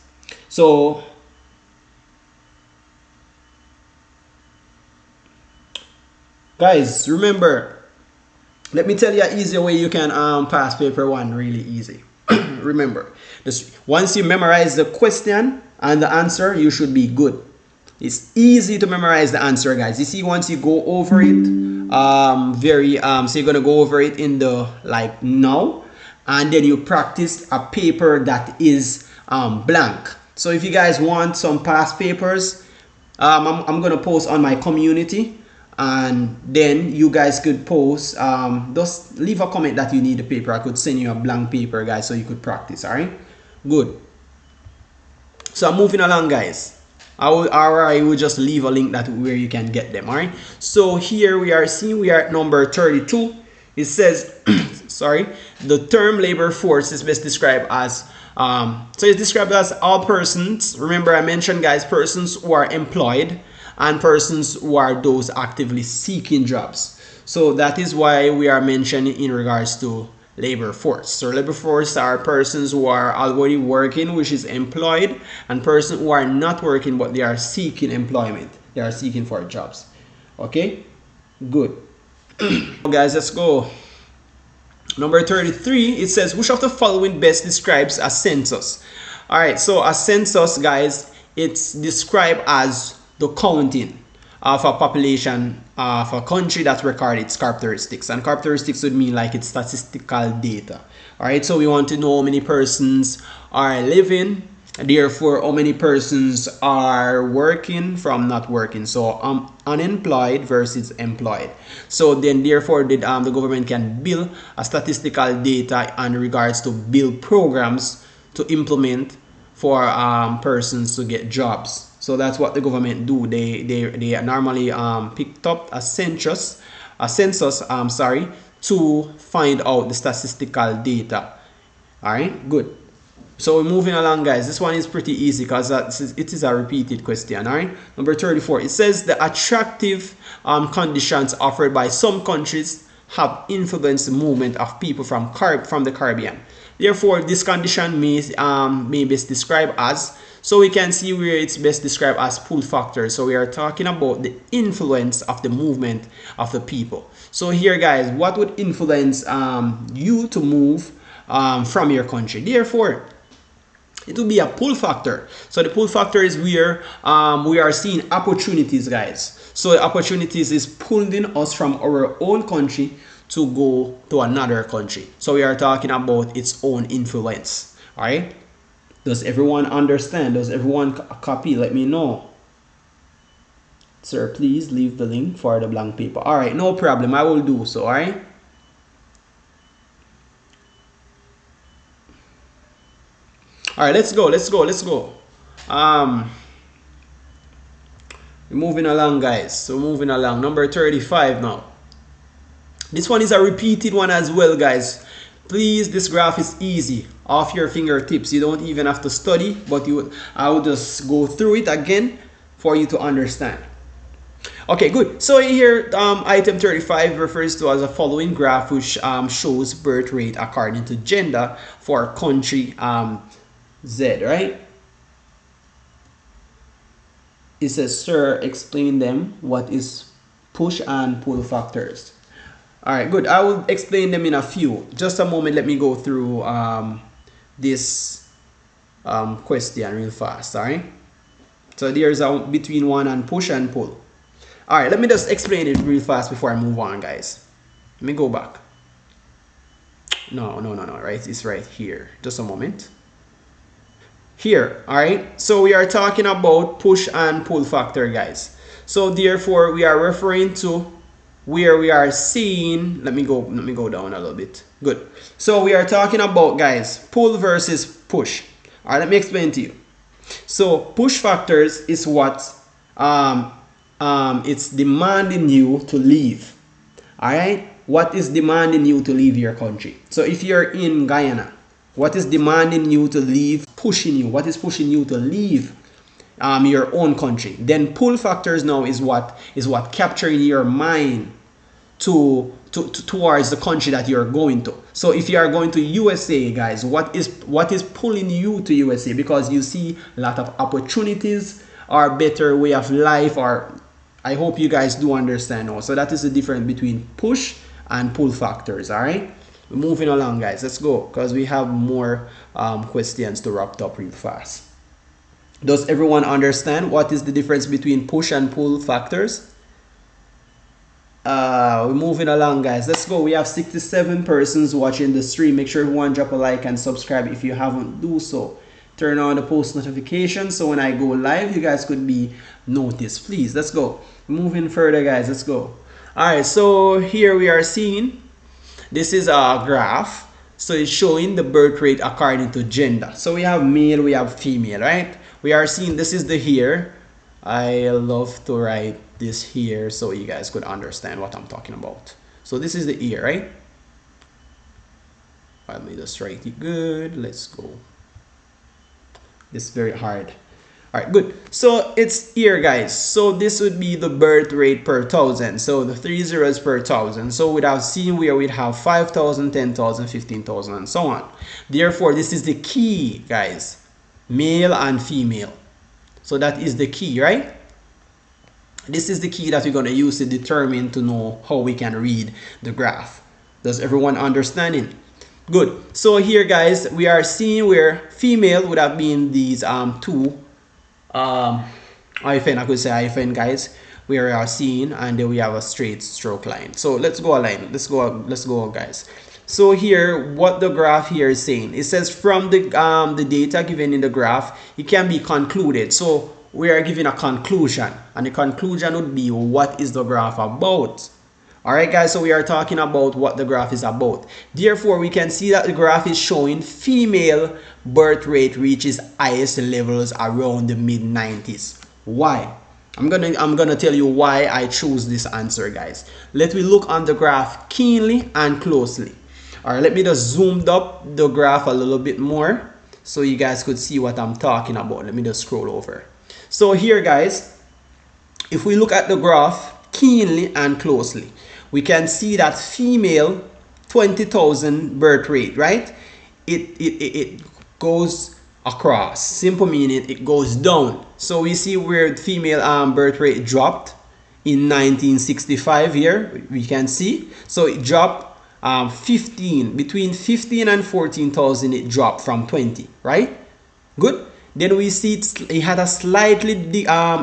So guys, remember, let me tell you an easier way you can pass paper one really easy. Remember, just once you memorize the question and the answer, you should be good. It's easy to memorize the answer, guys. You see, once you go over it, so you're gonna go over it in the like now, and then you practice a paper that is blank. So if you guys want some past papers, I'm gonna post on my community, and then you guys could post, just leave a comment that you need a paper. I could send you a blank paper, guys, so you could practice. All right, good. So I'm moving along, guys. I will just leave a link that where you can get them. All right, so here we are seeing, we are at number 32. It says sorry, the term labor force is best described as so it's described as all persons. Remember, I mentioned, guys, persons who are employed and persons who are those actively seeking jobs. So that is why we are mentioning in regards to labor force. So labor force are persons who are already working, which is employed, and persons who are not working but they are seeking employment. They are seeking for jobs. Okay, good. Guys, let's go. Number 33, it says, which of the following best describes a census? All right, so a census, guys, it's described as the counting of a population of a country that record its characteristics, and characteristics would mean like its statistical data. All right, so we want to know how many persons are living, therefore how many persons are working from not working. So unemployed versus employed. So then therefore the government can build a statistical data in regards to build programs to implement for persons to get jobs. So that's what the government do. They normally picked up a census, to find out the statistical data. All right, good. So we're moving along, guys. This one is pretty easy because it is a repeated question. All right, number 34. It says the attractive conditions offered by some countries have influenced the movement of people from the Caribbean. Therefore, this condition may best described as, so we can see where it's best described as pull factor. So we are talking about the influence of the movement of the people. So here, guys, what would influence you to move from your country? Therefore, it will be a pull factor. So the pull factor is where we are seeing opportunities, guys. So opportunities is pulling us from our own country to go to another country. So we are talking about its own influence. All right, does everyone understand? Does everyone copy? Let me know. Sir, please leave the link for the blank paper. All right, no problem, I will do so. All right, let's go. We're moving along, guys. So moving along, number 35 now. This one is a repeated one as well, guys. Please, this graph is easy, off your fingertips. You don't even have to study, but I will just go through it again for you to understand. Okay, good. So here, item 35 refers to as a following graph, which shows birth rate according to gender for country Z, right? It says, sir, explain them. What is push and pull factors? All right, good. I will explain them in a few. Just a moment. Let me go through this question real fast. All right. So there's a between one and push and pull. All right. Let me just explain it real fast before I move on, guys. Let me go back. No. Right, it's right here. Just a moment. Here. All right. So we are talking about push and pull factor, guys. So therefore, we are referring to where we are seeing, let me go down a little bit. Good. So we are talking about, guys, pull versus push. All right, let me explain to you. So push factors is what it's demanding you to leave. All right, what is demanding you to leave your country? So if you're in Guyana, what is demanding you to leave? Pushing you. What is pushing you to leave your own country? Then pull factors now is what capturing your mind to towards the country that you're going to. So if you are going to USA, guys, what is pulling you to USA? Because you see a lot of opportunities or better way of life, or I hope you guys do understand also. That is the difference between push and pull factors. All right, we're moving along, guys. Let's go, because we have more questions to wrap up real fast. Does everyone understand what is the difference between push and pull factors? We're moving along, guys. Let's go. We have 67 persons watching the stream. Make sure everyone drop a like and subscribe if you haven't do so. Turn on the post notifications so when I go live, you guys could be noticed. Please, let's go. Moving further, guys. Let's go. All right, so here we are seeing, this is a graph. So it's showing the birth rate according to gender. So we have male, we have female, right? We are seeing this is the here. I love to write this here so you guys could understand what I'm talking about. So this is the ear, right? Let me just write it good. Let's go. This is very hard. All right, good. So it's here, guys. So this would be the birth rate per thousand. So the 3 zeros per thousand. So we'd have seen where we'd have 5,000, 10,000, 15,000, and so on. Therefore, this is the key, guys. Male and female. So that is the key, right? This is the key that we're going to use to determine to know how we can read the graph. Does everyone understand it? Good. So here, guys, we are seeing where female would have been these two hyphen, I could say hyphen, guys, we are seeing, and then we have a straight stroke line. So let's go a line. Let's go, guys. So here, what the graph here is saying, it says from the data given in the graph, it can be concluded. So we are giving a conclusion, and the conclusion would be, what is the graph about? All right, guys, so we are talking about what the graph is about. Therefore, we can see that the graph is showing female birth rate reaches highest levels around the mid-90s. Why? I'm gonna tell you why I choose this answer, guys. Let me look on the graph keenly and closely. All right, let me just zoom up the graph a little bit more so you guys could see what I'm talking about. Let me just scroll over. So here, guys, if we look at the graph keenly and closely, we can see that female 20,000 birth rate, right? It goes across. Simple meaning it goes down. So we see where the female birth rate dropped in 1965 here. We can see. So it dropped between 15 and 14,000 it dropped from 20, right? Good. Then we see it had a slightly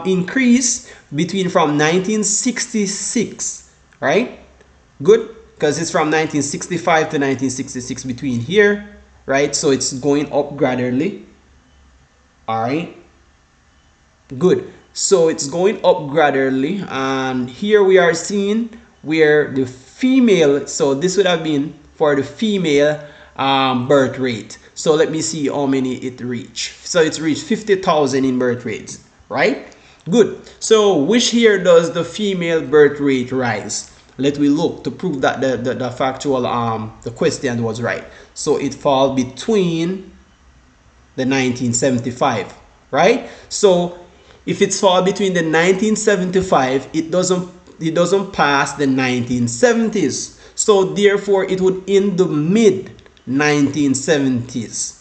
increase from 1966. Right? Good, because it's from 1965 to 1966 between here, right? So it's going up gradually. All right, good. So it's going up gradually, and here we are seeing where the female, so this would have been for the female birth rate. So let me see how many it reached. So it's reached 50,000 in birth rates, right? Good. So which year does the female birth rate rise? Let me look to prove that the factual the question was right. So it falls between the 1975, right? So if it's fall between the 1975, it doesn't pass the 1970s. So therefore it would in the mid 1970s.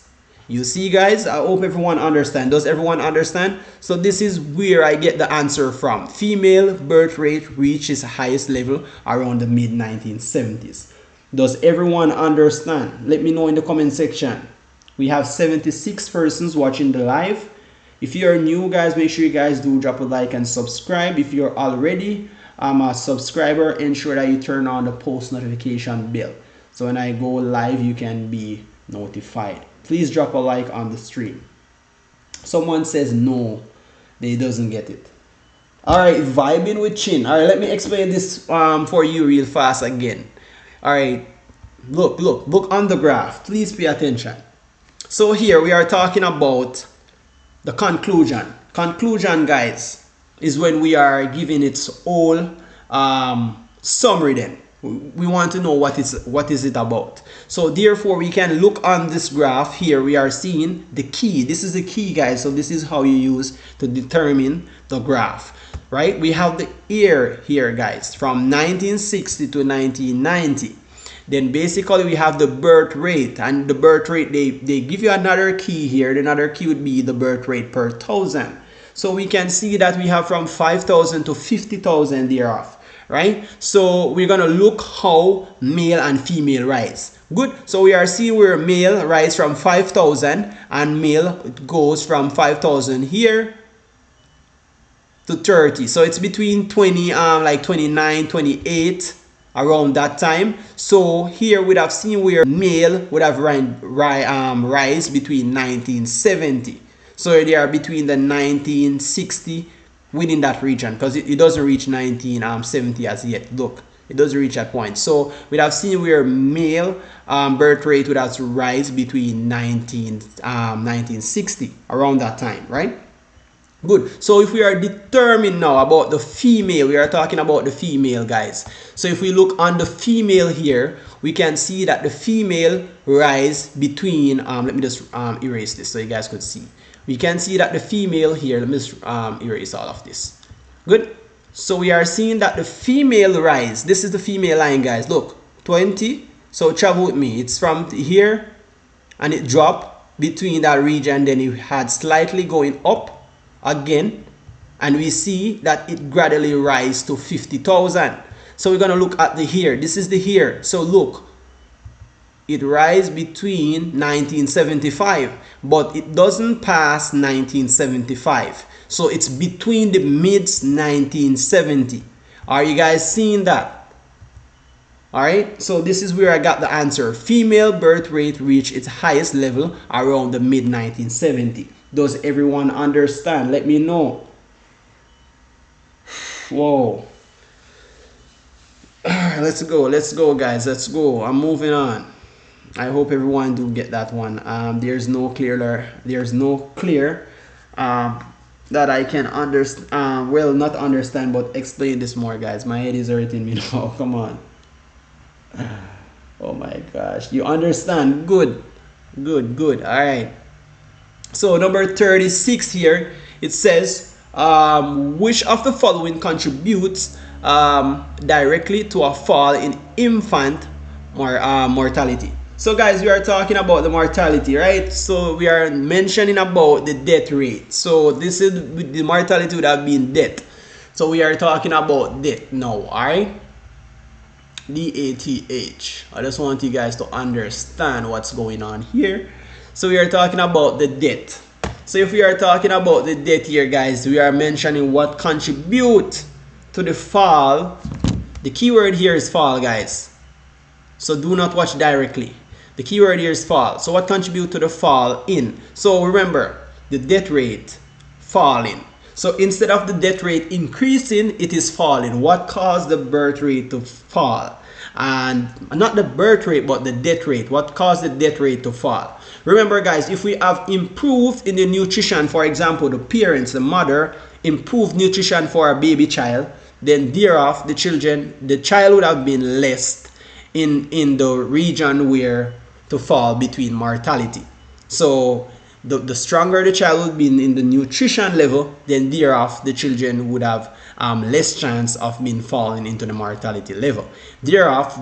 You see, guys, I hope everyone understand. Does everyone understand? So this is where I get the answer from. Female birth rate reaches highest level around the mid 1970s. Does everyone understand? Let me know in the comment section. We have 76 persons watching the live. If you're new, guys, make sure you guys do drop a like and subscribe. If you're already a subscriber, ensure that you turn on the post notification bell, so when I go live you can be notified. Please drop a like on the stream. Someone says no, they doesn't get it. All right, vibing with chin. All right, let me explain this for you real fast again. All right, look on the graph. Please pay attention. So here we are talking about the conclusion. Conclusion, guys, is when we are giving its whole summary. Then we want to know what is it about. So therefore we can look on this graph here. We are seeing the key. This is the key, guys. So this is how you use to determine the graph, right? We have the year here, guys, from 1960 to 1990. Then basically we have the birth rate, and the birth rate, they give you another key here. Another key would be the birth rate per thousand. So we can see that we have from 5,000 to 50,000 thereof, right? So we're gonna look how male and female rise. Good. So we are seeing where male rise from 5,000 and male goes from 5,000 here to 30. So it's between 20, like 29, 28, around that time. So here we'd have seen where male would have rise between 1970. So they are between the 1960 within that region, because it doesn't reach 1970 as yet. Look, it doesn't reach that point. So we'd have seen where male birth rate would have to rise between 1960, around that time, right? Good. So if we are determined now about the female, we are talking about the female, guys. So if we look on the female here, we can see that the female rise between, let me just erase this so you guys could see. We can see that the female here, let me just erase all of this. Good. So we are seeing that the female rise, this is the female line, guys. Look, 20. So travel with me. It's from here and it dropped between that region. Then it had slightly going up again, and we see that it gradually rise to 50,000. So we're going to look at the here. This is the here. So look, it rise between 1975, but it doesn't pass 1975. So it's between the mids 1970. Are you guys seeing that? All right, so this is where I got the answer. Female birth rate reached its highest level around the mid 1970. Does everyone understand? Let me know. Whoa. Let's go, guys. Let's go. I'm moving on. I hope everyone do get that one. There's no clear that I can understand. Well, not understand, but explain this more, guys. My head is hurting me now. Come on. Oh my gosh. You understand? Good. All right. So number 36 here, it says, which of the following contributes directly to a fall in infant mortality? So guys, we are talking about the mortality, right? So we are mentioning about the death rate. So this is the mortality would have been death. So we are talking about death now, all right? DATH. I just want you guys to understand what's going on here. So we are talking about the debt. So if we are talking about the debt here, guys, we are mentioning what contribute to the fall. The keyword here is fall, guys. So do not watch directly. The keyword here is fall. So what contribute to the fall in? So remember, the death rate falling. So instead of the death rate increasing, it is falling. What caused the birth rate to fall? And not the birth rate, but the death rate. What caused the death rate to fall? Remember, guys, if we have improved in the nutrition, for example, the parents, the mother, improved nutrition for a baby child, then thereof the child would have been less in the region where to fall between mortality. So the stronger the child would be in the nutrition level, then thereof the children would have less chance of being falling into the mortality level. Thereof,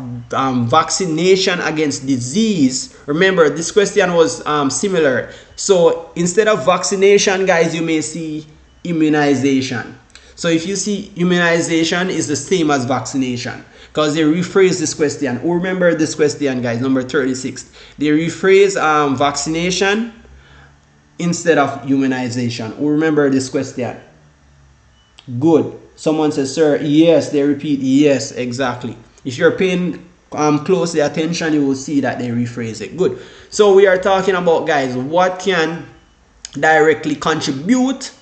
vaccination against disease. Remember, this question was similar. So instead of vaccination, guys, you may see immunization. So if you see immunization is the same as vaccination, because they rephrase this question. Remember this question, guys, number 36. They rephrase vaccination instead of immunization. Remember this question. Good. Someone says, sir, yes. They repeat, yes, exactly. If you're paying closely attention, you will see that they rephrase it. Good. So we are talking about, guys, what can directly contribute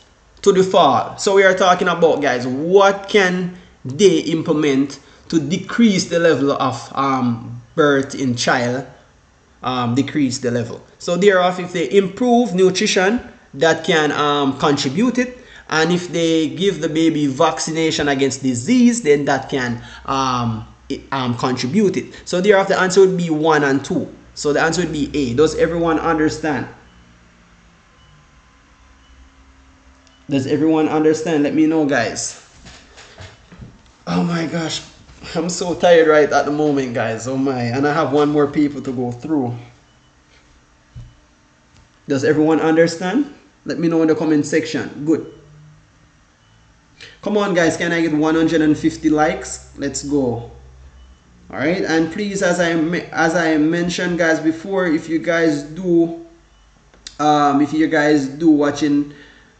to the fall. So we are talking about, guys, what can they implement to decrease the level of birth in child, decrease the level. So thereof, if they improve nutrition, that can contribute it. And if they give the baby vaccination against disease, then that can contribute it. So thereof, the answer would be 1 and 2. So the answer would be A. Does everyone understand? Does everyone understand? Let me know, guys. Oh my gosh, I'm so tired right at the moment, guys. Oh my, and I have one more people to go through. Does everyone understand? Let me know in the comment section. Good. Come on, guys, can I get 150 likes? Let's go. All right, and please, as I mentioned, guys, before, if you guys do watching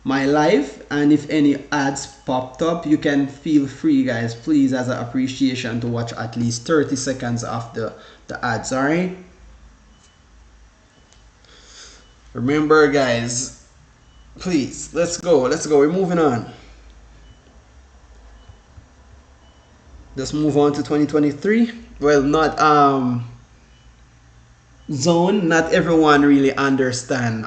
my live, and if any ads popped up, you can feel free, guys, please, as an appreciation, to watch at least 30 seconds of the ads. All right, remember, guys, please, let's go, we're moving on. Let's move on to 2023. Well, not zone, not everyone really understand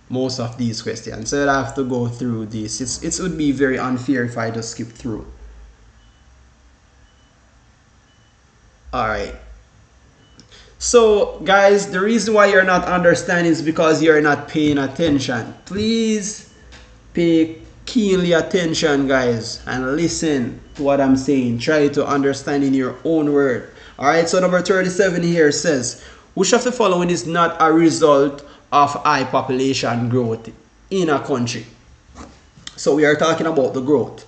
most of these questions, so I have to go through this. It would be very unfair if I just skip through. All right, so guys, the reason why you're not understanding is because you're not paying attention. Please pay keenly attention, guys, and listen to what I'm saying. Try to understand in your own word. All right, so number 37 here says, which of the following is not a result of high population growth in a country? So we are talking about the growth.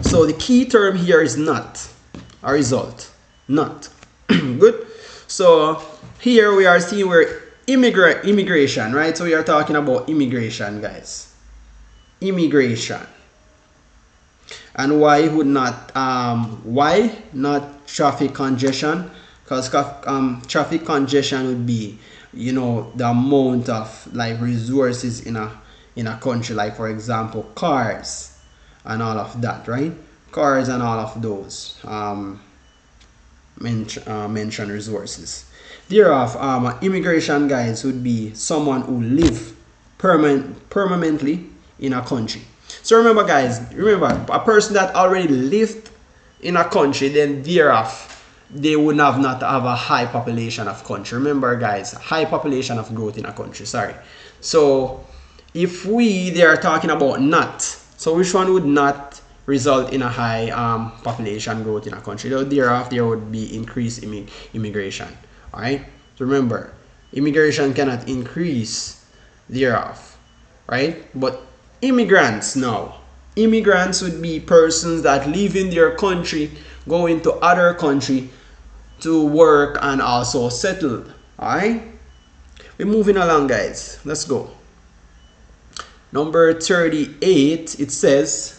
So the key term here is not a result. Not. Good. So here we are seeing where immigration, right? So we are talking about immigration, guys. Immigration. And why would not why not traffic congestion? Because traffic congestion would be, you know, the amount of like resources in a country, like for example cars and all of that, right? Cars and all of those mentioned resources. Thereof, immigration, guys, would be someone who live permanently in a country. So remember, guys, a person that already lived in a country, then thereof they would not have a high population of country. Remember, guys, high population of growth in a country. Sorry. So if they are talking about not, so which one would not result in a high population growth in a country? Thereof there would be increased immigration. All right. So remember, immigration cannot increase thereof, right? But immigrants now. Immigrants would be persons that live in their country, go into other country to work and also settled. Alright? We're moving along, guys. Let's go. Number 38, it says,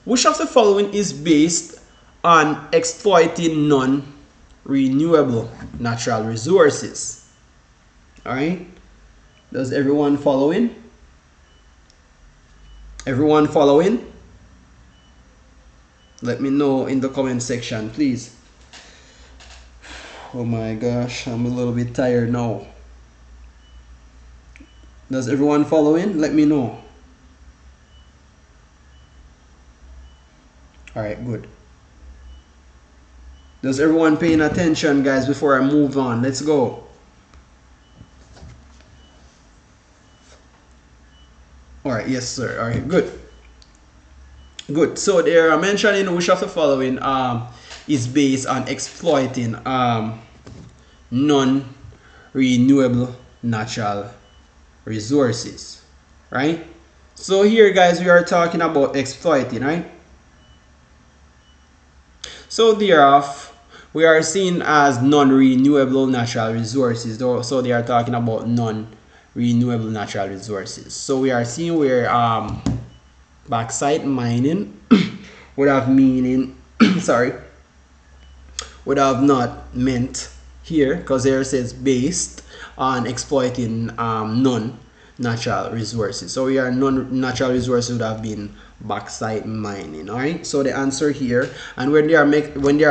which of the following is based on exploiting non-renewable natural resources? Alright? Does everyone following? Everyone following? Let me know in the comment section, please. Oh my gosh, I'm a little bit tired now. Does everyone following? Let me know. Alright, good. Does everyone paying attention, guys, before I move on? Let's go. Alright, yes sir. Alright, good. Good. So they are mentioning which of the following is based on exploiting non-renewable natural resources, right? So here, guys, we are talking about exploiting, right? So thereof we are seen as non-renewable natural resources. So they are talking about non-renewable natural resources. So we are seeing where bauxite mining would have meaning sorry, would have not meant here, because there it says based on exploiting non-natural resources. So we are non-natural resources would have been bauxite mining. All right, so the answer here, and when they are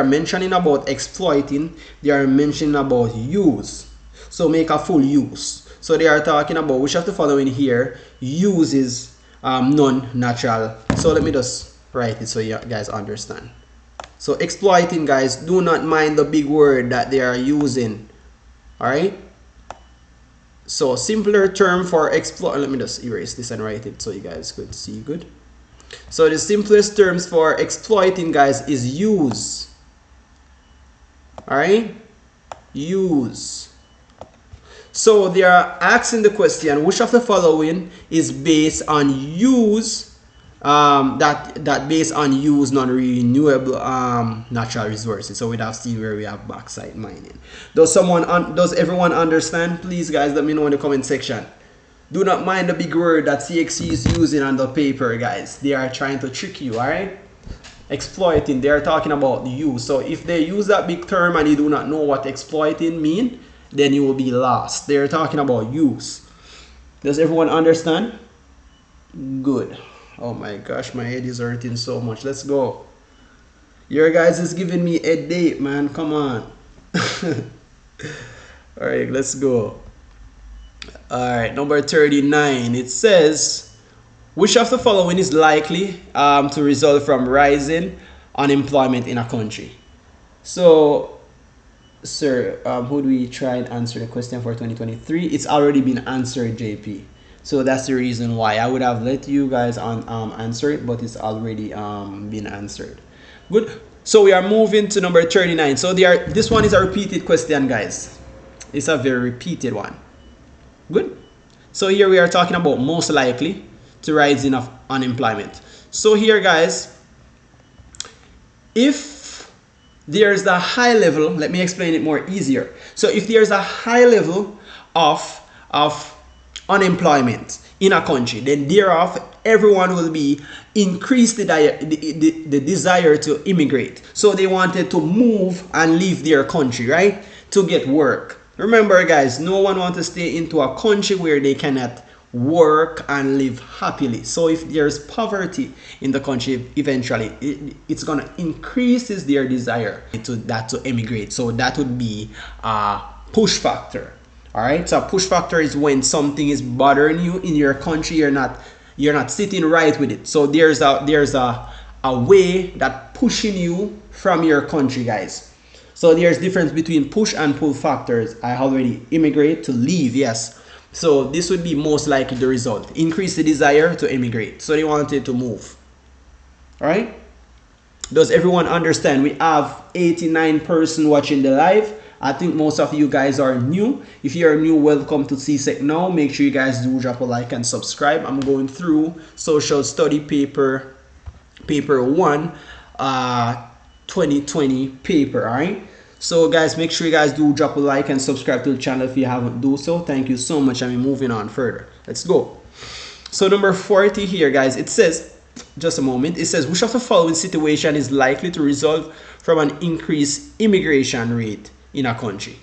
mentioning about exploiting, they are mentioning about use. So make a full use. So they are talking about which of the following here uses non-natural. So let me just write it so you guys understand. So exploiting, guys, do not mind the big word that they are using. All right, so simpler term for exploit. Let me just erase this and write it so you guys could see good. So the simplest terms for exploiting, guys, is use. All right, use. So they are asking the question, which of the following is based on use, that based on use non-renewable natural resources. So we have seen where we have bauxite mining. Does everyone understand? Please, guys, let me know in the comment section. Do not mind the big word that CXC is using on the paper, guys. They are trying to trick you, all right? Exploiting, they are talking about the use. So if they use that big term and you do not know what exploiting mean, then you will be lost. They're talking about use. Does everyone understand? Good. Oh my gosh, my head is hurting so much. Let's go. Your guys is giving me a date, man. Come on. All right, let's go. All right, number 39. It says, which of the following is likely to result from rising unemployment in a country? So, sir, who do we try and answer the question for 2023? It's already been answered, JP. So that's the reason why I would have let you guys answer it, but it's already been answered. Good. So we are moving to number 39. So this one is a repeated question, guys. It's a very repeated one. Good. So here we are talking about most likely to rise in of unemployment. So here, guys, if there's a high level, let me explain it more easier. So if there's a high level of unemployment in a country, then thereof everyone will be increased the desire to immigrate. So they wanted to move and leave their country, right, to get work. Remember, guys, no one wants to stay into a country where they cannot work and live happily. So if there's poverty in the country, eventually it's gonna increase their desire to immigrate. So that would be a push factor. All right, so a push factor is when something is bothering you in your country, you're not sitting right with it. So there's a way that pushing you from your country, guys. So there's difference between push and pull factors. I already immigrate to leave, yes. So this would be most likely the result. Increase the desire to immigrate. So they wanted to move. All right. Does everyone understand? We have 89 person watching the live. I think most of you guys are new. If you're new, welcome to csecnow. Make sure you guys do drop a like and subscribe. I'm going through social study paper 1, 2020 paper. All right. So guys, make sure you guys do drop a like and subscribe to the channel if you haven't do so. Thank you so much. I'm moving on further. Let's go. So number 40 here, guys, it says, just a moment, it says, which of the following situation is likely to result from an increased immigration rate in a country?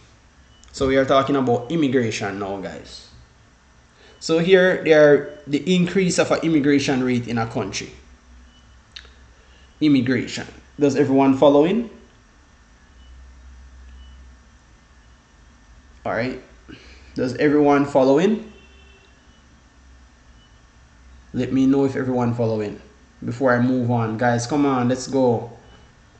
So we are talking about immigration now, guys. So here the increase of an immigration rate in a country. Immigration. Does everyone follow in? All right. Does everyone follow in? Let me know if everyone follow in before I move on. Guys, come on, let's go.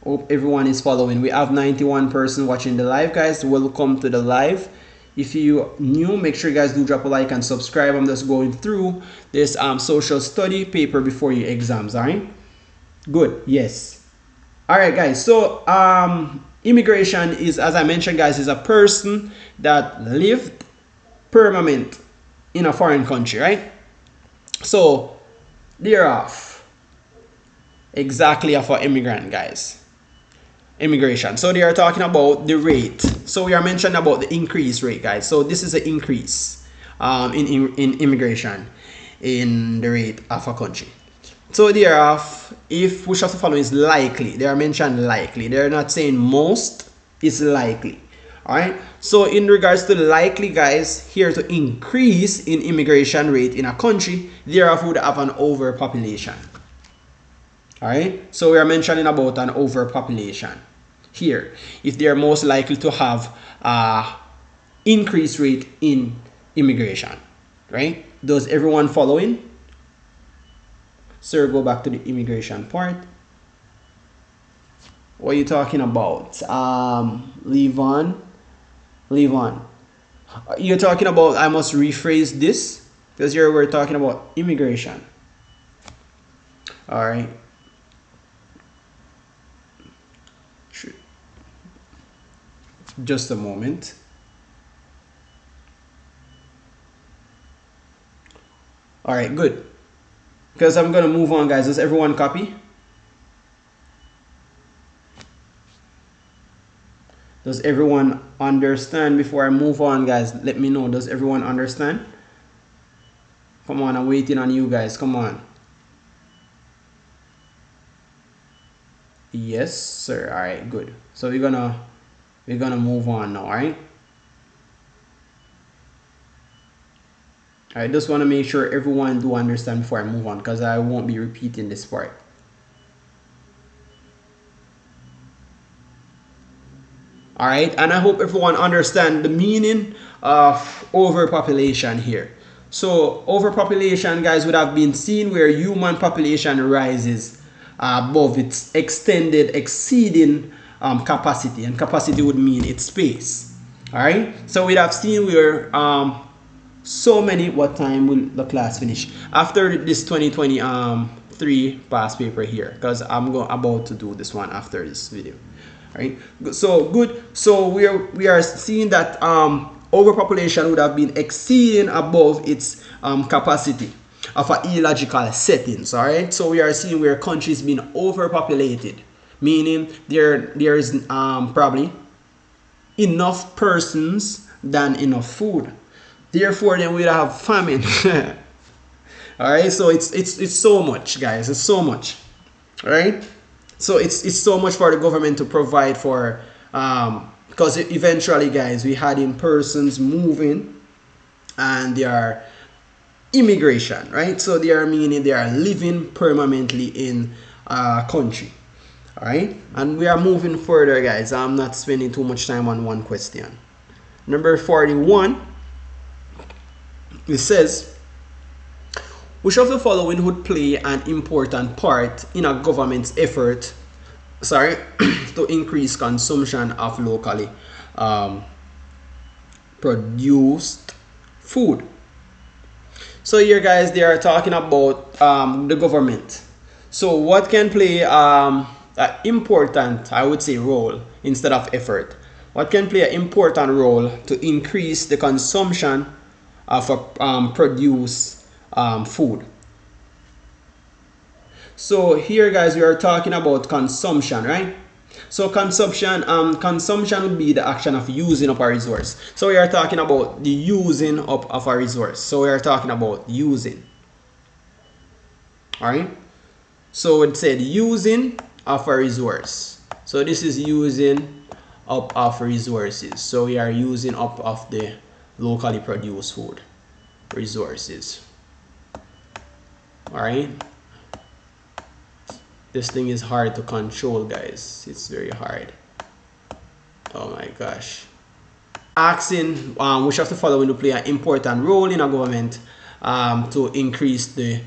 Hope everyone is following. We have 91 person watching the live, guys. Welcome to the live. If you new, make sure you guys do drop a like and subscribe. I'm just going through this social study paper before your exams. All right. Good. Yes. All right, guys. So immigration is, as I mentioned, guys, is a person that lived permanent in a foreign country, right? So thereof, exactly of an immigrant, guys. Immigration. So they are talking about the rate. So we are mentioning about the increase rate, guys. So this is an increase in immigration in the rate of a country. So thereof, if which of the following is likely, they are mentioned likely. They're not saying most, it's likely. All right. So in regards to likely, guys, here to increase in immigration rate in a country, thereof would have an overpopulation. All right. So we are mentioning about an overpopulation here. If they are most likely to have increased rate in immigration, right? Does everyone follow in? Sir, go back to the immigration part. What are you talking about? Leave on. You're talking about, I must rephrase this because here we're talking about immigration. All right. Just a moment. All right, good. Because I'm gonna move on, guys. Does everyone copy? Does everyone understand? Before I move on, guys, let me know. Does everyone understand? Come on, I'm waiting on you guys. Come on. Yes, sir. All right, good. So we're gonna move on now. All right. I just want to make sure everyone do understand before I move on, because I won't be repeating this part. All right, and I hope everyone understand the meaning of overpopulation here. So overpopulation, guys, would have been seen where human population rises above its exceeding capacity, and capacity would mean its space. All right, so we'd have seen where so many. What time will the class finish after this 2023 past paper here? Because I'm about to do this one after this video. Right, so good. So we are seeing that overpopulation would have been exceeding above its capacity of a illogical settings. All right, so we are seeing where countries been overpopulated, meaning there is probably enough persons than enough food. Therefore, then we'd have famine. All right, so it's so much, guys. It's so much. All right. So it's so much for the government to provide for, because eventually, guys, we had in persons moving, and they are immigration, right? So they are meaning they are living permanently in a country, all right? And we are moving further, guys. I'm not spending too much time on one question. Number 41, it says, which of the following would play an important part in a government's effort, to increase consumption of locally produced food? So here, guys, they are talking about the government. So what can play an important, I would say, role instead of effort? What can play an important role to increase the consumption of produce food? So here, guys, we are talking about consumption, right? So consumption would be the action of using up a resource. So we are talking about the using up of a resource. So we are talking about using. All right, so it said using of a resource. So this is using up of resources. So we are using up of the locally produced food resources. All right, this thing is hard to control, guys. It's very hard. Oh my gosh. Asking which of the following will play an important role in a government to increase the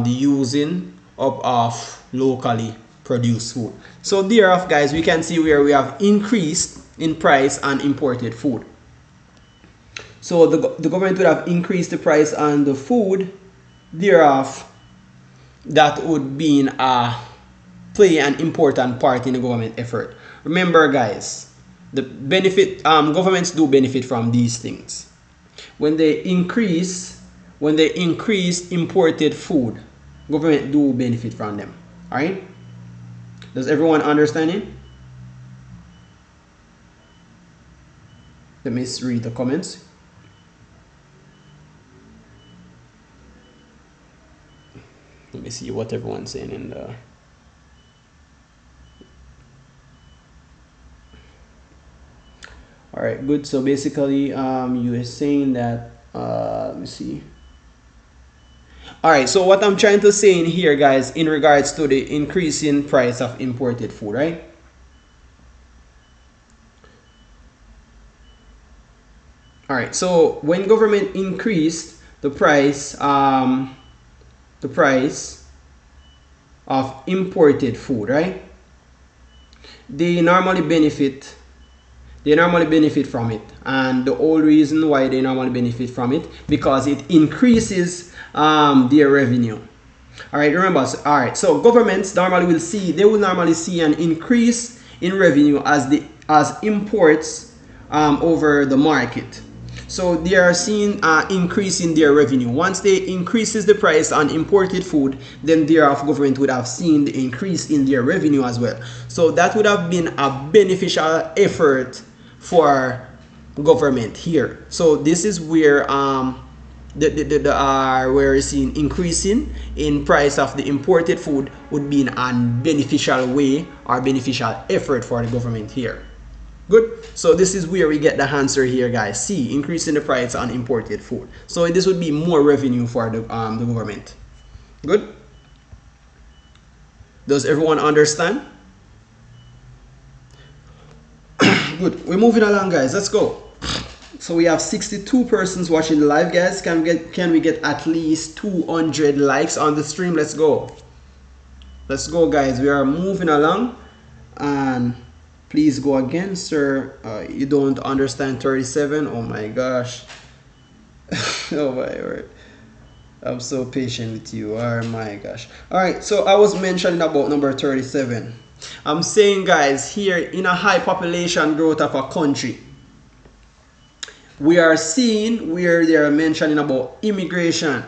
using up of locally produced food. So thereof, guys, we can see where we have increased in price on imported food. So the government would have increased the price on the food. Thereof, that would be play an important part in the government effort. Remember, guys, the benefit governments do benefit from these things. When they increase imported food, government do benefit from them. All right, does everyone understand it? Let me read the comments. Let me see what everyone's saying in the. All right, good. So basically, you are saying that. Let me see. All right. So what I'm trying to say in here, guys, in regards to the increasing price of imported food, right? All right. So when government increased the price of imported food, right? They normally benefit from it, and the whole reason why they normally benefit from it, because it increases their revenue. All right, remember, so, all right, so governments normally will see, they will normally see an increase in revenue as imports over the market. So they are seeing increase in their revenue. Once they increases the price on imported food, then thereof government would have seen the increase in their revenue as well. So that would have been a beneficial effort for government here. So this is where where we're seeing increasing in price of the imported food would be a beneficial way or beneficial effort for the government here. Good. So this is where we get the answer here, guys. C, increasing the price on imported food. So this would be more revenue for the government. Good. Does everyone understand? Good. We're moving along, guys. Let's go. So we have 62 persons watching the live, guys. Can we get at least 200 likes on the stream? Let's go. Let's go, guys. We are moving along. And please go again, sir. You don't understand 37. Oh my gosh. Oh my word. I'm so patient with you. Oh my gosh. All right. So I was mentioning about number 37. I'm saying, guys, here in a high population growth of a country, we are seeing where they are mentioning about immigration.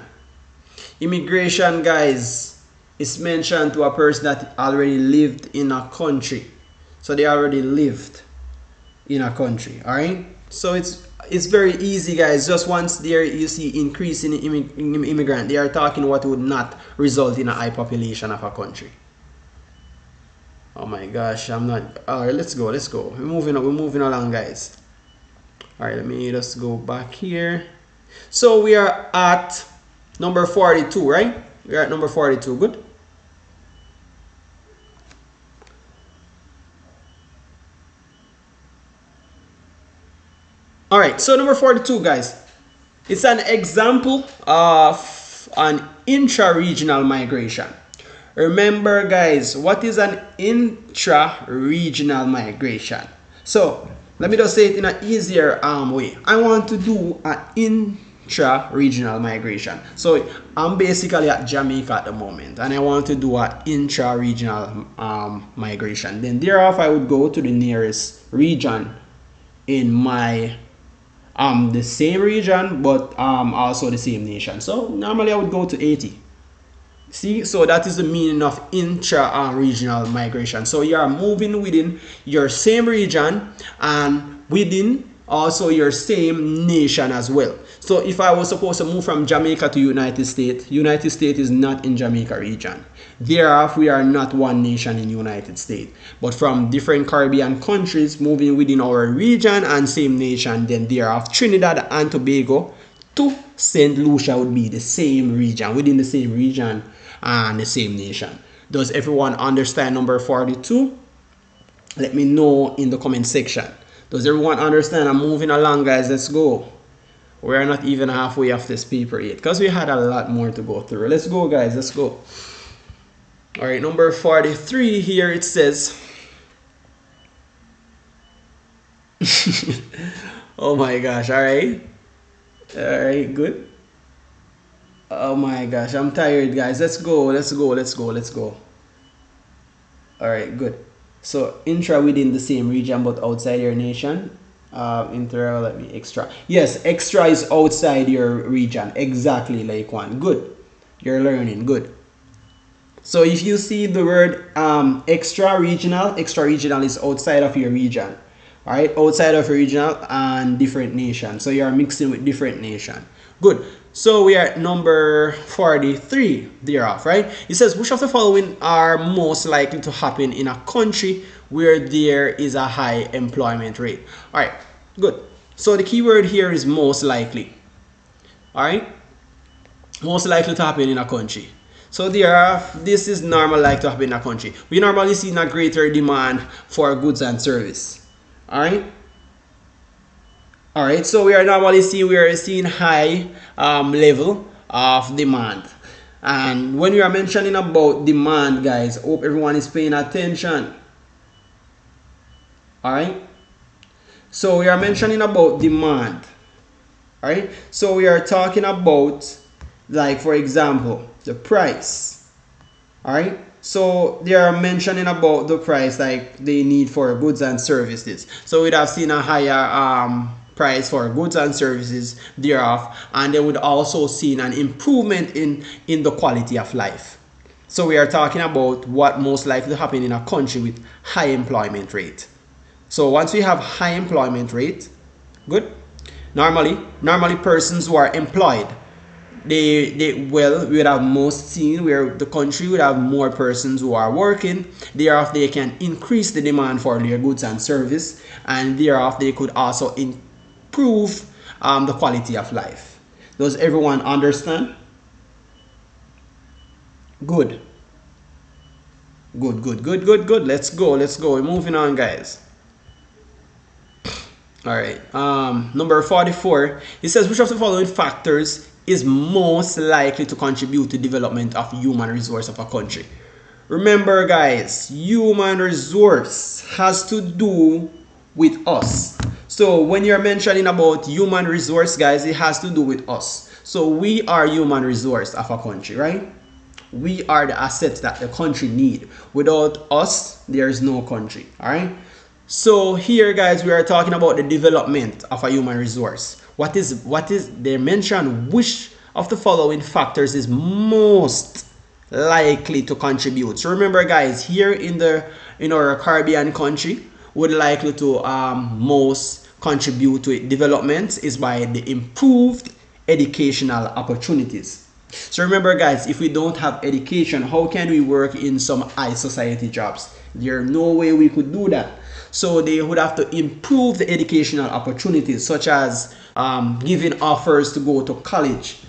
Immigration, guys, is mentioned to a person that already lived in a country. So they already lived in a country. All right. So it's very easy, guys. Just once there you see increase in immigrant, they are talking what would not result in a high population of a country. Oh my gosh, I'm not. All right, let's go. Let's go. We're moving along, guys. All right, let me just go back here. So we are at number 42, right? We are at number 42. Good. All right, so number 42, guys. It's an example of an intra-regional migration. Remember, guys, what is an intra-regional migration? So let me just say it in an easier way. I want to do an intra-regional migration. So I'm basically at Jamaica at the moment, and I want to do an intra-regional migration. Then thereof, I would go to the nearest region in my the same region, but also the same nation. So normally I would go to 80. See, so that is the meaning of intra-regional migration. So you are moving within your same region and within also your same nation as well. So if I was supposed to move from Jamaica to United States is not in Jamaica region. Thereof, we are not one nation in United States. But from different Caribbean countries moving within our region and same nation, then thereof Trinidad and Tobago to St. Lucia would be the same region, within the same region and the same nation. Does everyone understand number 42? Let me know in the comment section. Does everyone understand? I'm moving along, guys. Let's go. We are not even halfway off this paper yet because we had a lot more to go through. Let's go, guys. Let's go. All right, number 43 here it says oh my gosh. All right, good. Oh my gosh, I'm tired, guys. Let's go. All right, good. So intra within the same region but outside your nation. Intra, let me extra. Yes, extra is outside your region. Exactly like one. Good. You're learning. Good. So if you see the word extra regional is outside of your region. All right, outside of your regional and different nation. So you are mixing with different nation. Good. So we are at number 43 thereof, right? It says, which of the following are most likely to happen in a country where there is a high employment rate? All right, good. So the keyword here is most likely. All right, most likely to happen in a country. So this is normal like to happen in a country. We normally see a greater demand for goods and service. All right. All right, so we are seeing high level of demand, and when we are mentioning about demand, guys, hope everyone is paying attention. All right, so we are mentioning about demand. All right, so we are talking about, like, for example, the price. All right. So they are mentioning about the price like they need for goods and services. So we'd have seen a higher price for goods and services thereof, and they would also seen an improvement in the quality of life. So we are talking about what most likely to happen in a country with high employment rate. So once we have high employment rate, good. Normally persons who are employed, we would have most seen where the country would have more persons who are working. Thereof, they can increase the demand for their goods and service, and thereof they could also improve the quality of life. Does everyone understand? Good. Good. Let's go. We're moving on, guys. All right. Number 44. It says, which of the following factors is most likely to contribute to development of human resource of a country? Remember, guys, human resource has to do with us. So when you're mentioning about human resource, guys, it has to do with us. So we are human resource of a country, right? We are the assets that the country need. Without us, there is no country. All right. So here, guys, we are talking about the development of a human resource. What is they mention which of the following factors is most likely to contribute. So remember, guys, here in our Caribbean country, would likely to most contribute to development is by the improved educational opportunities. So remember, guys, if we don't have education, how can we work in some high society jobs? There's no way we could do that. So they would have to improve the educational opportunities, such as giving offers to go to college,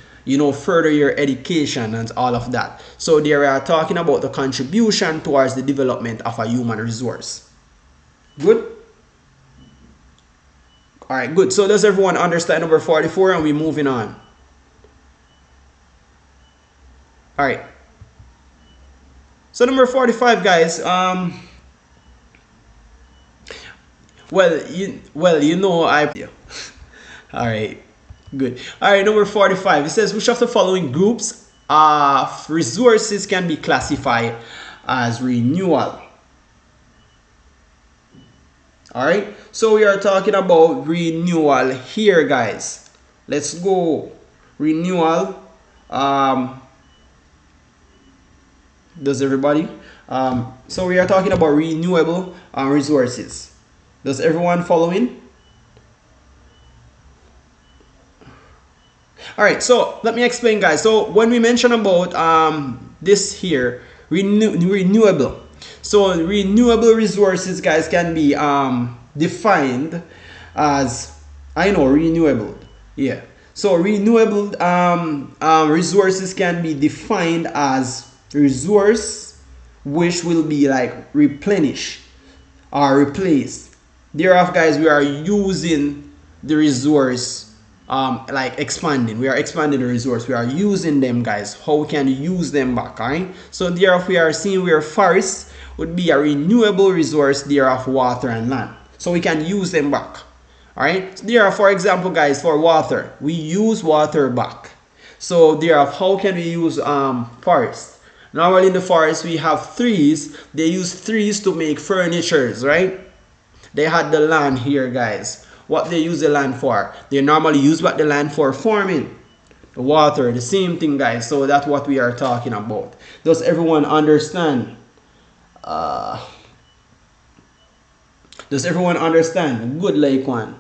further your education and all of that. So they are talking about the contribution towards the development of a human resource. Good? All right, good. So does everyone understand number 44? And we're moving on. All right. So number 45, guys. All right, good. All right, number 45. It says, which of the following groups of resources can be classified as renewal? All right, so we are talking about renewal here, guys. Let's go. Renewal. Does everybody? So we are talking about renewable resources. Does everyone following? All right, so let me explain, guys. So when we mention about this here, renewable. So renewable resources, guys, can be defined as, renewable. Yeah. So renewable resources can be defined as resource which will be like replenished or replaced. Thereof, guys, we are using the resource like expanding. We are expanding the resource. We are using them, guys. How we can use them back, alright? So thereof, we are seeing where forests would be a renewable resource, thereof water and land. So we can use them back. Alright? So thereof, for example, guys, for water, we use water back. So thereof, how can we use forest? Normally in the forest we have trees. They use trees to make furnitures, right? They had the land here, guys. What they use the land for? They normally use what the land for farming. The water, the same thing, guys. So that's what we are talking about. Does everyone understand? Does everyone understand? Good, like one.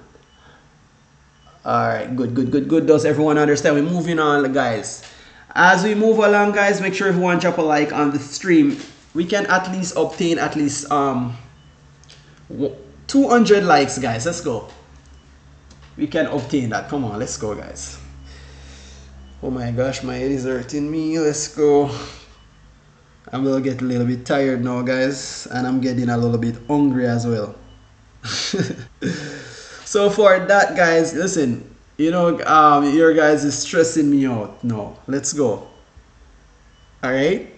Alright, good. Does everyone understand? We're moving on, guys. As we move along, guys, make sure everyone drop a like on the stream. We can at least obtain at least 200 likes, guys. Let's go. We can obtain that. Come on, let's go, guys. Oh my gosh, my head is hurting me. Let's go. I will get a little bit tired now, guys, and I'm getting a little bit hungry as well. So for that, guys, listen, your guys is stressing me out. No, let's go. All right.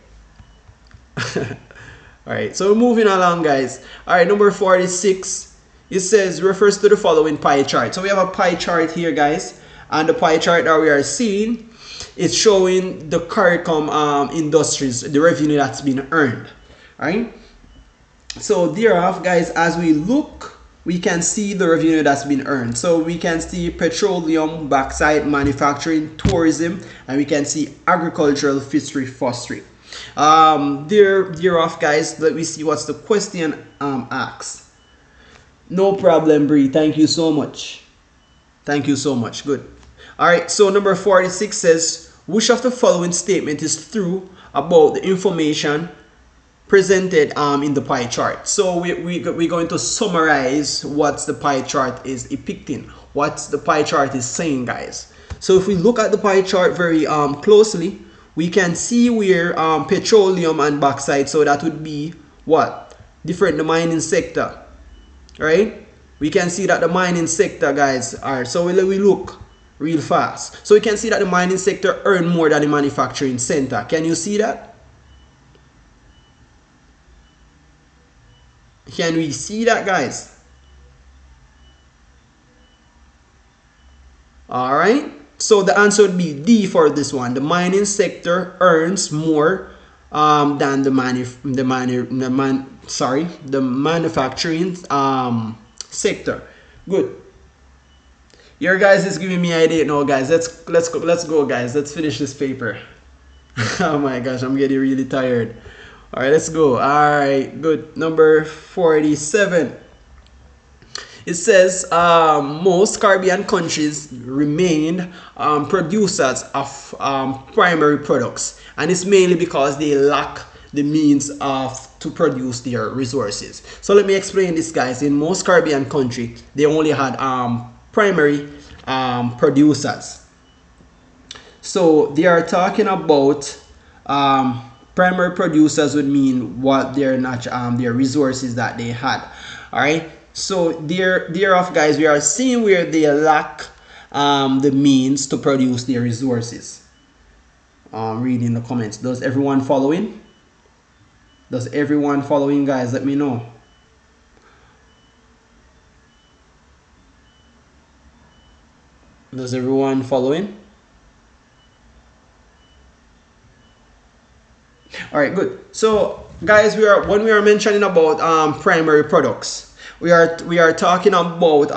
All right, so moving along, guys. All right, number 46, it says refers to the following pie chart. So we have a pie chart here, guys, and the pie chart that we are seeing it's showing the CARICOM industries, the revenue that's been earned. All right. So thereof, guys, as we look, we can see the revenue that's been earned. So we can see petroleum, bauxite, manufacturing, tourism, and we can see agricultural, fishery, forestry. Thereof, guys, let me see what's the question asked. No problem, Bree. Thank you so much. Thank you so much. Good. All right. So number 46 says, which of the following statement is true about the information presented in the pie chart? So we're going to summarize what the pie chart is depicting, what the pie chart is saying, guys. So if we look at the pie chart very closely, we can see where petroleum and bauxite, so that would be what? Different, the mining sector, right? We can see that the mining sector, guys, are, so we look real fast. So we can see that the mining sector earn more than the manufacturing center. Can you see that? Can we see that, guys? All right. So the answer would be D for this one. The mining sector earns more than the manufacturing sector. Good. Your guys is giving me an idea now, guys. Let's go, guys. Let's finish this paper. Oh my gosh, I'm getting really tired. All right, let's go. All right, good. Number 47. It says most Caribbean countries remain producers of primary products, and it's mainly because they lack the means to produce their resources. So let me explain this, guys. In most Caribbean countries, they only had primary producers. So they are talking about primary producers would mean what their resources that they had. All right. So thereof, guys, we are seeing where they lack the means to produce their resources. Reading the comments. Does everyone following? Does everyone following, guys? Let me know. Does everyone following? All right, good. So, guys, when we are mentioning about primary products, we are talking about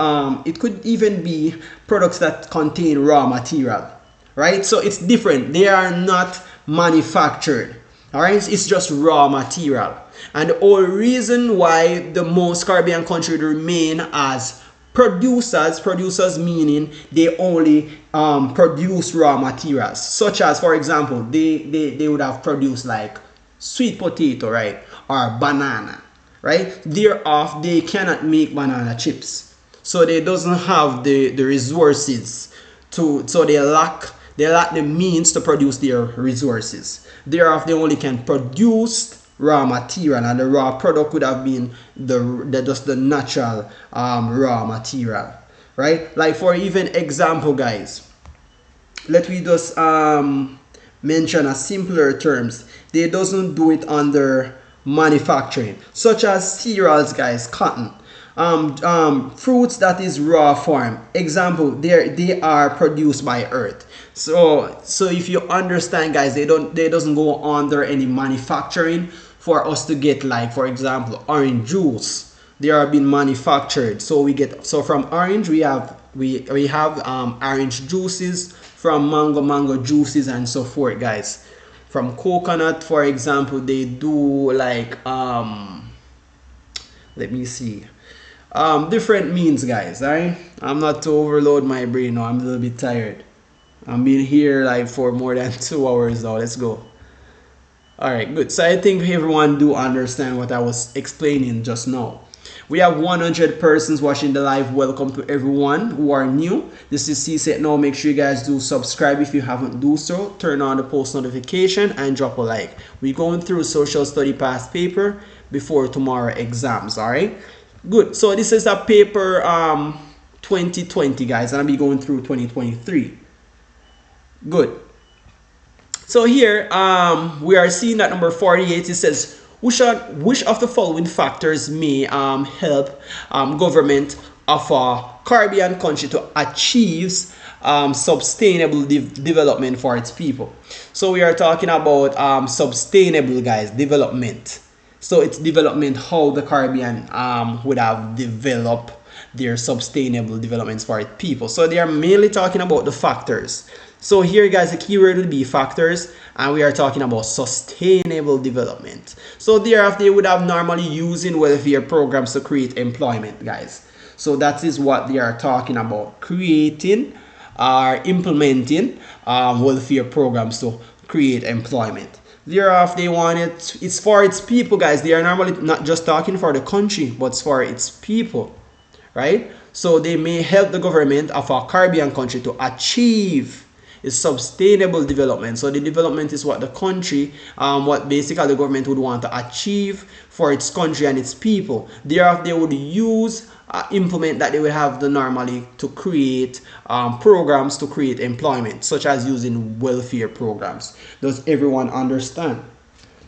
it could even be products that contain raw material, right? So it's different. They are not manufactured. All right, it's just raw material. And the whole reason why the most Caribbean countries remain as producers meaning they only produce raw materials, such as, for example, they would have produced like sweet potato, right, or banana, right? Thereof, they cannot make banana chips, so they doesn't have the resources to, so they lack the means to produce their resources. Thereof, they only can produce raw material, and the raw product would have been just the natural raw material, right? Like, for even example, guys, let me just mention a simpler terms. They doesn't do it under manufacturing, such as cereals, guys, cotton, fruits that is raw form. Example, they are produced by earth. So if you understand, guys, they doesn't go under any manufacturing for us to get, like, for example, orange juice. They are being manufactured. So from orange we have orange juices, from mango juices, and so forth, guys. From coconut, for example, they do like let me see, different means, guys. All right, I'm not to overload my brain now. I'm a little bit tired. I've been here like for more than 2 hours now. Let's go. All right, good. So I think everyone do understand what I was explaining just now. We have 100 persons watching the live. Welcome to everyone who are new. This is csecnow. Make sure you guys do subscribe if you haven't do so. Turn on the post notification and drop a like. We're going through social study past paper before tomorrow exams. All right, good. So this is a paper 2020, guys, and I'll be going through 2023. Good. So here we are seeing that number 48. It says, which of the following factors may help government of a Caribbean country to achieve sustainable development for its people. So we are talking about sustainable, guys, development. So it's development, how the Caribbean would have developed their sustainable developments for its people. So they are mainly talking about the factors. So here, guys, the keyword would be factors, and we are talking about sustainable development. So thereafter, they would have normally using welfare programs to create employment, guys. So that is what they are talking about, creating or implementing welfare programs to create employment. Thereafter, they want it's for its people, guys. They are normally not just talking for the country, but it's for its people, right? So they may help the government of a Caribbean country to achieve is sustainable development. So the development is what the country, what basically the government would want to achieve for its country and its people. Thereafter, they would use implement that they would have the normally to create programs to create employment, such as using welfare programs. Does everyone understand?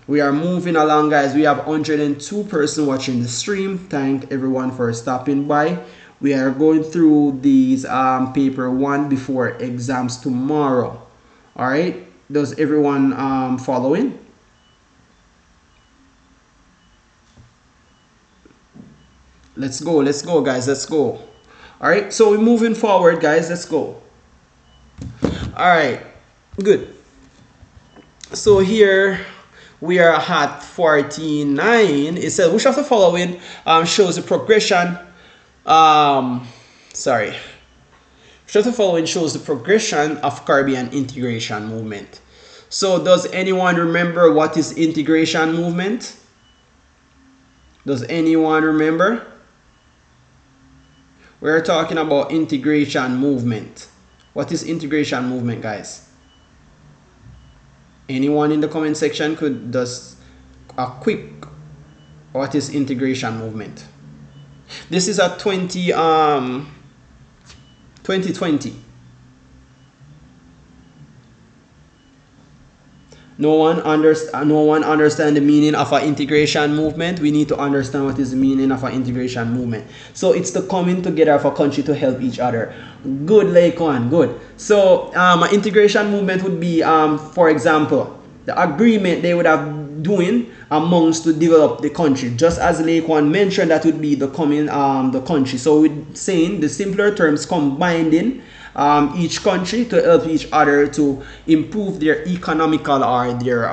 We are moving along, guys. We have 102 persons watching the stream. Thank everyone for stopping by. We are going through these paper 1 before exams tomorrow. All right. Does everyone following? Let's go, guys. Let's go. All right. So we're moving forward, guys. Let's go. All right. Good. So here we are at 49. It says which of the following shows the progression. Which of the following shows the progression of Caribbean integration movement? So does anyone remember what is integration movement? Does anyone remember? We're talking about integration movement. What is integration movement, guys? Anyone in the comment section could just a quick what is integration movement? This is a 2020. No one understand the meaning of an integration movement. We need to understand what is the meaning of an integration movement. So it's the coming together of a country to help each other. Good, Lake One, good. So an integration movement would be, for example, the agreement they would have doing amongst to develop the country. Just as Lake One mentioned, that would be the coming the country. So we're saying the simpler terms, combining each country to help each other to improve their economical or their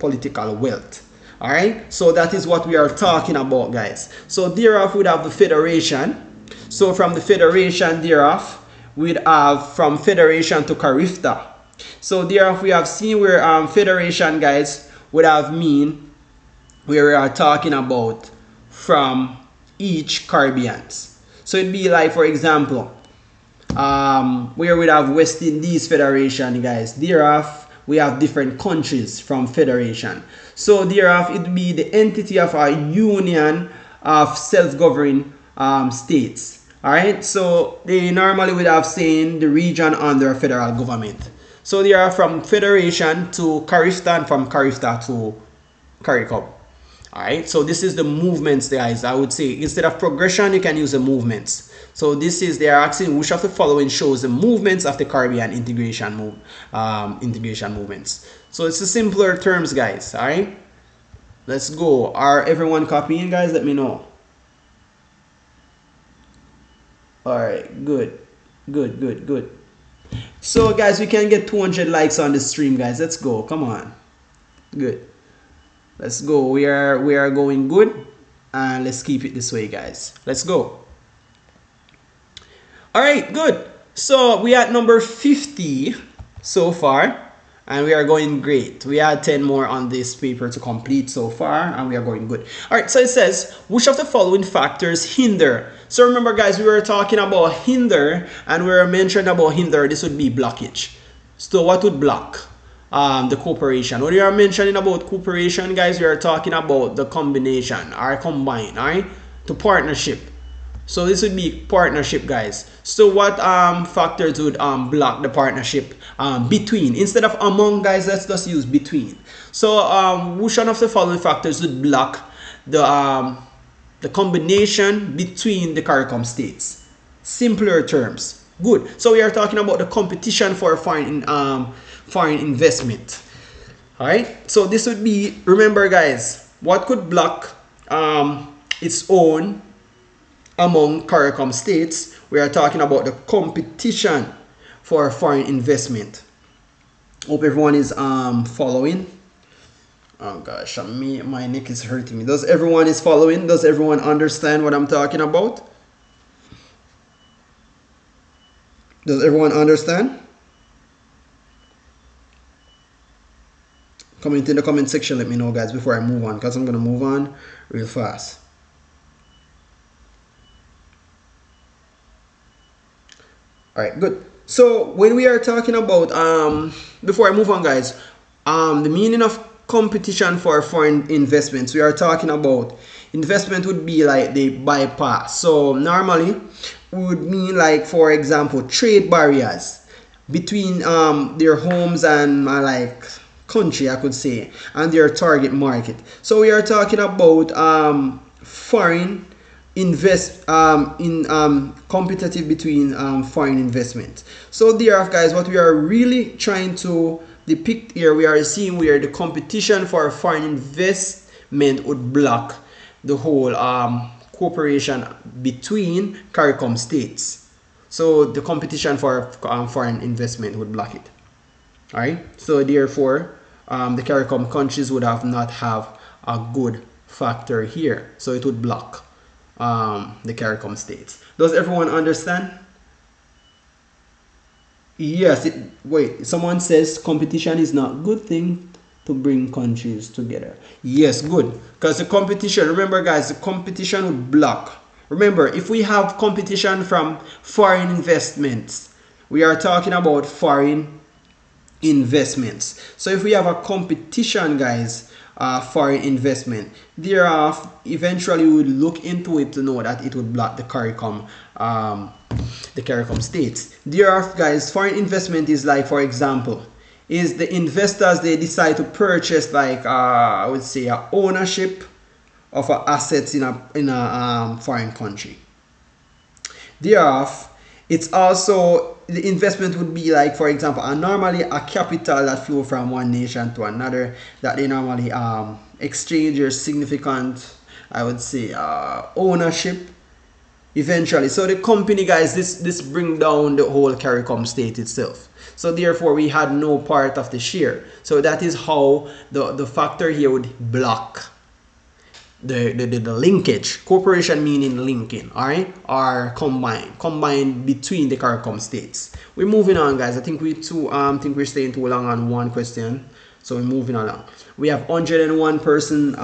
political wealth. All right, so that is what we are talking about, guys. So thereafter we'd have the federation. So from the federation, thereafter we'd have from federation to Carifta. So thereafter we have seen where federation, guys, would have mean where we are talking about from each Caribbeans. So it'd be like, for example, where we have West Indies Federation, guys. Thereafter we have different countries from federation. So thereafter it would be the entity of a union of self-governing states. All right, so they normally would have saying the region under federal government. So they are from federation to Carifta and from Carifta to CARICOM. All right, so this is the movements, guys. I would say instead of progression, you can use the movements. So this is, they are asking which of the following shows the movements of the Caribbean integration movements. So it's the simpler terms, guys. All right, let's go. Are everyone copying, guys? Let me know. All right, good. So guys, we can get 200 likes on the stream, guys. Let's go. Come on. Good. Let's go. We are going good, and let's keep it this way, guys. Let's go. All right, good. So we at number 50 so far, and we are going great. We had 10 more on this paper to complete so far, and we are going good. All right, so it says, which of the following factors hinder? So remember, guys, we were talking about hinder, and we were mentioning about hinder. This would be blockage. So what would block? The cooperation. When you are mentioning about cooperation, guys, we are talking about the combination or combine, all right, to partnership. So this would be partnership, guys. So what factors would block the partnership between? Instead of among, guys, let's just use between. So which one of the following factors would block the combination between the CARICOM states? Simpler terms. Good. So we are talking about the competition for foreign investment. All right. So this would be, remember guys, what could block its own among CARICOM states? We are talking about the competition for foreign investment. Hope everyone is following. Oh gosh, my neck is hurting me. Does everyone is following? Does everyone understand what I'm talking about? Does everyone understand? Comment in the comment section, let me know guys before I move on, because I'm going to move on real fast. Alright, good. So when we are talking about, before I move on guys, the meaning of competition for foreign investments, we are talking about investment would be like the bypass. So normally would mean like, for example, trade barriers between their homes and like country, I could say, and their target market. So we are talking about foreign competitive between foreign investment. So there guys, what we are really trying to depict here, we are seeing where the competition for foreign investment would block the whole cooperation between CARICOM states. So the competition for foreign investment would block it. All right. So therefore, the CARICOM countries would not have a good factor here. So it would block the CARICOM states. Does everyone understand? Yes. Wait. Someone says competition is not a good thing to bring countries together. Yes, good. Because the competition, remember guys, the competition would block. Remember, if we have competition from foreign investments, we are talking about foreign investments. So if we have a competition guys, foreign investment, thereof eventually we would look into it to know that it would block the CARICOM states. Thereof guys, foreign investment is like, for example, is the investors, they decide to purchase like I would say a ownership of assets in a foreign country. Thereof, it's also, the investment would be like, for example, normally a capital that flow from one nation to another, that they normally exchange their significant, I would say, ownership eventually. So the company guys, this bring down the whole CARICOM state itself. So therefore we had no part of the share. So that is how the factor here would block the linkage. Cooperation meaning linking, all right, or combine between the CARICOM states. We're moving on guys. I think think we're staying too long on one question, so we're moving along. We have 101 person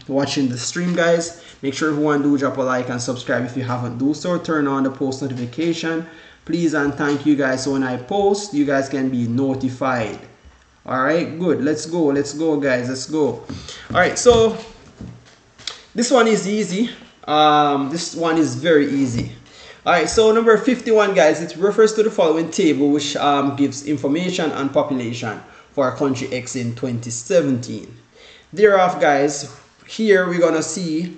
watching the stream guys. Make sure everyone do drop a like and subscribe if you haven't do so. Turn on the post notification please, and thank you guys. So when I post, you guys can be notified. All right, good. Let's go guys, let's go. All right, so this one is easy. This one is very easy. All right, so number 51 guys, it refers to the following table, which gives information on population for country X in 2017. Thereof guys, here we're gonna see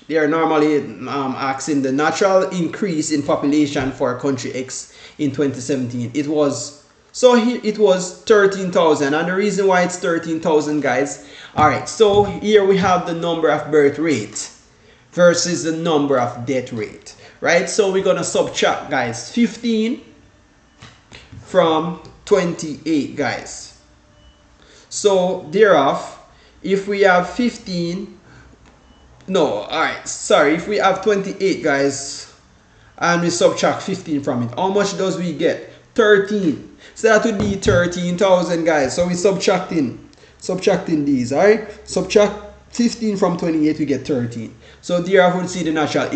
they are normally asking the natural increase in population for country X in 2017. It was, so here it was 13,000, and the reason why it's 13,000 guys, all right, so here we have the number of birth rate versus the number of death rate, right? So we're gonna subtract guys 15 from 28 guys. So thereof, if we have 15, no, all right, sorry, if we have 28 guys and we subtract 15 from it, how much does we get? 13. So that would be 13,000 guys. So we're subtracting these, all right? Subtract 15 from 28, we get 13. So there I would see the natural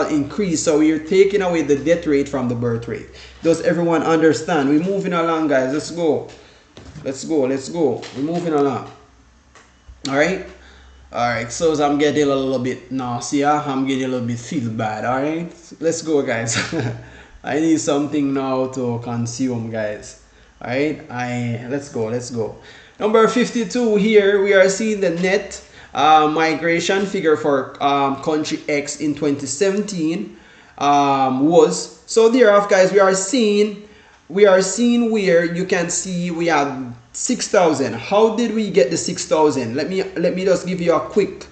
increase. So we are taking away the death rate from the birth rate. Does everyone understand? We're moving along guys. Let's go. We're moving along. All right. So as I'm getting a little bit nausea, I'm getting a little bit feel bad. All right, let's go guys. I need something now to consume guys. All right, let's go. Number 52 here, we are seeing the net migration figure for country X in 2017. was. So thereof, guys, we are seeing where you can see we have 6,000. How did we get the 6,000? Let me just give you a quick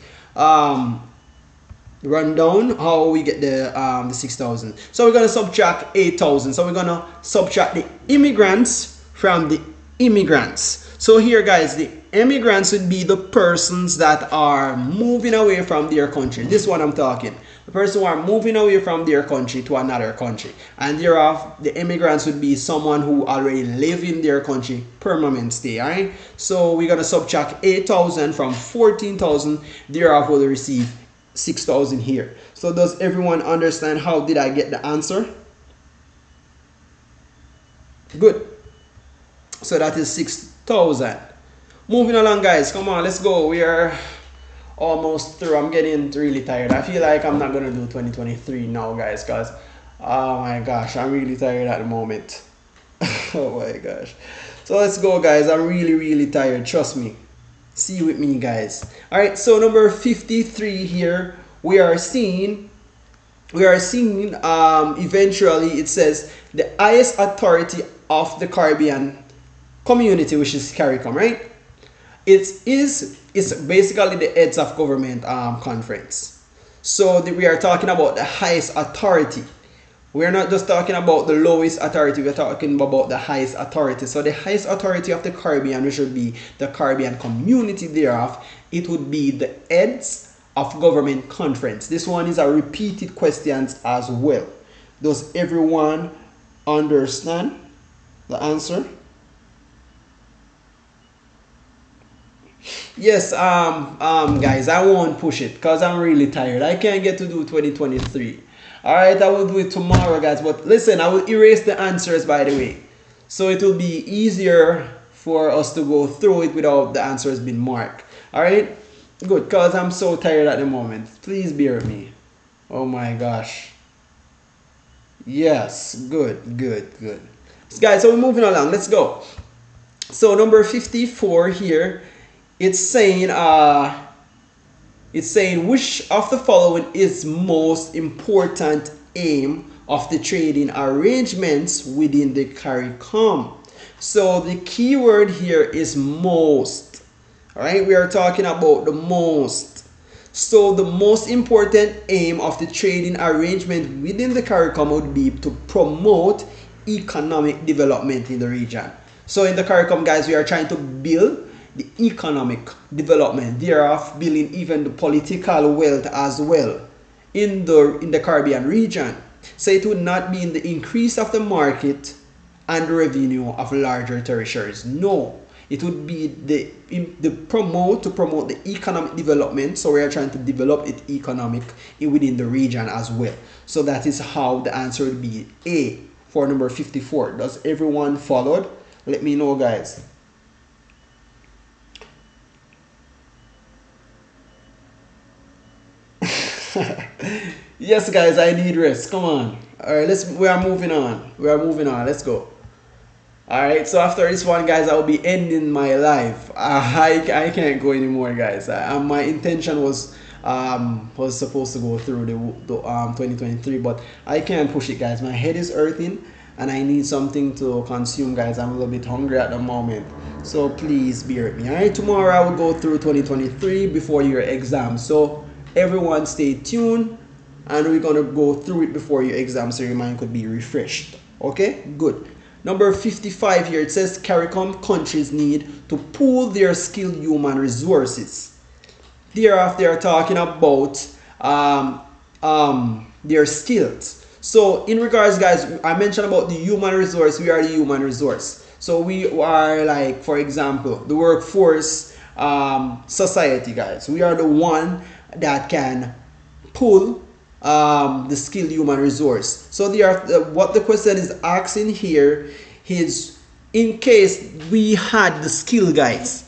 rundown how we get the 6,000. So we're gonna subtract 8,000. So we're gonna subtract the immigrants from the immigrants. So here, guys, the immigrants would be the persons that are moving away from their country. This one I'm talking. The person who are moving away from their country to another country. And thereof, the immigrants would be someone who already live in their country, permanent stay, alright? So we're going to subtract 8,000 from 14,000. Thereof, we'll receive 6,000 here. So does everyone understand how did I get the answer? Good. So that is 6,000. Moving along, guys. Come on, let's go. We are almost through. I'm getting really tired. I feel like I'm not going to do 2023 now, guys, because, oh my gosh, I'm really tired at the moment. Oh my gosh. So let's go, guys. I'm really, really tired. Trust me. See with me, guys. All right, so number 53 here, we are seeing eventually it says the highest authority of the Caribbean community, which is CARICOM, right? It's basically the heads of government conference. So we are talking about the highest authority. We're not just talking about the lowest authority, we're talking about the highest authority. So the highest authority of the Caribbean, which would be the Caribbean community thereof, it would be the heads of government conference. This one is a repeated question as well. Does everyone understand the answer? Yes, guys, I won't push it because I'm really tired. I can't get to do 2023. All right, I will do it tomorrow, guys. But listen, I will erase the answers, by the way. So it will be easier for us to go through it without the answers being marked. All right, good, because I'm so tired at the moment. Please bear with me. Oh my gosh. Yes, good, good, good. So guys, so we're moving along. Let's go. So number 54 here. It's saying which of the following is most important aim of the trading arrangements within the CARICOM. So the key word here is most. All right, we are talking about the most. So the most important aim of the trading arrangement within the CARICOM would be to promote economic development in the region. So in the CARICOM, guys, we are trying to build the economic development, thereof building even the political wealth as well in the Caribbean region. So it would not be in the increase of the market and the revenue of larger territories. No, it would be to promote the economic development. So we are trying to develop it economic within the region as well. So that is how the answer would be A for number 54. Does everyone followed? Let me know, guys. Yes, guys, I need rest. Come on. All right, we are moving on. Let's go. All right, so after this one, guys, I'll be ending my life. I can't go anymore, guys. My intention was supposed to go through the 2023, but I can't push it, guys. My head is hurting and I need something to consume, guys. I'm a little bit hungry at the moment, so please bear with me. All right, tomorrow I will go through 2023 before your exam. So everyone stay tuned and we're gonna go through it before your exam so your mind could be refreshed. Okay, good. Number 55 here, it says CARICOM countries need to pool their skilled human resources. Thereafter, they are talking about their skills. So in regards, guys, I mentioned about the human resource. We are the human resource. So we are, like, for example, the workforce society, guys. We are the one that can pull the skilled human resource. So what the question is asking here is, in case we had the skill, guys,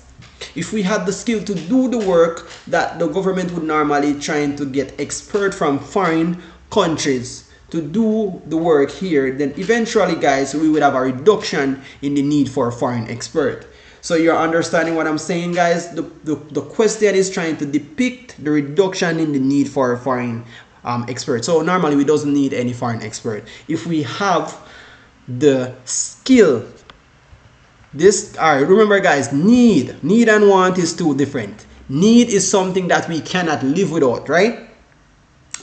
if we had the skill to do the work that the government would normally trying to get expert from foreign countries to do the work here, then eventually, guys, we would have a reduction in the need for a foreign expert. So you're understanding what I'm saying, guys? The question is trying to depict the reduction in the need for a foreign expert. So normally we doesn't need any foreign expert. If we have the skill, this, all right, remember guys, need and want is two different. Need is something that we cannot live without, right?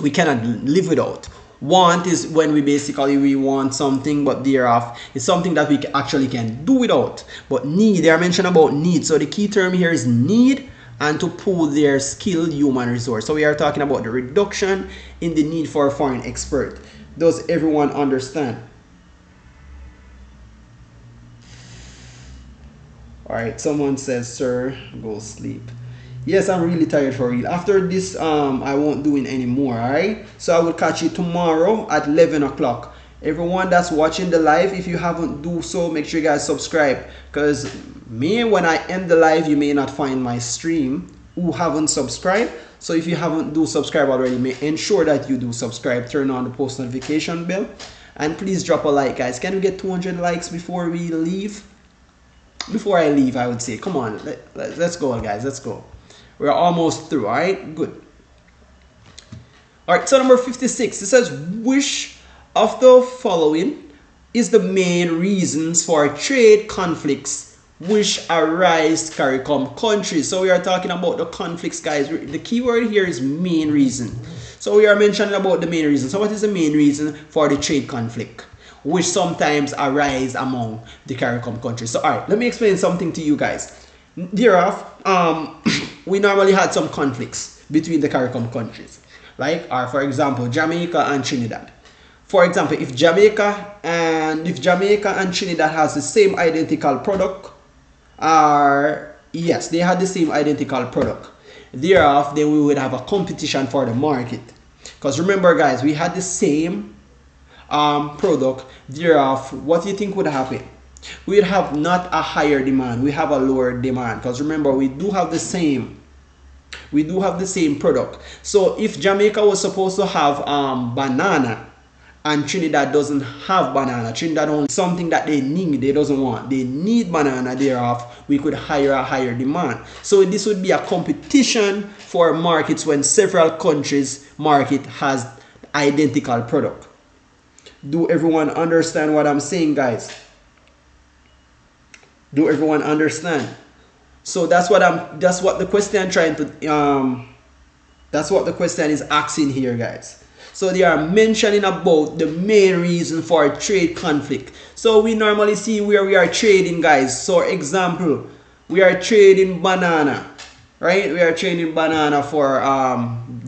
We cannot live without. Want is when we want something, but thereof is something that we actually can do without. But need, they are mentioned about need. So the key term here is need, and to pool their skilled human resource. So we are talking about the reduction in the need for a foreign expert. Does everyone understand? All right, someone says, sir, go sleep. Yes, I'm really tired for real. After this, I won't do it anymore, all right? So I will catch you tomorrow at 11 o'clock. Everyone that's watching the live, if you haven't do so, make sure you guys subscribe. Because me, when I end the live, you may not find my stream who haven't subscribed. So if you haven't do subscribe already, may ensure that you do subscribe. Turn on the post notification bell. And please drop a like, guys. Can we get 200 likes before we leave? Before I leave, I would say, come on, let's go, guys. Let's go. We're almost through, all right? Good. All right, so number 56, it says, which of the following is the main reasons for trade conflicts which arise CARICOM countries? So we are talking about the conflicts, guys. The key word here is main reason. So we are mentioning about the main reason. So what is the main reason for the trade conflict which sometimes arise among the CARICOM countries? So all right, let me explain something to you guys. Thereof, we normally had some conflicts between the CARICOM countries, like, for example, Jamaica and Trinidad. For example, if Jamaica and Trinidad has the same identical product, yes, they had the same identical product. Thereof, then we would have a competition for the market. Because remember, guys, we had the same product. Thereof, what do you think would happen? We would have not a higher demand, we have a lower demand. Because remember, we do have the same product. So if Jamaica was supposed to have banana and Trinidad doesn't have banana, Trinidad only something that they need, they doesn't want, they need banana, thereof we could hire a higher demand. So this would be a competition for markets when several countries market has identical product. Do everyone understand what I'm saying, guys? Do everyone understand? So that's what the question is asking here, guys. So they are mentioning about the main reason for trade conflict. So we normally see where we are trading, guys. So example, we are trading banana, right? We are trading banana for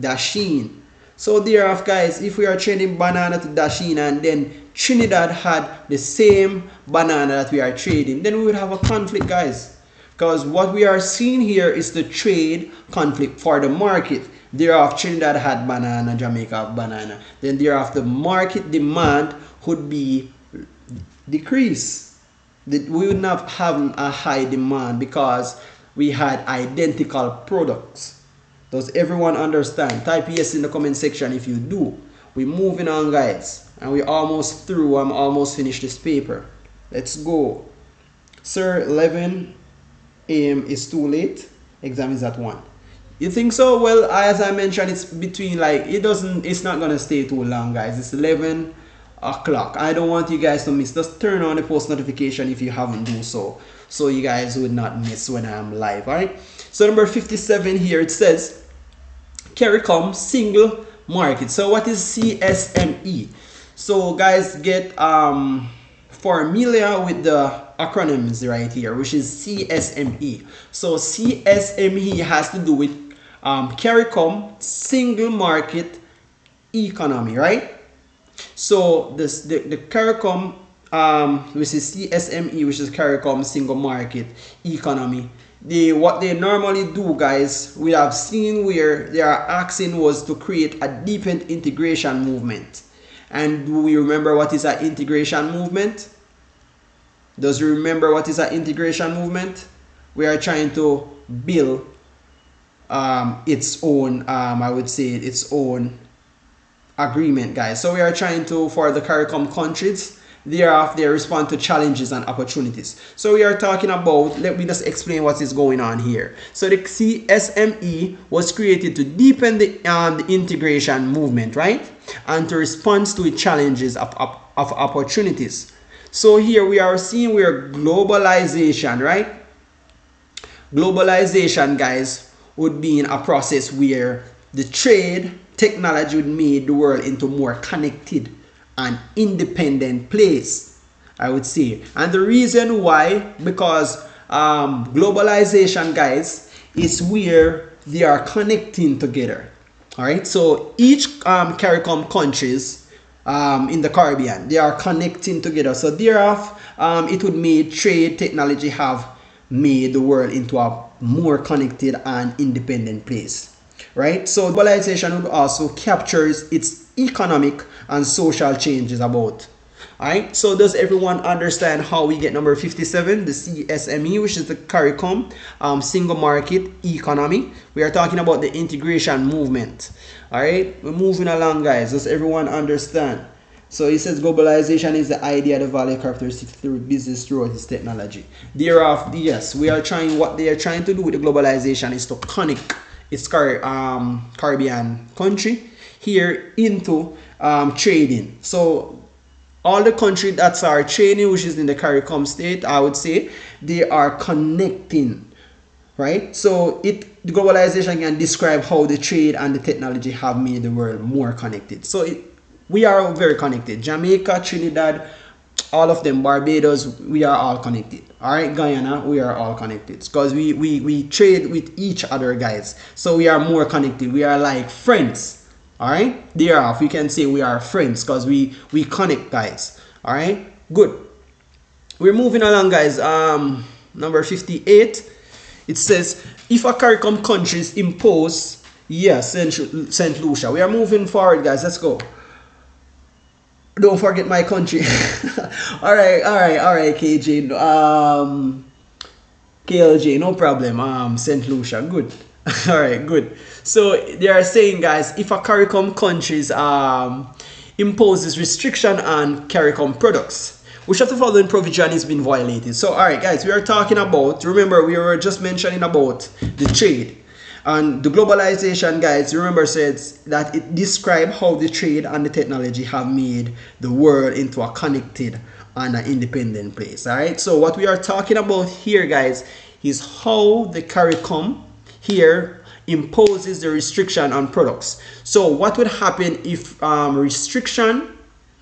Dashin. So thereof, guys, if we are trading banana to Dashin and then Trinidad had the same banana that we are trading, then we would have a conflict, guys. Because what we are seeing here is the trade conflict for the market. Thereof, Trinidad had banana, Jamaica had banana. Then thereof, the market demand would be decreased. We would not have a high demand because we had identical products. Does everyone understand? Type yes in the comment section if you do. We're moving on, guys. And we're almost through. I'm almost finished this paper. Let's go. Sir, 11 a.m. is too late. Exam is at 1. You think so? Well, as I mentioned, it's between, like, it's not gonna stay too long, guys. It's 11 o'clock. I don't want you guys to miss. Just turn on the post notification if you haven't do so you guys would not miss when I'm live. All right, so number 57 here, it says CARICOM single market. So what is CSME? So guys, get familiar with the acronyms right here, which is CSME. So CSME has to do with CARICOM single market economy, right? So this the CARICOM which is CSME, which is CARICOM single market economy. What they normally do, guys, we have seen where they are asking was to create a deepened integration movement. And do we remember what is an integration movement? Does you remember what is an integration movement? We are trying to build its own, I would say, its own agreement, guys. So we are trying to, for the CARICOM countries, Thereof, they respond to challenges and opportunities. So we are talking about, let me just explain what is going on here. So the CSME was created to deepen the integration movement, right? And to respond to challenges of opportunities. So here we are seeing where globalization, right? Globalization, guys, would be in a process where the trade technology would make the world into more connected and independent place, I would say. And the reason why, because globalization, guys, is where they are connecting together. All right, so each CARICOM countries in the Caribbean, they are connecting together. So thereof, it would make trade technology have made the world into a more connected and independent place, right? So globalization would also captures its economic and social changes about. All right, so does everyone understand how we get number 57, the CSME, which is the CARICOM, single market economy? We are talking about the integration movement. All right, we're moving along, guys. Does everyone understand? So it says globalization is the idea, the value characteristic through business throughout its technology. Thereof, yes, we are trying, what they are trying to do with the globalization is to connect its Caribbean country here into trading. So all the countries that are trading, which is in the CARICOM state, I would say, they are connecting, right? So the globalization can describe how the trade and the technology have made the world more connected. So we are very connected. Jamaica, Trinidad, all of them, Barbados, we are all connected. All right, Guyana, we are all connected because we trade with each other, guys. So we are more connected. We are like friends. All right, thereof, we can say we are friends because we connect, guys. All right, good. We're moving along, guys. Number 58. It says if a CARICOM countries impose, yes, St. Lucia. We are moving forward, guys. Let's go. Don't forget my country. all right, KJ. KLJ, no problem. St. Lucia, good. All right, good. So they are saying, guys, if a CARICOM countries imposes restriction on CARICOM products, which of the following provision is being violated? So, all right, guys, we are talking about, remember, we were just mentioning about the trade. And the globalization, guys, remember, says that it describes how the trade and the technology have made the world into a connected and an independent place. All right. So what we are talking about here, guys, is how the CARICOM here imposes the restriction on products. So what would happen if restriction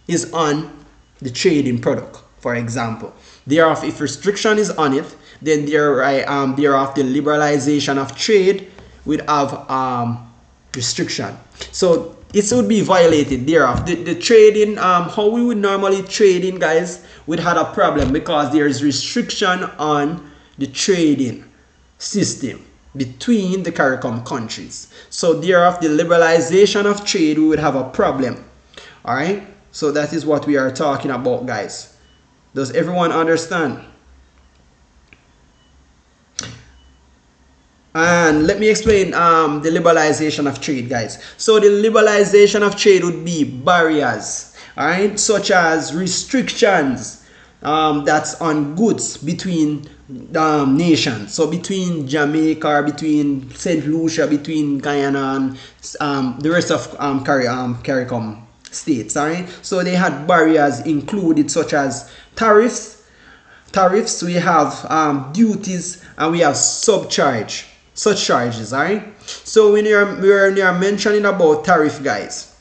is on the trading product, for example? Thereof, if restriction is on it, then thereof the liberalization of trade would have restriction. So it would be violated thereof. The trading, how we would normally trade in, guys, would have a problem because there's restriction on the trading system between the CARICOM countries. So thereof, the liberalization of trade, we would have a problem. All right. So that is what we are talking about, guys. Does everyone understand? And let me explain the liberalization of trade, guys. So the liberalization of trade would be barriers, all right, such as restrictions that's on goods between nations. So between Jamaica, between St. Lucia, between Guyana and the rest of CARICOM states, all right. So they had barriers included such as tariffs, we have duties, and we have such charges, all right. So when you're mentioning about tariff, guys,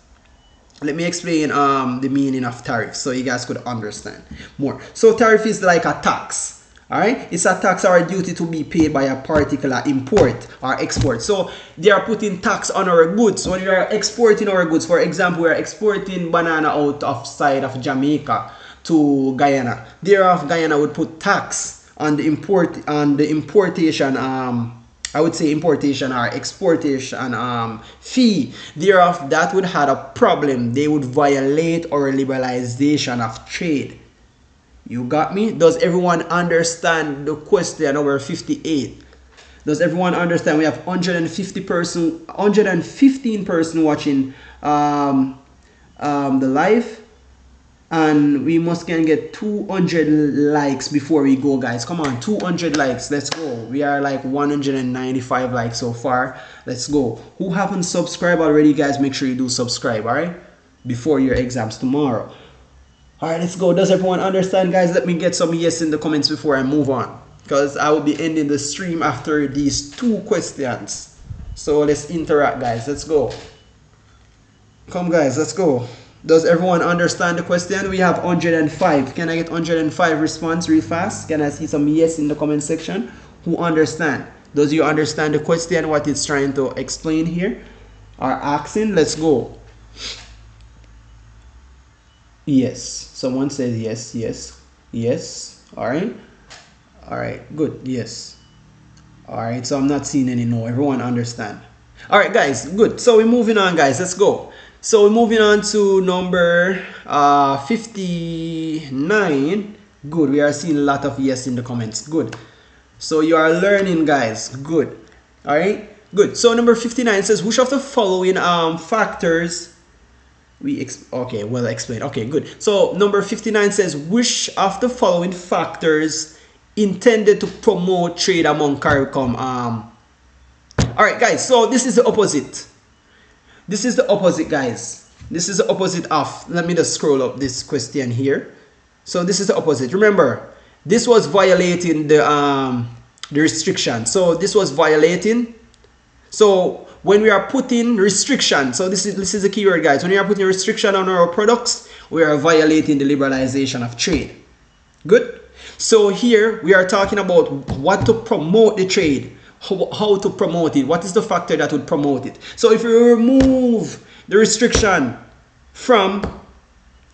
let me explain the meaning of tariff so you guys could understand more. So tariff is like a tax, all right. It's a tax or a duty to be paid by a particular import or export. So they are putting tax on our goods when we are exporting our goods. For example, we are exporting banana out of side of Jamaica to Guyana. Thereof, Guyana would put tax on the importation I would say importation or exportation fee. Thereof, that would have a problem. They would violate our liberalization of trade. You got me? Does everyone understand the question number 58? Does everyone understand? We have 115 person watching the live. and we must can get 200 likes before we go, guys. Come on, 200 likes. Let's go. We are like 195 likes so far. Let's go. Who haven't subscribed already, guys, make sure you do subscribe, all right, before your exams tomorrow. All right, let's go. Does everyone understand, guys? Let me get some yes in the comments before I move on, because I will be ending the stream after these 2 questions. So let's interact, guys. Let's go. Come, guys, let's go. Does everyone understand the question? We have 105. Can I get 105 response real fast? Can I see some yes in the comment section? Who understand? Does you understand the question, what it's trying to explain here or asking? Let's go. Yes. Someone says yes, yes, yes. All right. All right. Good. Yes. All right. So I'm not seeing any no. Everyone understand. All right, guys. Good. So we're moving on, guys. Let's go. So we're moving on to number 59. Good. We are seeing a lot of yes in the comments. Good. So you are learning, guys. Good. All right. Good. So number 59 says, which of the following factors okay, well explained. Okay, good. So number 59 says, which of the following factors intended to promote trade among CARICOM? All right, guys. So this is the opposite. This is the opposite, guys. This is the opposite of, let me just scroll up this question here. So this is the opposite. Remember, this was violating the restriction. So this was violating. So when we are putting restriction, so this is the keyword, guys. When we are putting restriction on our products, we are violating the liberalization of trade. Good. So here we are talking about what to promote the trade. How to promote it. What is the factor that would promote it? So if we remove the restriction from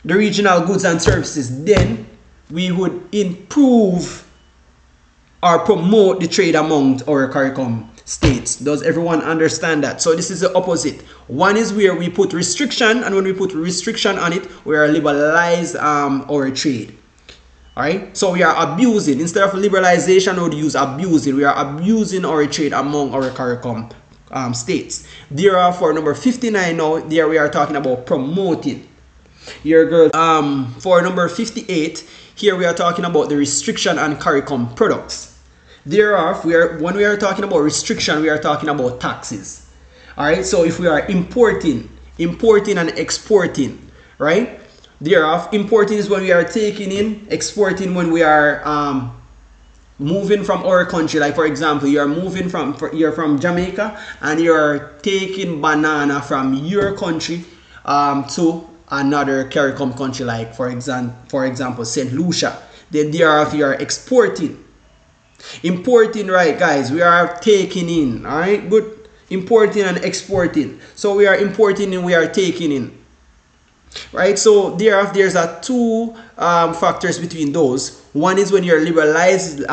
the regional goods and services, then we would improve or promote the trade among our CARICOM states. Does everyone understand that? So this is the opposite. One is where we put restriction, and when we put restriction on it, we are liberalize our trade. All right, so we are abusing. Instead of liberalization, we would use abusing. We are abusing our trade among our CARICOM states. Therefore, number 59 now, there we are talking about promoting. Your girl. For number 58, here we are talking about the restriction on CARICOM products. Thereof, when we are talking about restriction, we are talking about taxes. All right, so if we are importing and exporting, right? Thereof, importing is when we are taking in, exporting when we are moving from our country. Like for example, you're from Jamaica and you're taking banana from your country to another CARICOM country, like for example St. Lucia. Then thereof you are exporting. Importing, right, guys? We are taking in. All right, good. Importing and exporting. So we are importing and we are taking in. Right, so there's two factors between those. One is when you're liberalizing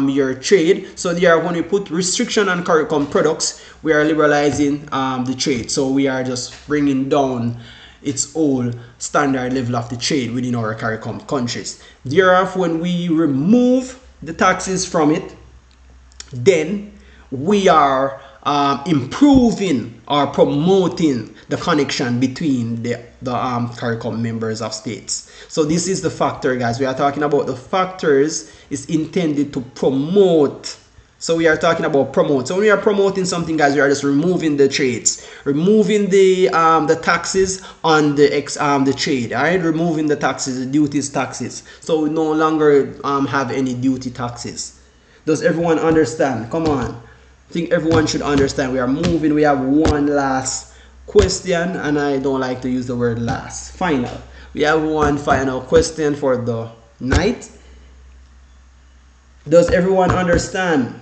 your trade. So there, when we put restriction on CARICOM products, we are liberalizing the trade. So we are just bringing down its old standard level of the trade within our CARICOM countries. Thereof, when we remove the taxes from it, then we are improving or promoting the connection between the CARICOM members of states. So this is the factor, guys. We are talking about the factors is intended to promote. So we are talking about promote. So when we are promoting something, guys, we are just removing the trades, removing the taxes on the trade. All right, removing the taxes, the duties, taxes. So we no longer have any duty taxes. Does everyone understand? Come on. I think everyone should understand. We are moving. We have one last question, and I don't like to use the word last. Final. We have one final question for the night. Does everyone understand?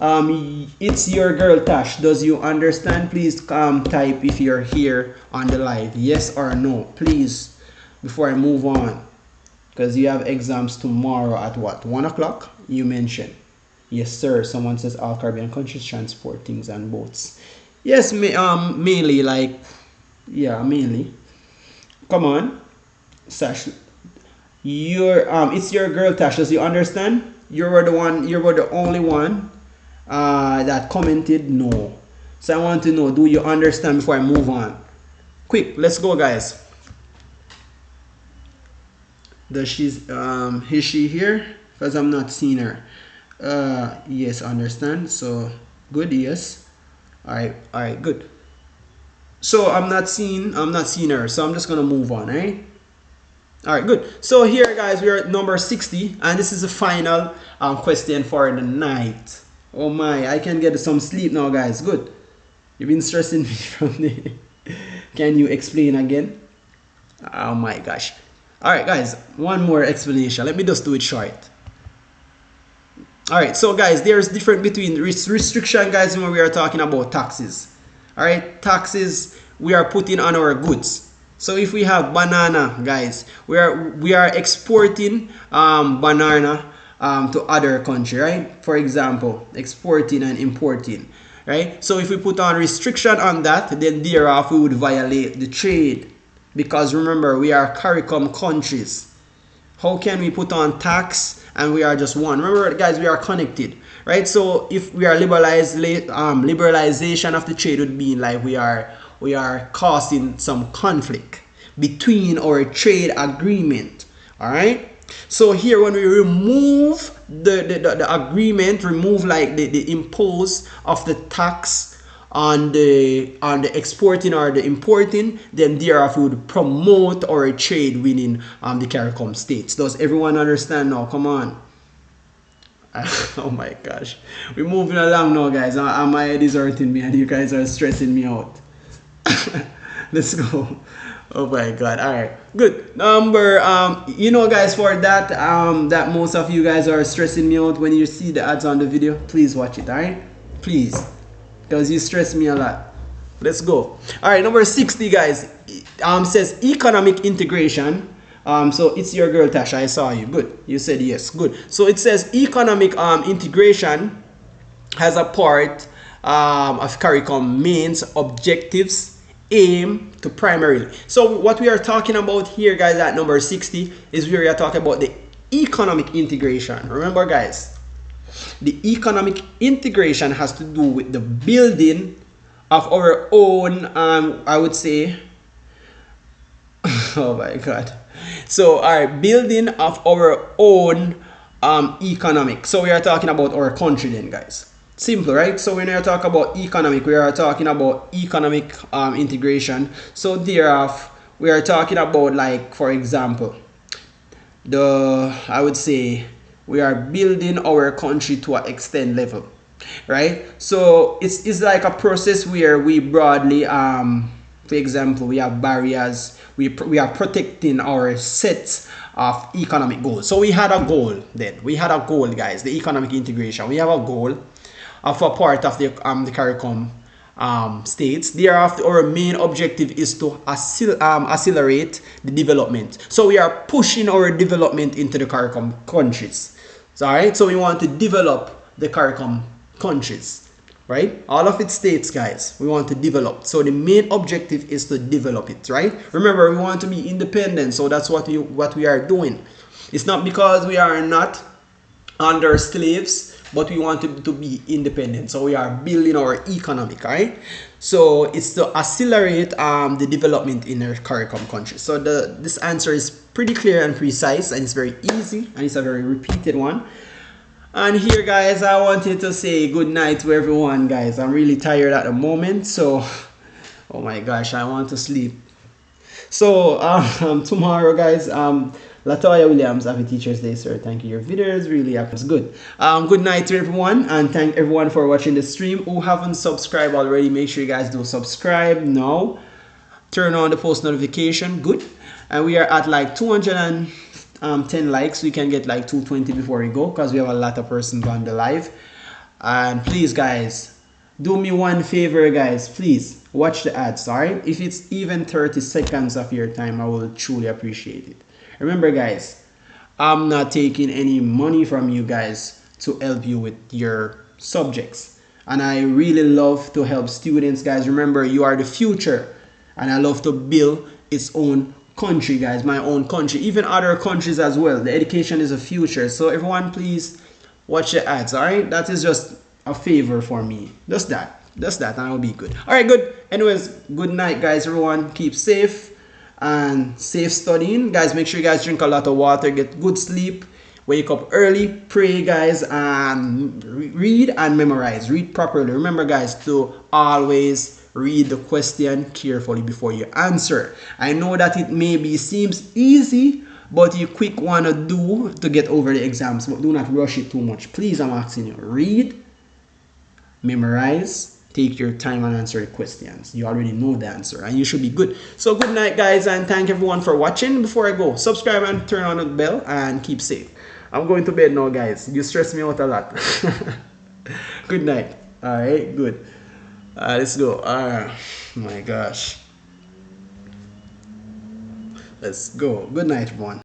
It's your girl Tash. Does you understand? Please type if you're here on the live. Yes or no, please, before I move on. Because you have exams tomorrow at what? 1 o'clock? You mentioned. Yes, sir. Someone says all Caribbean countries transport things on boats. Yes, mainly, like, yeah, mainly. Come on, Sash. It's your girl Tash. Does you understand? You were the only one that commented no. So I want to know, do you understand before I move on? Quick, let's go, guys. Is she here? Because I'm not seeing her. Yes, understand. So good, yes. All right, good. So I'm not seeing her. So I'm just gonna move on, right? All right, good. So here, guys, we are at number 60, and this is the final question for the night. Oh my, I can get some sleep now, guys. Good. You've been stressing me from the. Can you explain again? Oh my gosh. All right, guys, one more explanation. Let me just do it short. All right, so guys, there's difference between restriction, guys, when we are talking about taxes. All right, taxes we are putting on our goods. So if we have banana, guys, we are exporting banana to other country, right? For example, exporting and importing, right? So if we put on restriction on that, then thereof we would violate the trade. Because remember, we are CARICOM countries. How can we put on tax and we are just one? Remember, guys, we are connected, right? So if we are liberalization of the trade would mean like we are causing some conflict between our trade agreement. All right. So here, when we remove the agreement, remove like the impose of the tax on the exporting or the importing, then thereof we would promote our trade within the CARICOM states. Does everyone understand now? Come on. Oh my gosh, we're moving along now, guys. My head is hurting me and you guys are stressing me out. Let's go. Oh my god. All right, good. Number you know, guys, for that that most of you guys are stressing me out when you see the ads on the video, please watch it. All right, please, because you stress me a lot. Let's go. All right, number 60, guys, says economic integration. So it's your girl Tasha, I saw you. Good, you said yes. Good. So it says economic integration has a part of CARICOM means objectives aim to primarily. So what we are talking about here, guys, at number 60 is we are talking about the economic integration. Remember, guys, the economic integration has to do with the building of our own I would say oh my god. So our building of our own economic. So we are talking about our country then, guys. Simple, right? So when we are talking about economic, we are talking about economic integration. So thereof we are talking about, like, for example, I would say we are building our country to an extent level, right? So it's like a process where we broadly for example, we have barriers, we are protecting our sets of economic goals. So we had a goal then. We had a goal, guys, the economic integration. We have a goal of a part of the CARICOM states. Thereafter, our main objective is to accelerate the development. So we are pushing our development into the CARICOM countries. So, all right, so we want to develop the CARICOM countries, right? All of its states, guys, we want to develop. So the main objective is to develop it, right? Remember, we want to be independent, so that's what we are doing. It's not because we are not under slaves, but we want to be independent. So we are building our economic, right? So it's to accelerate the development in our CARICOM countries. So this answer is pretty clear and precise, and it's very easy, and it's a very repeated one. And here, guys, I wanted to say good night to everyone, guys. I'm really tired at the moment, so oh my gosh, I want to sleep. So tomorrow, guys, Latoya Williams, happy Teachers Day, sir. Thank you. Your videos really happens good. Good night to everyone, and thank everyone for watching the stream. Who haven't subscribed already, make sure you guys do subscribe now. Turn on the post notification. Good. And we are at like 210 likes. We can get like 220 before we go, because we have a lot of persons on the live. And please, guys, do me one favor, guys. Please watch the ads. All right, if it's even 30 seconds of your time, I will truly appreciate it. Remember, guys, I'm not taking any money from you guys to help you with your subjects, and I really love to help students, guys. Remember, you are the future, and I love to build its own country, guys, my own country, even other countries as well. The education is a future. So everyone, please watch the ads. All right, that is just a favor for me, just that. Just that, and I'll be good. All right, good. Anyways, good night, guys. Everyone, keep safe and safe studying, guys. Make sure you guys drink a lot of water, get good sleep, wake up early, pray, guys, and read and memorize. Read properly. Remember, guys, to always read the question carefully before you answer. I know that it maybe seems easy, but you quick wanna do to get over the exams, but do not rush it too much. Please, I'm asking you, read, memorize, take your time and answer the questions. You already know the answer and you should be good. So good night, guys, and thank everyone for watching. Before I go, subscribe and turn on the bell and keep safe. I'm going to bed now, guys. You stress me out a lot. Good night. All right, good. Let's go. My gosh. Let's go. Good night, everyone.